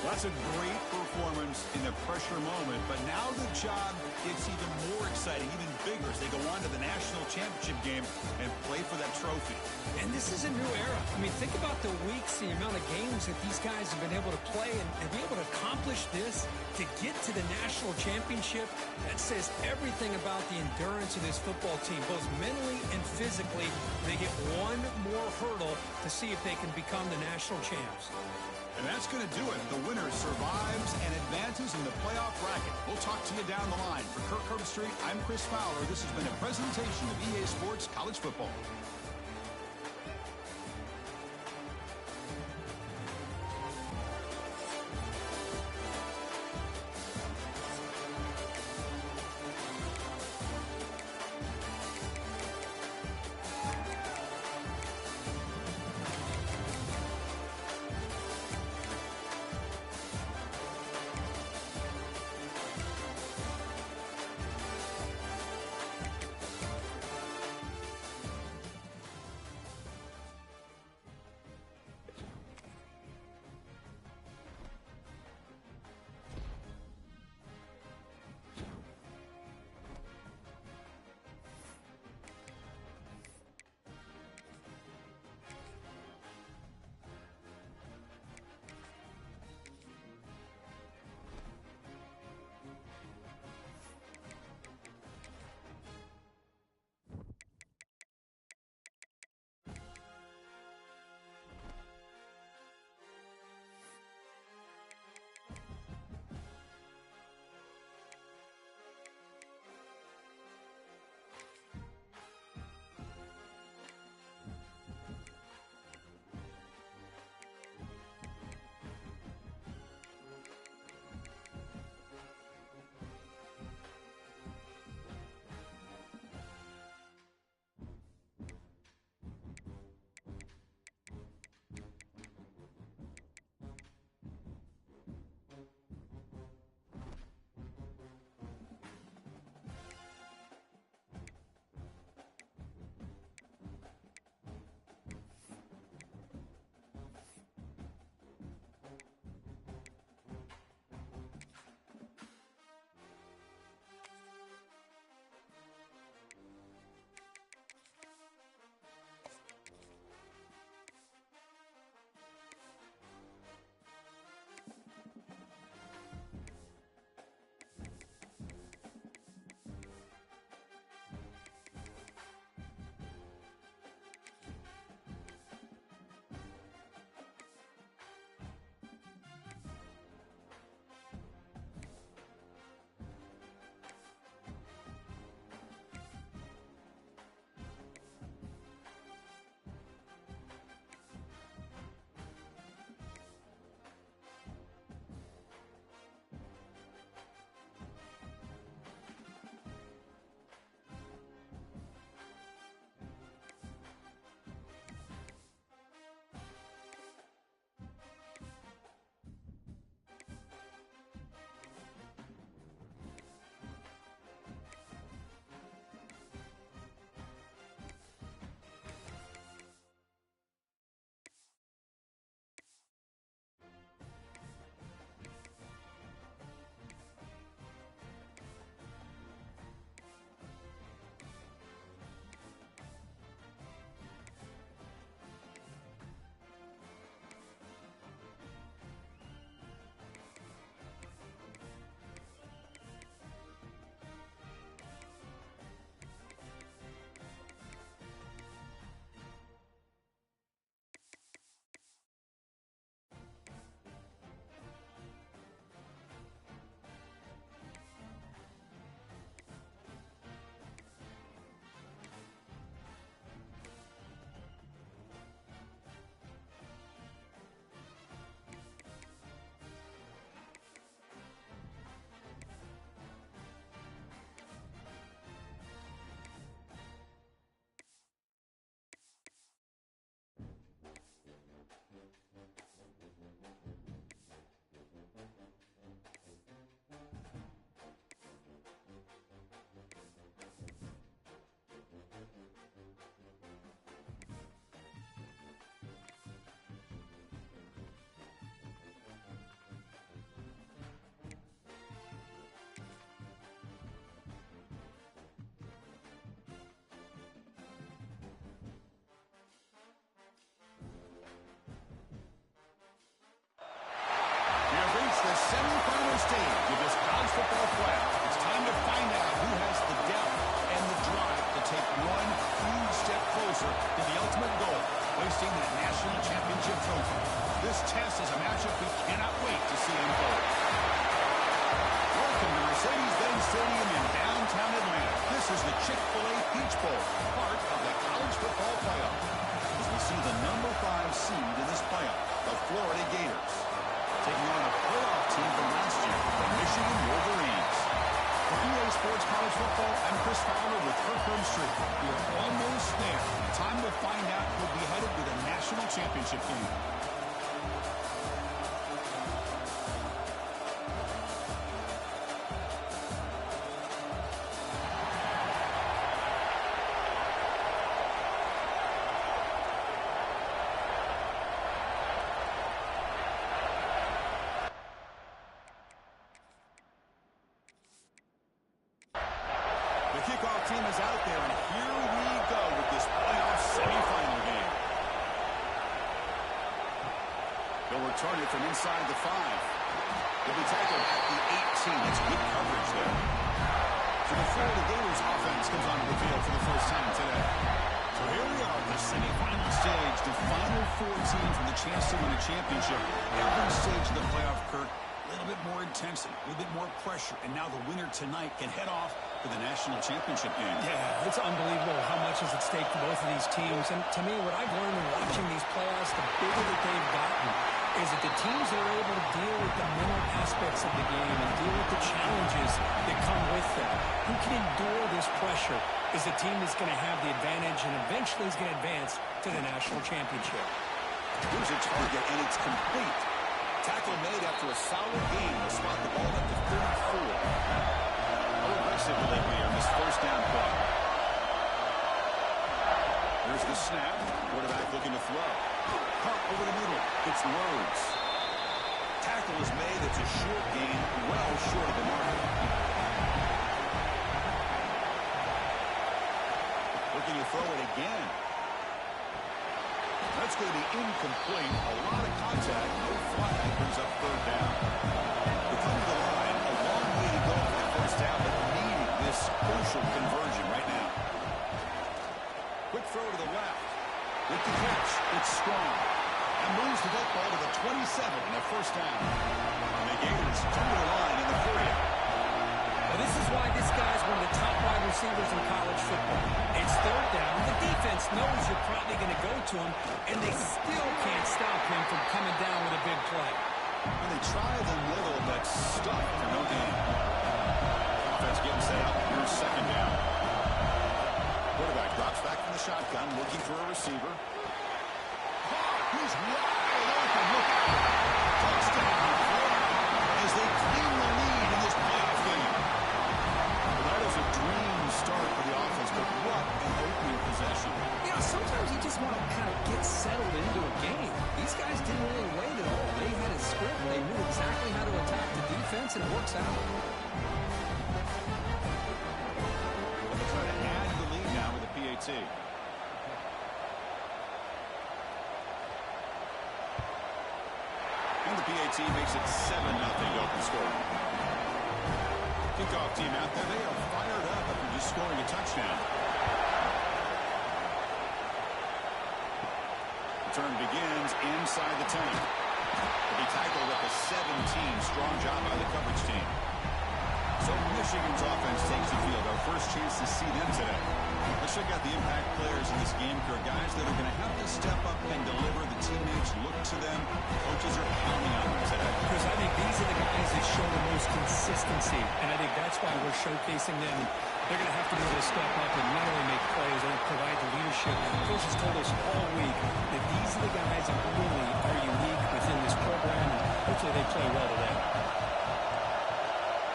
That's a great performance in the pressure moment, but now the job gets even more exciting, even bigger as they go on to the national championship game and play for that trophy. And this is a new era. I mean, think about the weeks, the amount of games that these guys have been able to play and be able to accomplish this, to get to the national championship. That says everything about the endurance of this football team, both mentally and physically. They get one more hurdle to see if they can become the national champs. And that's going to do it. The winner survives and advances in the playoff bracket. We'll talk to you down the line. For Kirk Herbstreit, I'm Chris Fowler. This has been a presentation of EA Sports College Football. semifinal stage of this college football playoff. It's time to find out who has the depth and the drive to take one huge step closer to the ultimate goal, hoisting that national championship trophy. This test is a matchup we cannot wait to see unfold. Welcome to Mercedes-Benz Stadium in downtown Atlanta. This is the Chick-fil-A Peach Bowl, part of the college football playoff. As we see the number 5 seed in this playoff, the Florida Gators, taking on a playoff team from last year, the Michigan Wolverines. For EA Sports College Football, I'm Chris Fowler with Kirkland Street. We're almost there. Time to find out who'll be headed to the national championship game. The kickoff team is out there, and here we go with this playoff semifinal game. They'll return it from inside the 5. They'll be tackled at the 18. That's good coverage there. So the Florida Gators offense comes onto the field for the first time today. So here we are, the semifinal stage, the final 4 teams with a chance to win a championship. Every stage of the playoff, Kirk, a little bit more intensity, a little bit more pressure, and now the winner tonight can head off for the national championship game. Yeah, it's unbelievable how much is at stake for both of these teams. And to me, what I've learned in watching these playoffs, the bigger that they've gotten, is that the teams that are able to deal with the mental aspects of the game and deal with the challenges that come with them, who can endure this pressure, is the team that's going to have the advantage and eventually is going to advance to the national championship. Here's a target, and it's complete. Tackle made after a solid game to spot the ball up to 34. How aggressive will they be on this first down play? Here's the snap. Quarterback looking to throw. Caught over the middle. It's Rhodes. Tackle is made. It's a short gain, well short of the mark. Looking to throw it again. That's going to be incomplete. A lot of contact. No flag. Brings up third down. We're coming to the line. A long way to go for the first down, but needing this crucial conversion right now. Quick throw to the left. With the catch, it's strong. And moves the football to the 27 and a first down. And the Gators come to the line in the 40. Well, this is why this guy's one of the top wide receivers in college football. It's third down. The defense knows you're probably going to go to him, and they still can't stop him from coming down with a big play. And they try the middle, but stuck for no gain. Offense getting set up. Here's second down. Quarterback drops back from the shotgun, looking for a receiver. He's wide open. Look out. Touchdown. As they clean the lead in this playoff game. Well, that is a dream start for the offense, but what an opening possession. You know, sometimes you just want to kind of get settled into a game. These guys didn't really wait at all. They had a script. They knew exactly how to attack the defense, and it works out. They try to add the lead now with the PAT. And the PAT makes it 7-0 open score. Kickoff team out there. They are fired up after just scoring a touchdown. Return begins inside the 10. They'll be tackled at the 17. Strong job by the coverage team. So Michigan's offense takes the field. Our first chance to see them today. Let's check out the impact players in this game, guys that are going to have to step up and deliver. The teammates look to them. Coaches are counting on them today. Because I think these are the guys that show the most consistency, and I think that's why we're showcasing them. They're going to have to be able to step up and not only make plays, but provide the leadership. Coaches told us all week that these are the guys that really are unique within this program, and hopefully they play well today.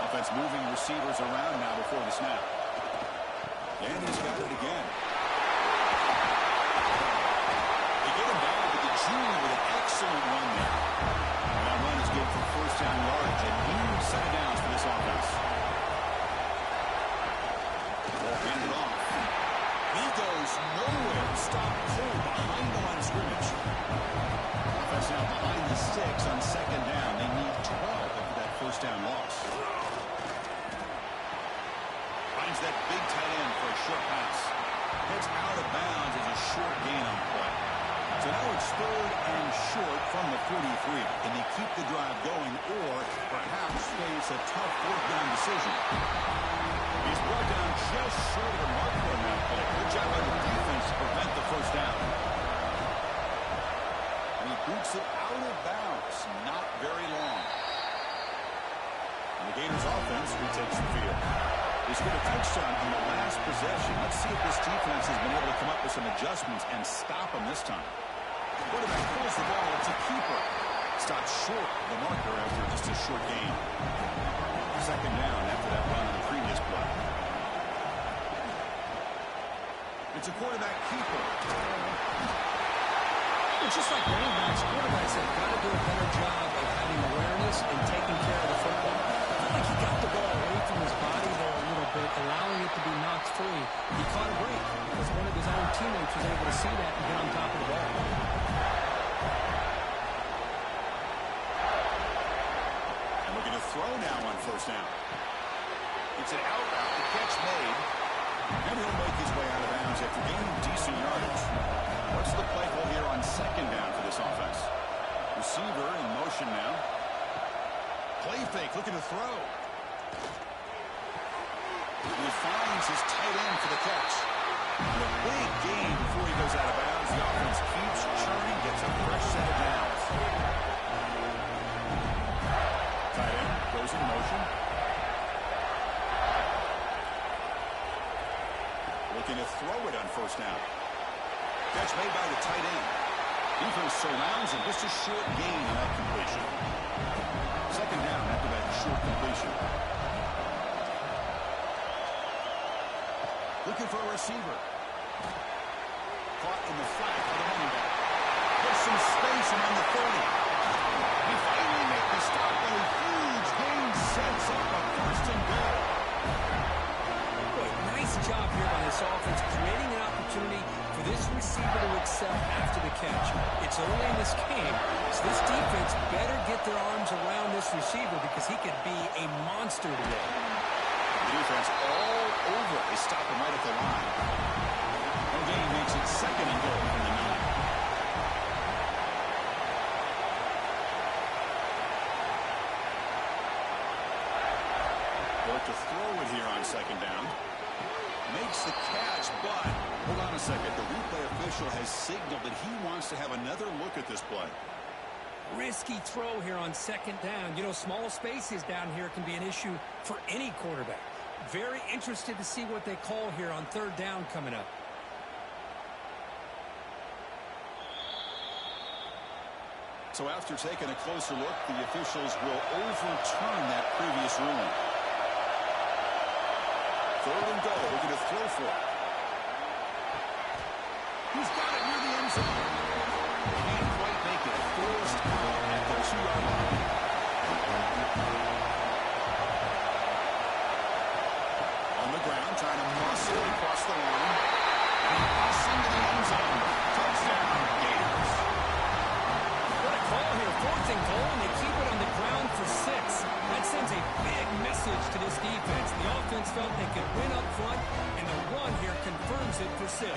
Offense moving receivers around now before the snap. And he's got it again. They get him down to the junior with an excellent run there. And that run is good for first down yardage and huge set of downs for this offense. Ball handed off. He goes nowhere. Stop cold behind the line of scrimmage. Offense now behind the sticks on second down. They need 12 after that first down loss. Finds that big tight end for a short pass. Heads out of bounds as a short gain on the play. So now it's 3rd and short from the 43. Can they keep the drive going or perhaps face a tough 4th down decision? He's brought down just short of the marker on that play. Good job by the defense to prevent the first down. And he boots it out of bounds. Not very long. And the Gators offense retakes the field. They scored a touchdown on the last possession. Let's see if this defense has been able to come up with some adjustments and stop them this time. Quarterback pulls the ball. It's a keeper. Stopped short of the marker after just a short gain. 2nd down after that run on the previous play. It's a quarterback keeper. Well, just like running backs, quarterbacks have got to do a better job of having awareness and taking care of the football. I felt like he got the ball away from his body there a little bit, allowing it to be knocked free. He caught a break because one of his own teammates was able to see that and get on top of the ball. And we're going to throw now on first down. It's an out route. The catch made. And he'll make his way out of bounds after gaining decent yardage. What's the play call here on 2nd down for this offense? Receiver in motion now. Play fake, looking to throw. He finds his tight end for the catch. And a big gain before he goes out of bounds. The offense keeps churning, gets a fresh set of downs. Tight end goes in motion. Looking to throw it on first down. Catch made by the tight end. Defense surrounds him. Just a short gain on that completion. 2nd down after that short completion. Looking for a receiver. Caught in the flat for the running back. There's some space around the 30. He finally makes the stop. A huge gain sets up a 1st and goal. Nice job here by this offense, creating an opportunity for this receiver to excel after the catch. It's early in this game, so this defense better get their arms around this receiver because he could be a monster today. The defense all over. They stop him right at the line. No gain makes it 2nd and goal from the 9. Look to throw it here on 2nd down. Makes the catch, but hold on a second. The replay official has signaled that he wants to have another look at this play. Risky throw here on 2nd down. You know, small spaces down here can be an issue for any quarterback. Very interested to see what they call here on 3rd down coming up. So after taking a closer look, the officials will overturn that previous ruling. 3rd and goal. Looking to throw for it. He's got it near the end zone. Can't quite make it. Forced out at the 2-yard line. On the ground, trying to muscle it across the line. Pass into the end zone. Touchdown, Gators. What a call here. 4th and goal, and they keep it on the ground for 6. That sends a big message to this defense. The offense felt they could win up front, and the run here confirms it for 6.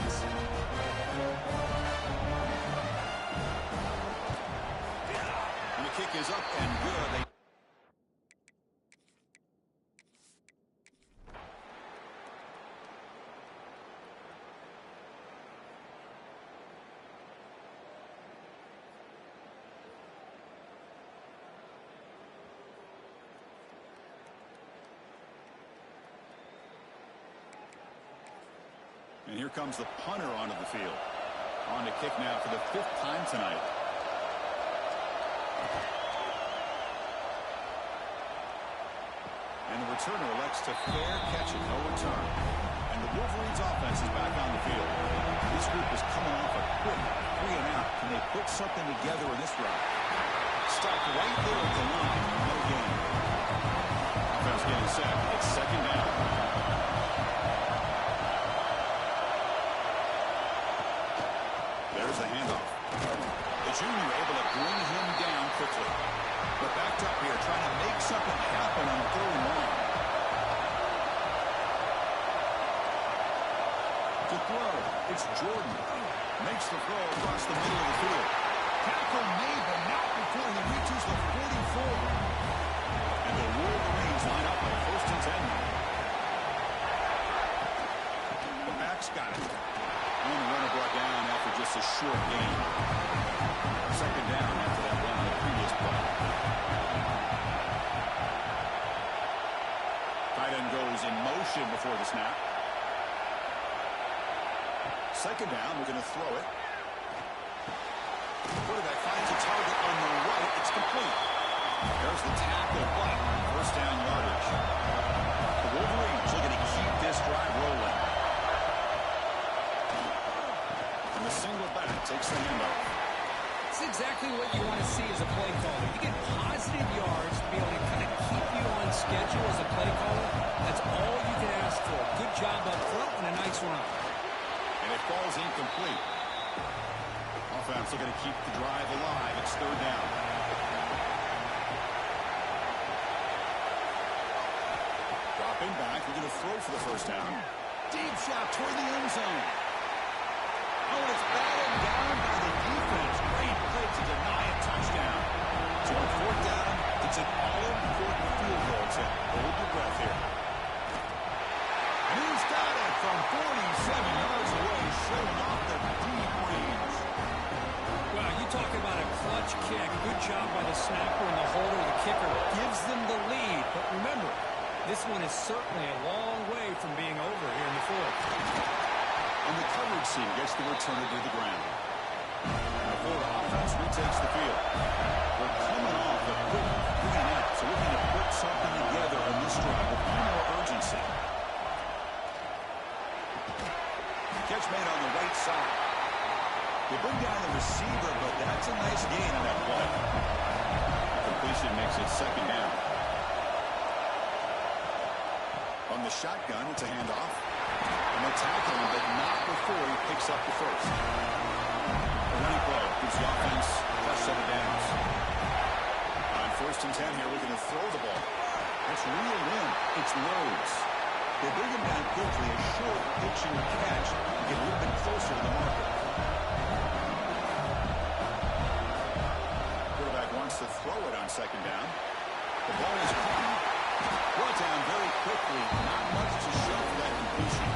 And the kick is up and good. And here comes the punter onto the field. On to kick now for the 5th time tonight. And the returner elects to fair catch it, no return. And the Wolverines offense is back on the field. This group is coming off a quick 3 and out. Can they put something together in this round? Stopped right there at the line. No gain. Offense getting set. It's 2nd down. There's the handoff. The junior able to bring him down quickly. But backed up here, trying to make something throw. It's Jordan. Makes the throw across the middle of the field. Tackle made, but not before he reaches the 44. And the Wolverines line up on 1st and 10. The back's got it. And the runner brought down after just a short gain. 2nd down after that run on the previous play. Tight end goes in motion before the snap. 2nd down, we're going to throw it. Quarterback finds a target on the right. It's complete. There's the tackle, but 1st down yardage. The Wolverines looking to keep this drive rolling. And the single back takes the handoff. It's exactly what you want to see as a play caller. You get positive yards to be able to kind of keep you on schedule as a play caller. That's all you can ask for. Good job up front and a nice run. And it falls incomplete. Offense looking to keep the drive alive. It's 3rd down. Dropping back. We're going to throw for the 1st down. Deep shot toward the end zone. Oh, it's batted down by the defense. Great play to deny a touchdown. So on 4th down, it's an all-important field goal attempt. Hold your breath here. And he's got it from 47 yards away, showing off the deep range. Well, you talk about a clutch kick. Good job by the snapper and the holder. The kicker gives them the lead. But remember, this one is certainly a long way from being over here in the 4th. And the coverage team gets the returner to the ground. And the Florida offense retakes the field. We're coming off a quick 3-and-out, so looking to put something together on this drive with more urgency. Catch made on the right side. They bring down the receiver, but that's a nice gain on that play. The completion makes it 2nd down. On the shotgun, it's a handoff. And they tackle him, but not before he picks up the 1st. The running play gives the offense plus 7 downs. On 1st and 10 here, we're going to throw the ball. It's reeled in. It's Rhodes. They bring him down quickly. A short pitching catch to get a little bit closer to the marker. Quarterback wants to throw it on 2nd down. The ball is caught. Brought down very quickly. Not much to show for that completion.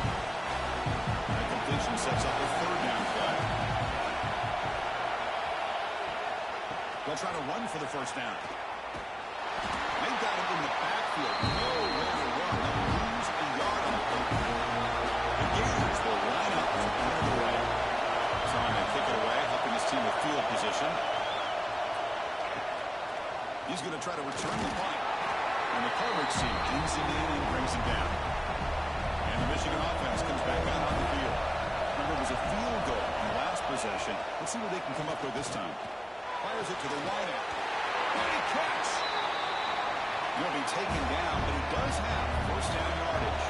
That completion sets up a 3rd down play. They'll try to run for the 1st down. They've got him in the backfield. Nowhere to run. They'll lose a yard on the play. The Gators will line up to put it away. Trying to kick it away, helping his team with field position. He's going to try to return the punt. And the coverage team pins him in and brings him down. And the Michigan offense comes back out on the field. Remember, it was a field goal in the last possession. Let's see what they can come up with this time. Fires it to the wideout. Great catch! He'll be taken down, but he does have 1st down yardage.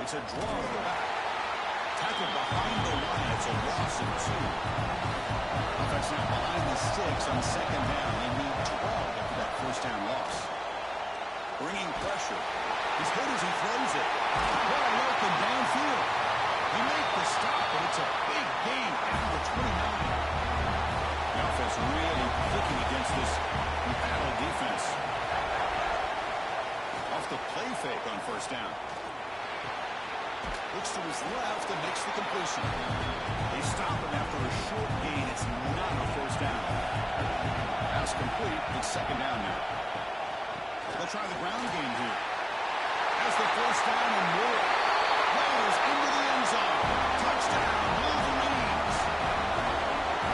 It's a draw to the back. Tackled behind the line. It's a loss of 2. Offense now behind the sticks on 2nd down. They need 12 after that 1st down loss. Bringing pressure. He's hit as he throws it. Wide open downfield. They make the stop, but it's a big gain down to 29. The offense really clicking against this battle defense. Off the play fake on 1st down. Looks to his left and makes the completion. They stop him after a short gain. It's not a 1st down. Pass complete. It's 2nd down now. They'll try the ground game here. Has the 1st down and more. Goes into the end zone. Touchdown, Wolverines.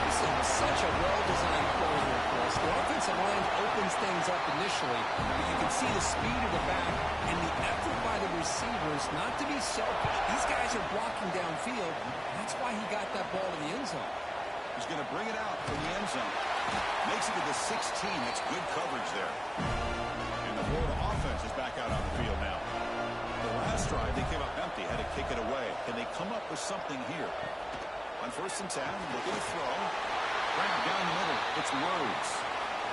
This is such a well-designed play here, Chris. The offensive line opens things up initially. You can see the speed of the back and the effort by the receivers not to be selfish. These guys are blocking downfield. That's why he got that ball to the end zone. He's going to bring it out from the end zone. Makes it to the 16. That's good coverage there. And the Florida offense is back out on the field now. The last drive, they came up empty, had to kick it away. Can they come up with something here? On 1st and 10, looking to throw. Grab down the middle. It's Rhodes.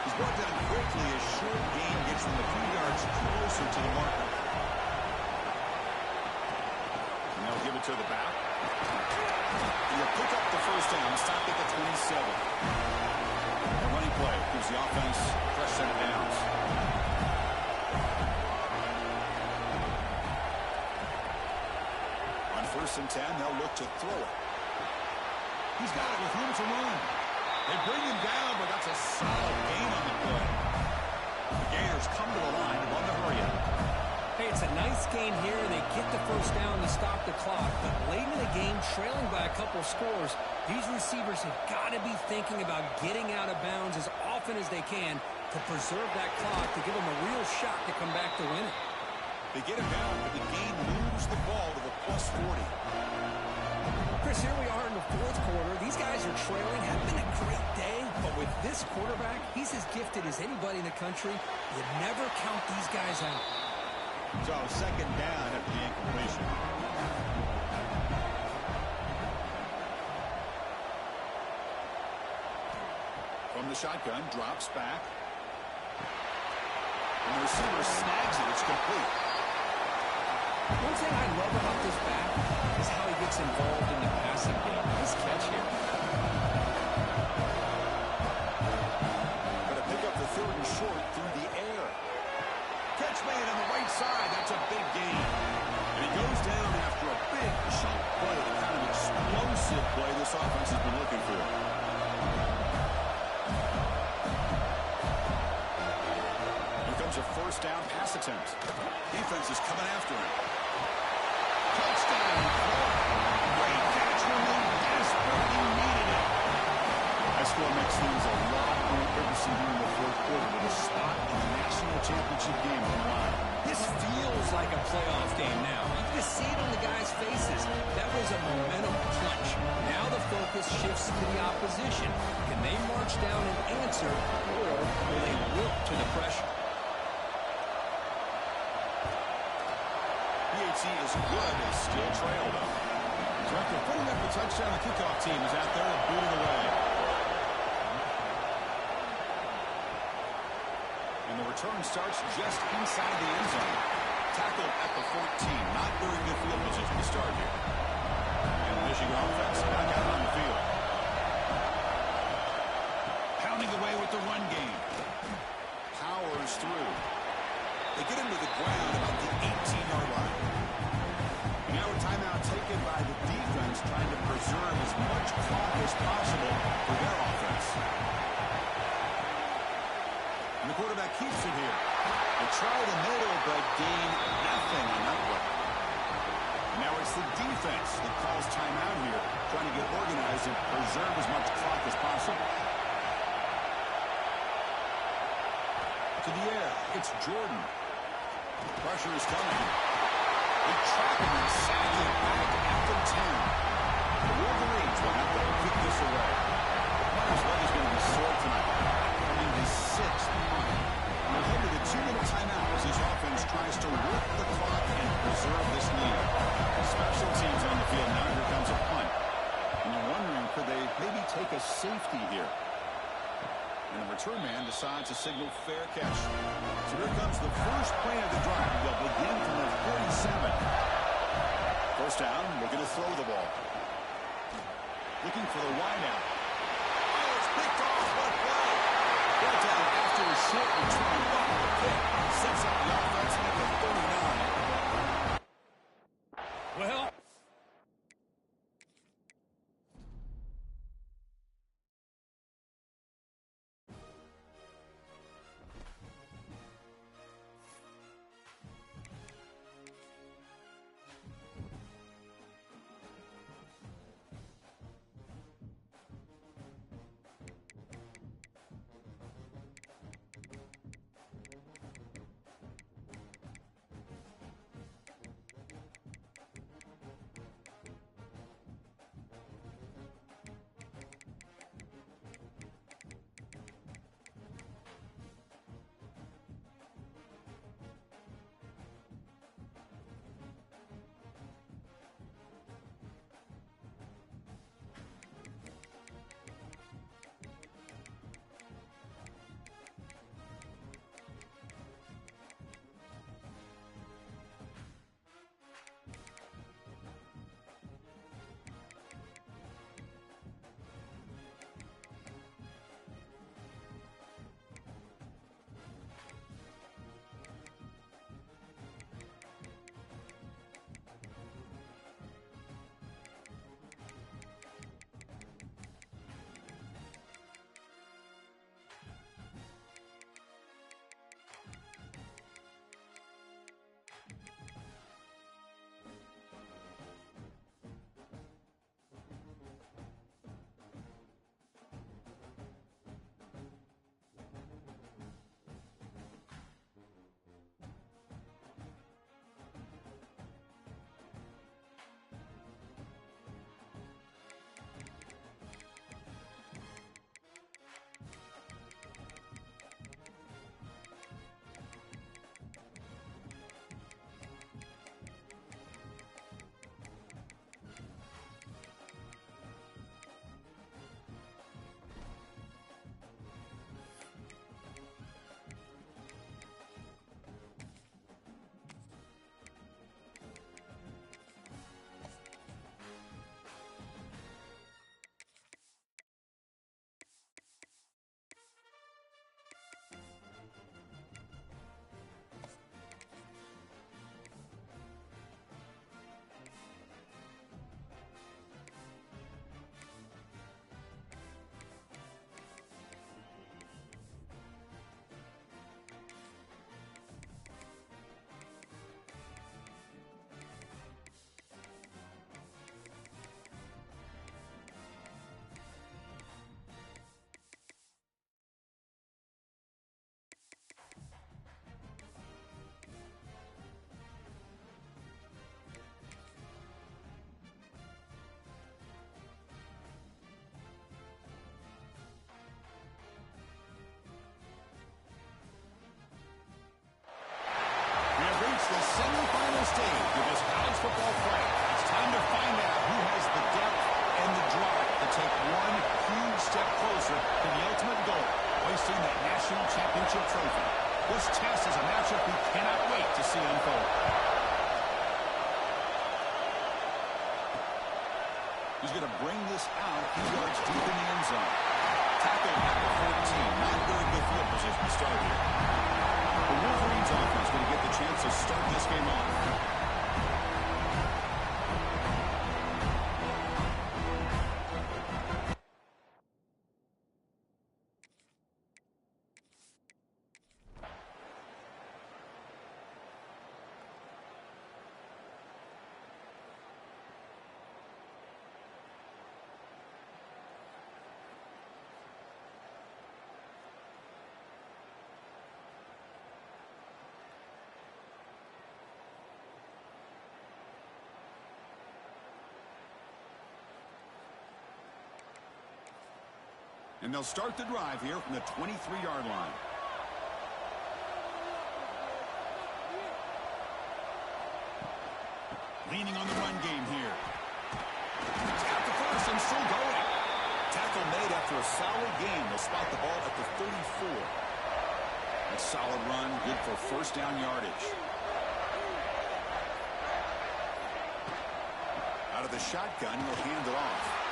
He's brought down quickly as short gain gets them a few yards closer to the marker. And they'll give it to the back. And they'll pick up the first down, stop at the 27. A running play gives the offense fresh set of downs. On 1st and 10, they'll look to throw it. He's got it with room to run. They bring him down, but that's a solid gain on the play. The Gators come to the line to run the hurry up. Hey, it's a nice gain here. They get the first down to stop the clock. But late in the game, trailing by a couple scores, these receivers have got to be thinking about getting out of bounds as often as they can to preserve that clock, to give them a real shot to come back to win it. They get him down, but the game moves the ball to the plus 40. Chris, here we are in the 4th quarter. These guys are trailing. Had been a great day, but with this quarterback, he's as gifted as anybody in the country. You never count these guys out. So, 2nd down after the incompletion. From the shotgun, drops back. And the receiver snags it. It's complete. One thing I love about this back is how he gets involved in the passing game. Nice catch here. Going to pick up the 3rd and short through the air. Catch made on the right side. That's a big gain. And he goes down after a big chunk play, the kind of explosive play this offense has been looking for. Here comes a 1st down pass attempt. Defense is coming after him. Touchdown. Great catch when they desperately needed it. That score makes things a lot more interesting here in the 4th quarter with a spot in the national championship game on the line. This feels like a playoff game now. You can see it on the guys' faces. That was a momentum punch. Now the focus shifts to the opposition. Can they march down and answer, or will they wilt to the pressure? PHC is good. They still trail, though. So after putting up a touchdown, the kickoff team is out there to boot it away. And the return starts just inside the end zone. Tackled at the 14. Not very good field position to start here. And the Michigan offense back out on the field. Pounding away with the run game. Powers through. They get him to the ground about the 18-yard line. And now a timeout taken by the defense, trying to preserve as much clock as possible for their offense. And the quarterback keeps it here. They try the middle, but gain nothing on that play. Now it's the defense that calls timeout here, trying to get organized and preserve as much clock as possible. To the air, it's Jordan. Pressure is coming. They trap him and sack him back at the 10. The Wolverines will have to kick this away. Hunter's leg is going to be sore tonight. Coming his 6th punt. And they're headed to 2-minute timeout as his offense tries to work the clock and preserve this lead. Special teams on the field. Now here comes a punt. And you're wondering, could they maybe take a safety here? And the return man decides to signal fair catch. So here comes the first play of the drive. They'll begin from the 47. 1st down, looking to throw the ball. Looking for the wideout. Oh, it's picked off. What a play. Brought down after a short return. What a pick. Sets up the offense at the 39. Well, take one huge step closer to the ultimate goal, hoisting that national championship trophy. This test is a matchup we cannot wait to see unfold. He's going to bring this out a few yards deep in the end zone. Tackled at the 14. Not very good field position to start here. The Wolverines offense going to get the chance to start this game off. And they'll start the drive here from the 23-yard line. Leaning on the run game here. He's got the first and still going. Tackle made after a solid game. They'll spot the ball at the 34. A solid run, good for first down yardage. Out of the shotgun, he'll hand it off.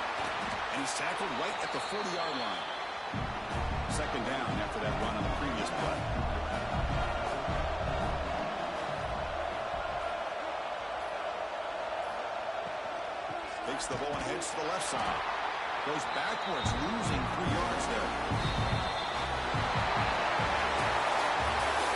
And he's tackled right at the 40-yard line. Second down after that run on the previous play. Takes the ball and heads to the left side. Goes backwards, losing 3 yards there.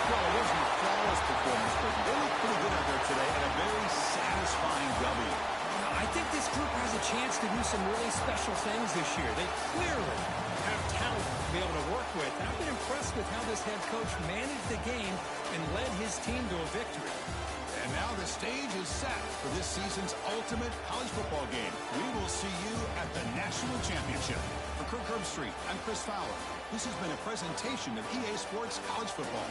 Well, it wasn't a flawless performance, but they look pretty good out there today and a very satisfying W. I think this group has a chance to do some really special things this year. They clearly have talent to be able to work with. And I've been impressed with how this head coach managed the game and led his team to a victory. And now the stage is set for this season's ultimate college football game. We will see you at the National Championship. For Kirk Herbstreit, I'm Chris Fowler. This has been a presentation of EA Sports College Football.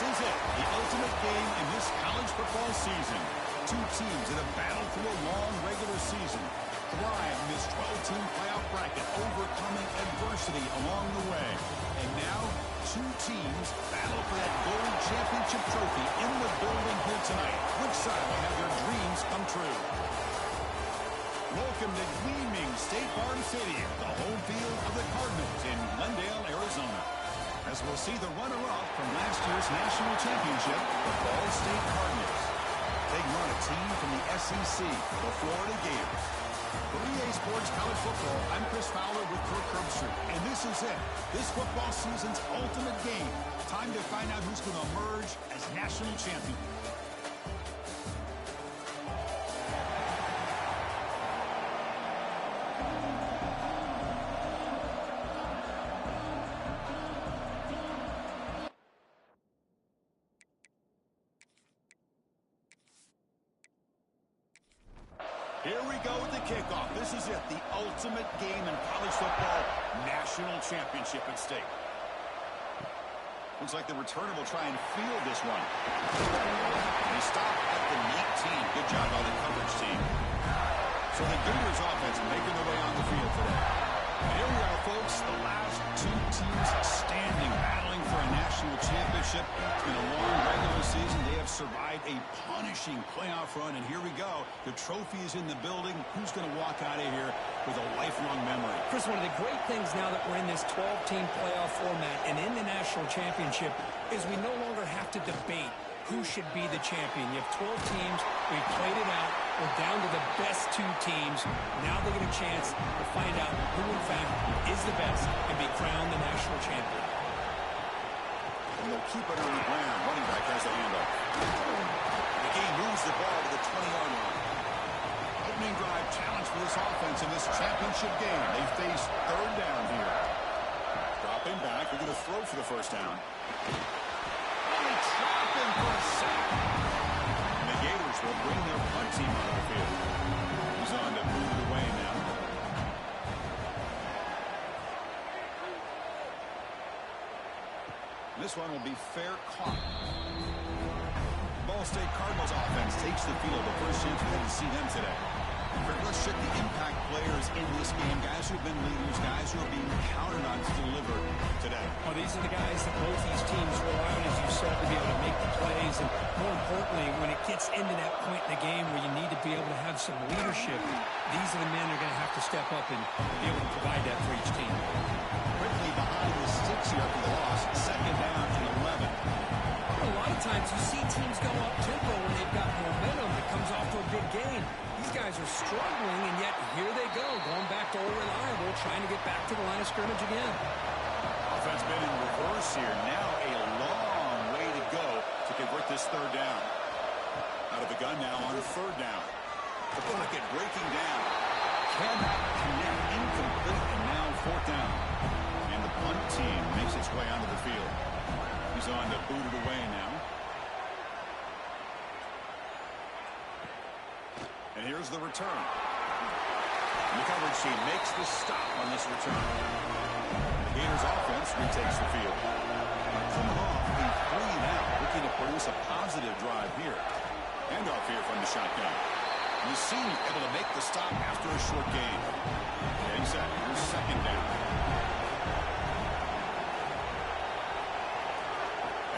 is it, the ultimate game in this college football season. Two teams that have battled through a long regular season, thrive in this 12-team playoff bracket, overcoming adversity along the way. And now, two teams battle for that gold championship trophy in the building here tonight. Which side will have their dreams come true? Welcome to gleaming State Farm Stadium, the home field of the Cardinals in Glendale, Arizona. As we'll see the runner-up from last year's national championship, the Ball State Cardinals. Taking on a team from the SEC, the Florida Gators. For EA Sports College Football, I'm Chris Fowler with Kirk Herbstreit. And this is it. This football season's ultimate game. Time to find out who's going to emerge as national champion. Here we go with the kickoff. This is it, the ultimate game in college football, national championship at stake. Looks like the returner will try and field this one. They stop at the 19. Good job by the coverage team. So the Gators offense making their way on the field today. And here we are, folks, the last two teams standing, battling for a national championship. It's been a long regular season. They have survived a punishing playoff run, and here we go. The trophy is in the building. Who's going to walk out of here with a lifelong memory? Chris, one of the great things now that we're in this 12-team playoff format and in the national championship is we no longer have to debate who should be the champion. You have 12 teams. We've played it out. We're down to the best two teams. Now they get a chance to find out who, in fact, is the best and be crowned the national champion. And they'll keep it on the ground. Running back has the handoff. The game moves the ball to the 20-yard line. Opening drive challenge for this offense in this championship game. They face third down here. Dropping back. They're going to throw for the first down. Trapping for a sack. And the Gators will bring their punt team onto the field. He's on to move it away now. This one will be fair caught. Ball State Cardinals offense takes the field. The first chance we had to see them today. Let's check the impact players in this game. Guys who have been leaders, guys who are being counted on to deliver today. Oh, these are the guys that both these teams rely on, as you said, to be able to make the plays. And more importantly, when it gets into that point in the game where you need to be able to have some leadership, these are the men who are going to have to step up and be able to provide that for each team. Quickly behind the sticks here after the loss. Second down and 11. A lot of times you see teams go up tempo when they've got momentum that comes off to a big gain. These guys are struggling, and yet here they go, going back to old reliable, trying to get back to the line of scrimmage again. Offense been in reverse here. Now a long way to go to convert this third down. Out of the gun now on third down. The bucket breaking down. Cannot connect, incomplete, and now fourth down. And the punt team makes its way onto the field. He's on to boot it away now. And here's the return. The coverage team makes the stop on this return. The Gators offense retakes the field. Coming off a 3-and-out, looking to produce a positive drive here. Handoff here from the shotgun. You see able to make the stop after a short gain. Getting set. Here's second down.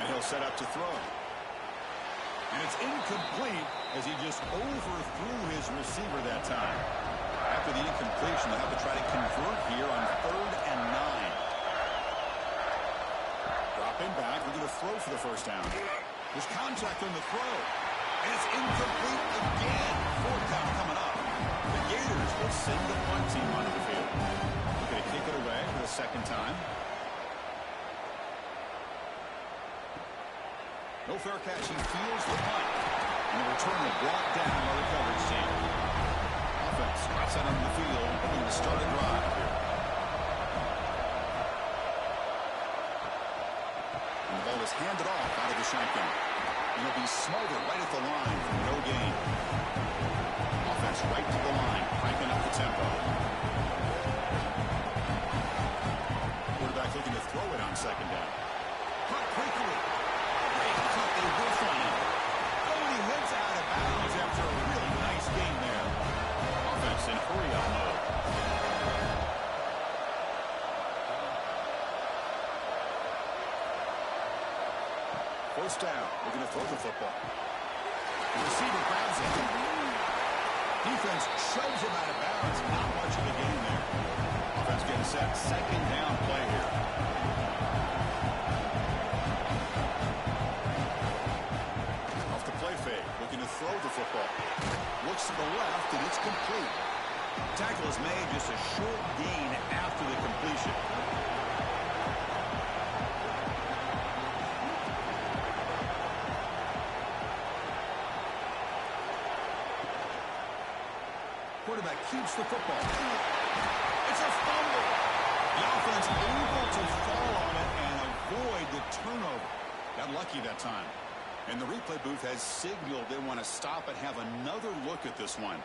And he'll set up to throw. And it's incomplete as he just overthrew his receiver that time. After the incompletion, they'll have to try to convert here on 3rd and 9. Dropping back, we're going to throw for the first down. There's contact on the throw. And it's incomplete again. Fourth down coming up. The Gators will send the punt team onto the field. They're going to kick it away for the second time. No fair catch. He fields the punt. And the return will block down by the coverage team. Offense outside on the field, looking to start a drive here. And the ball is handed off out of the shotgun. And it'll be smothered right at the line for no gain. Offense right to the line, cranking up the tempo. Quarterback looking to throw it on second down. Cut quickly. Great First down. We're going to throw the football. The receiver grabs it. Defense shoves him out of bounds. Not much of a gain there. Offense getting set. Second down play here. Off the play fake. Looking to throw the football. Looks to the left, and it's complete. Tackle is made, just a short gain after the completion. Quarterback keeps the football. It's a fumble. The offense able to fall on it and avoid the turnover. Got lucky that time. And the replay booth has signaled they want to stop and have another look at this one.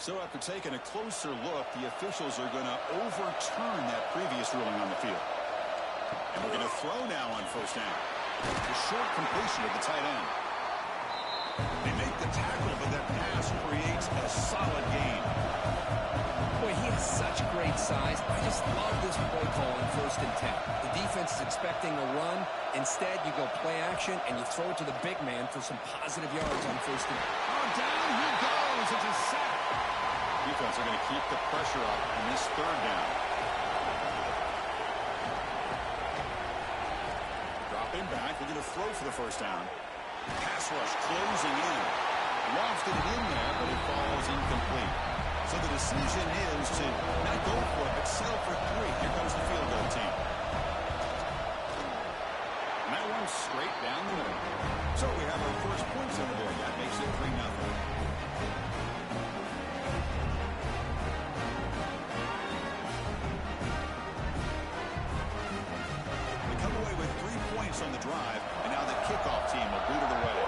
So after taking a closer look, the officials are going to overturn that previous ruling on the field. And we're going to throw now on first down. A short completion of the tight end. They make the tackle, but that pass creates a solid gain. Boy, he has such great size. I just love this play call on 1st and 10. The defense is expecting a run. Instead, you go play action, and you throw it to the big man for some positive yards on 1st and 10. Oh, down he goes. It's a sack. Defense are going to keep the pressure up in this 3rd down. Dropping back. We're going to throw for the first down. Pass rush closing in. Lofted it in there, but it falls incomplete. So the decision is to not go for it, but settle for 3. Here comes the field goal team. And that one's straight down the middle. So we have our first points on the board. That makes it 3-0. On the drive, and now the kickoff team will boot it away.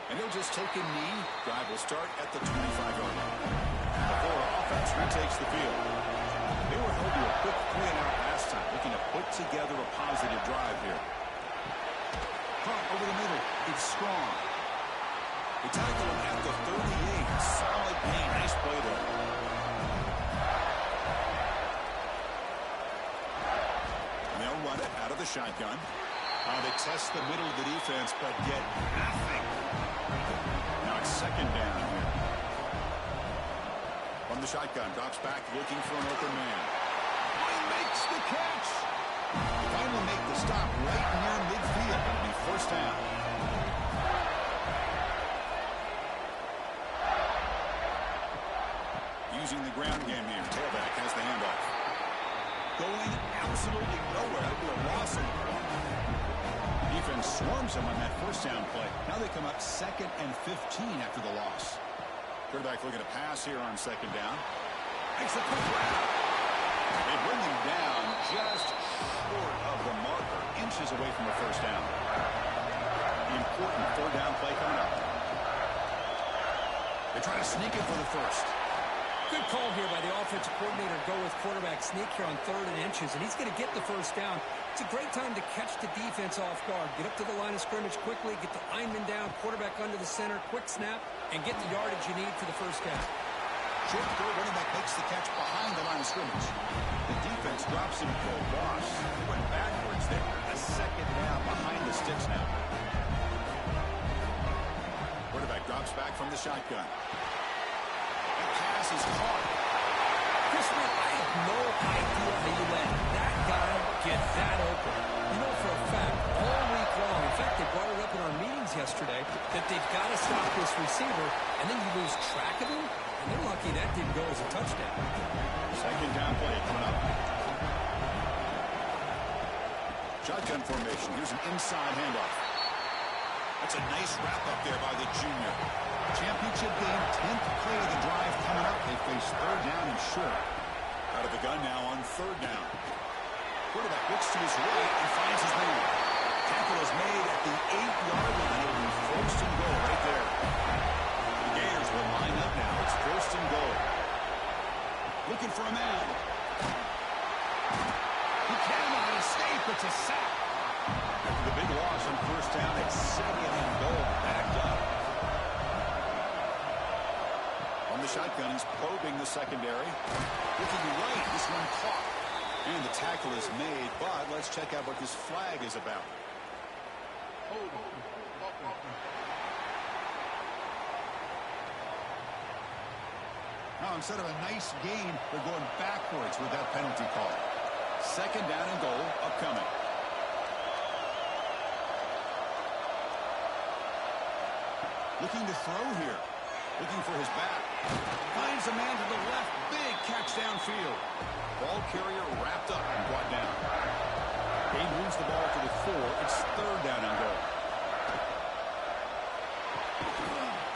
And they'll just take a knee. Drive will start at the 25-yard line. The Florida offense retakes the field. They were held to a quick 3-and-out last time, looking to put together a positive drive here. Caught over the middle. It's strong. They tackle him at the 38. Solid gain. Nice play there. Run it out of the shotgun. They test the middle of the defense, but get nothing. Now it's 2nd down here. From the shotgun, drops back, looking for an open man. He makes the catch. They finally make the stop right near midfield. It'll be 1st down. Using the ground game here. Tailback has the handoff. Going absolutely nowhere. That'll be a loss of the ball. Defense swarms him on that 1st down play. Now they come up 2nd and 15 after the loss. Quarterback looking to pass here on 2nd down. Makes a quick route. They bring him down just short of the marker, inches away from the 1st down. The important 3rd down play coming up. They try to sneak it for the 1st. Good call here by the offensive coordinator. Go with quarterback sneak here on 3rd and inches, and he's going to get the 1st down. It's a great time to catch the defense off guard. Get up to the line of scrimmage quickly, get the lineman down, quarterback under the center, quick snap, and get the yardage you need for the 1st down. Short throw, running back makes the catch behind the line of scrimmage. The defense drops him for a loss. He went backwards there. A 2nd down behind the sticks now. Quarterback drops back from the shotgun. Pass is caught. Chris Smith, I have no idea how you let that guy get that open. You know for a fact, all week long, in fact, they brought it up in our meetings yesterday, that they've got to stop this receiver, and then you lose track of him, and they're lucky that didn't go as a touchdown. 2nd down play coming up. Shotgun formation. Here's an inside handoff. That's a nice wrap up there by the junior. Championship game, 10th play of the drive coming up. They face 3rd down and short. Out of the gun now on 3rd down. Quarterback looks to his right and finds his man. Tackle is made at the 8-yard line. It will be 1st and goal right there. The Gators will line up now. It's 1st and goal. Looking for a man. He cannot escape. It's a sack. After the big loss on 1st first down at 2nd and goal. Backed up. On the shotgun, he's probing the secondary. Looking right, this one caught. And the tackle is made, but let's check out what this flag is about. Now, instead of a nice gain, they're going backwards with that penalty call. 2nd down and goal, upcoming. Looking to throw here. Looking for his back. Finds a man to the left. Big catch downfield. Ball carrier wrapped up and brought down. He moves the ball to the 4. It's 3rd down and goal.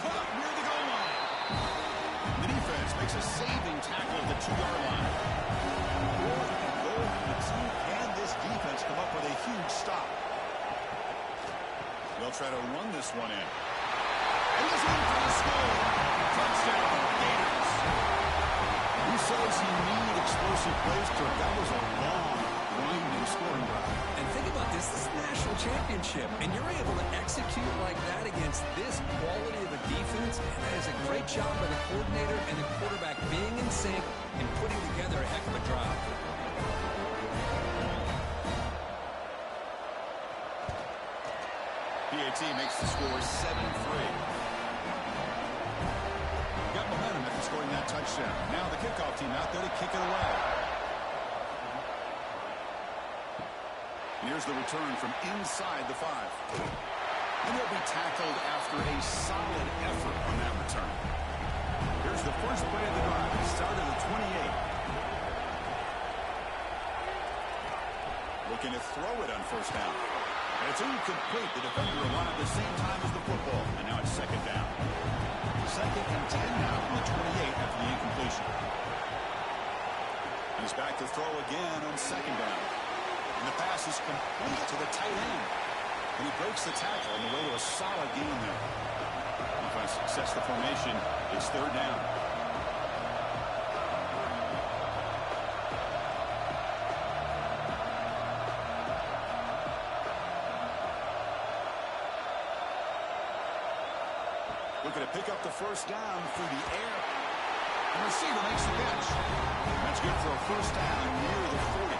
Caught near the goal line. The defense makes a saving tackle at the 2-yard line. Or you can go from the team and this defense come up with a huge stop. They'll try to run this one in. And he's in for the score. Touchdown, Gators. Who says you need explosive plays, Kirk? That was a long, winding scoring drive. And think about this. This is a national championship, and you're able to execute like that against this quality of a defense. And that is a great job by the coordinator and the quarterback being in sync and putting together a heck of a drive. PAT makes the score 7-3. Got momentum after scoring that touchdown. Now the kickoff team out there to kick it away. Here's the return from inside the 5. And he'll be tackled after a solid effort on that return. Here's the first play of the drive. He started at 28. Looking to throw it on first down. And it's incomplete. The defender arrived at the same time as the football. And now it's 2nd down. 2nd and 10 now from the 28 after the incompletion. He's back to throw again on 2nd down. And the pass is complete to the tight end. And he breaks the tackle on the way to a solid gain there. If I success the formation, it's 3rd down. Looking to pick up the first down through the air. And the receiver makes the catch. That's good for a first down near the 40.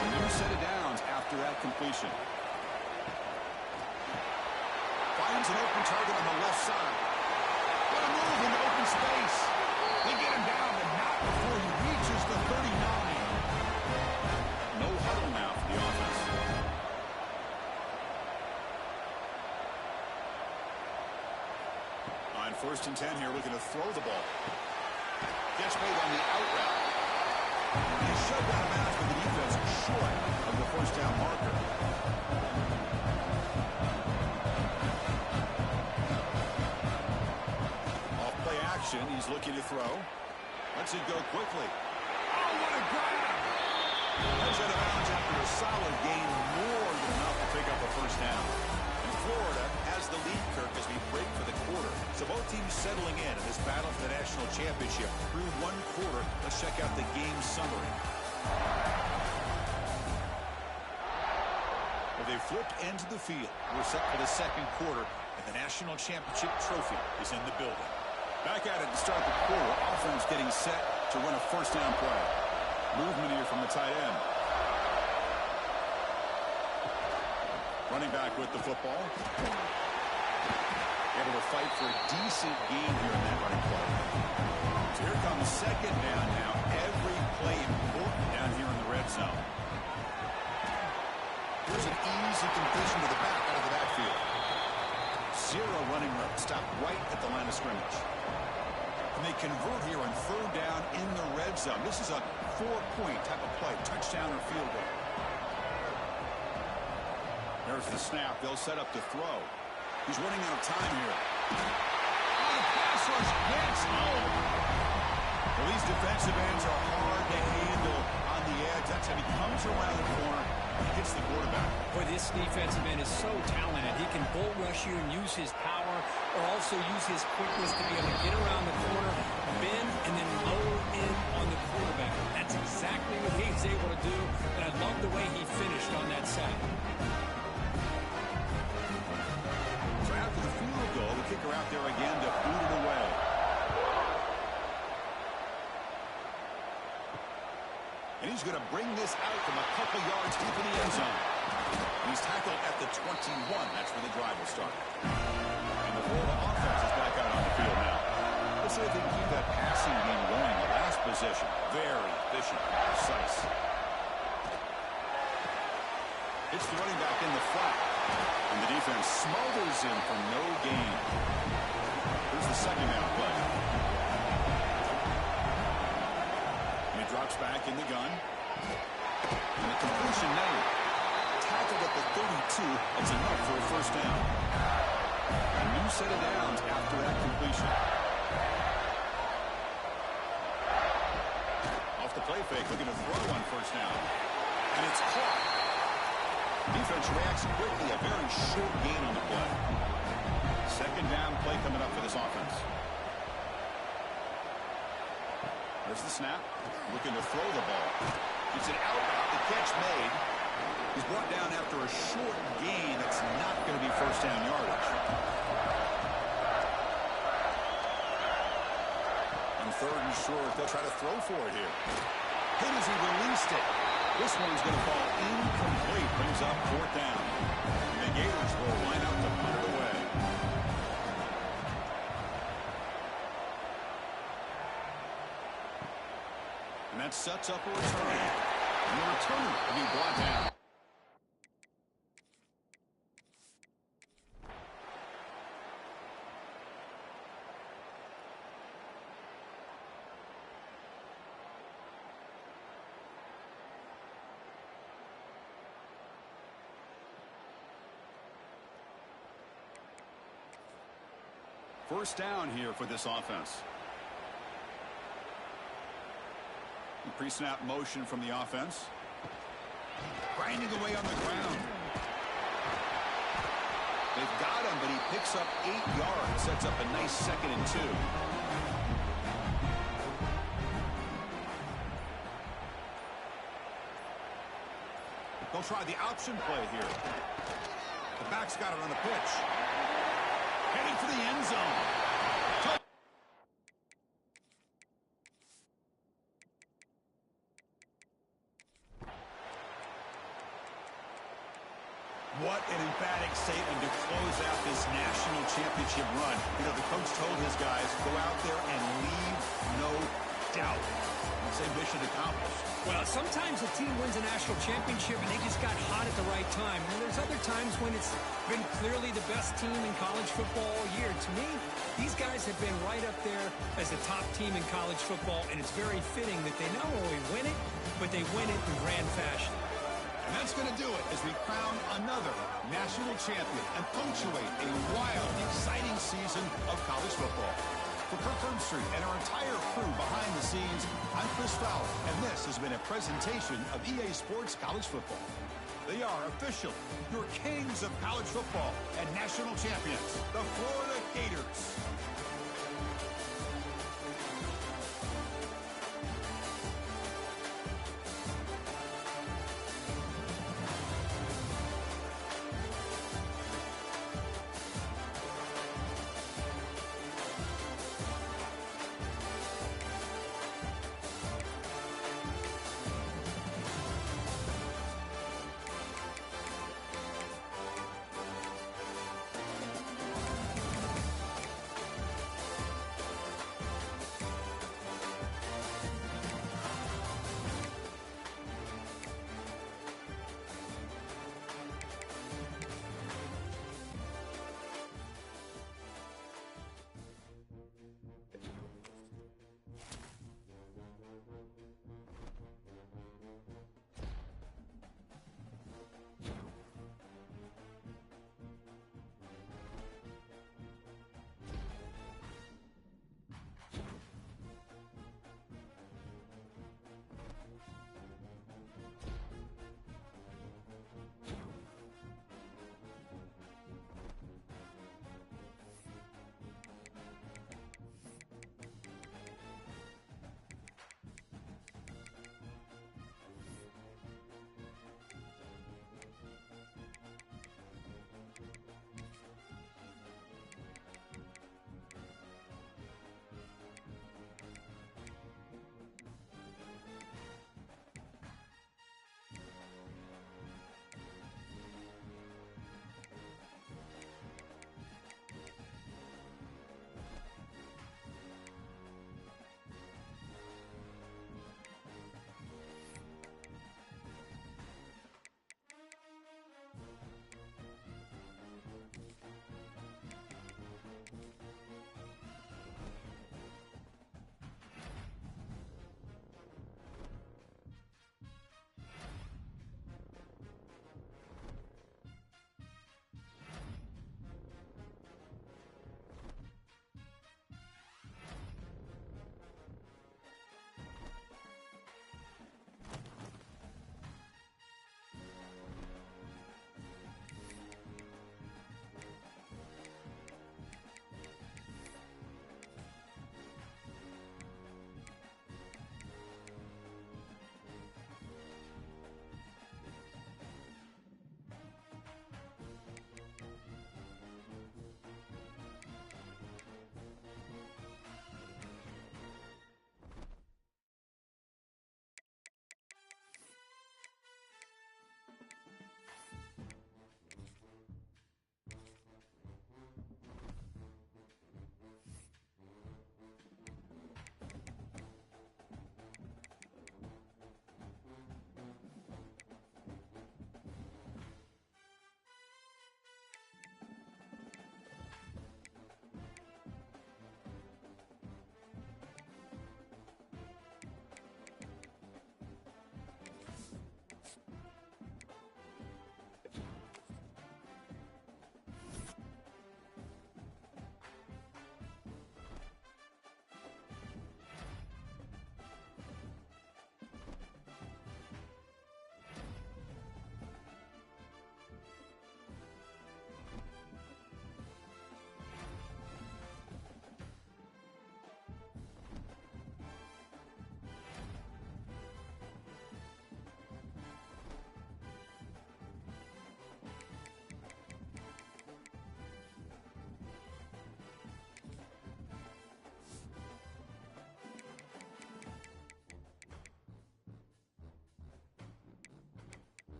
A new set of downs after that completion. Finds an open target on the left side. What a move into open space. They get him down, but not before he reaches the 39. No huddle now for the offense. On 1st and 10 here, looking to throw the ball. Gets made on the out route. He's shoved out of bounds, but the defense is short of the first down marker. Off play action, he's looking to throw. Lets it go quickly. Oh, what a grab! Heads out of bounds after a solid gain, more than enough to pick up a first down. Florida has the lead, Kirk, as we break for the quarter. So both teams settling in this battle for the national championship through 1 quarter. Let's check out the game summary. Well, they flipped into the field. We're set for the 2nd quarter, and the national championship trophy is in the building. Back at it to start the quarter. Offense getting set to run a first down play. Movement here from the tight end. Running back with the football. Able to fight for a decent gain here in that running play. So here comes 2nd down now. Every play important down here in the red zone. Here's an easy completion to the back out of the backfield. 0 running room. Stop right at the line of scrimmage. And they convert here on 3rd down in the red zone. This is a 4-point type of play. Touchdown or field goal. There's the snap. They'll set up to throw. He's running out of time here. Oh, the pass rush gets home. Well, these defensive ends are hard to handle on the edge. That's how he comes around the corner and hits the quarterback. Boy, this defensive end is so talented. He can bull rush you and use his power, or also use his quickness to be able to get around the corner, bend, and then lower in on the quarterback. That's exactly what he's able to do, and I love the way he finished on that sack. from a couple yards deep in the end zone. He's tackled at the 21. That's where the drive will start. And the Florida offense is back out on the field now. Let's see if they can keep that passing game going. The last possession, very efficient, precise. It's the running back in the flat. And the defense smothers him for no gain. Here's the second down play. And he drops back in the gun. And the completion made. Tackled at the 32. That's enough for a first down. A new set of downs after that completion. Off the play fake, looking to throw on first down. And it's caught. Defense reacts quickly. A very short gain on the play. Second down play coming up for this offense. There's the snap. Looking to throw the ball. It's an out route. The catch made. He's brought down after a short gain. That's not going to be first down yardage. On third and short, they'll try to throw for it here. Hit as he released it. This one's going to fall incomplete. Brings up fourth down. And the Gators will line up to put it away. And that sets up a return. And the returner will be brought down. First down here for this offense. Pre-snap motion from the offense. Grinding away on the ground. They've got him, but he picks up 8 yards. Sets up a nice 2nd and 2. They'll try the option play here. The back's got it on the pitch. Heading for the end zone. What an emphatic statement to close out this national championship run. You know, the coach told his guys, go out there and leave no doubt. I'd say mission accomplished. Well, sometimes a team wins a national championship and they just got hot at the right time. And there's other times when it's been clearly the best team in college football all year. To me, these guys have been right up there as the top team in college football, and it's very fitting that they not only win it, but they win it in grand fashion. And that's going to do it as we crown another national champion and punctuate a wild, exciting season of college football. For Kirk Herbstreit and our entire crew behind the scenes, I'm Chris Fowler, and this has been a presentation of EA Sports College Football. They are officially your kings of college football and national champions, the Florida Gators.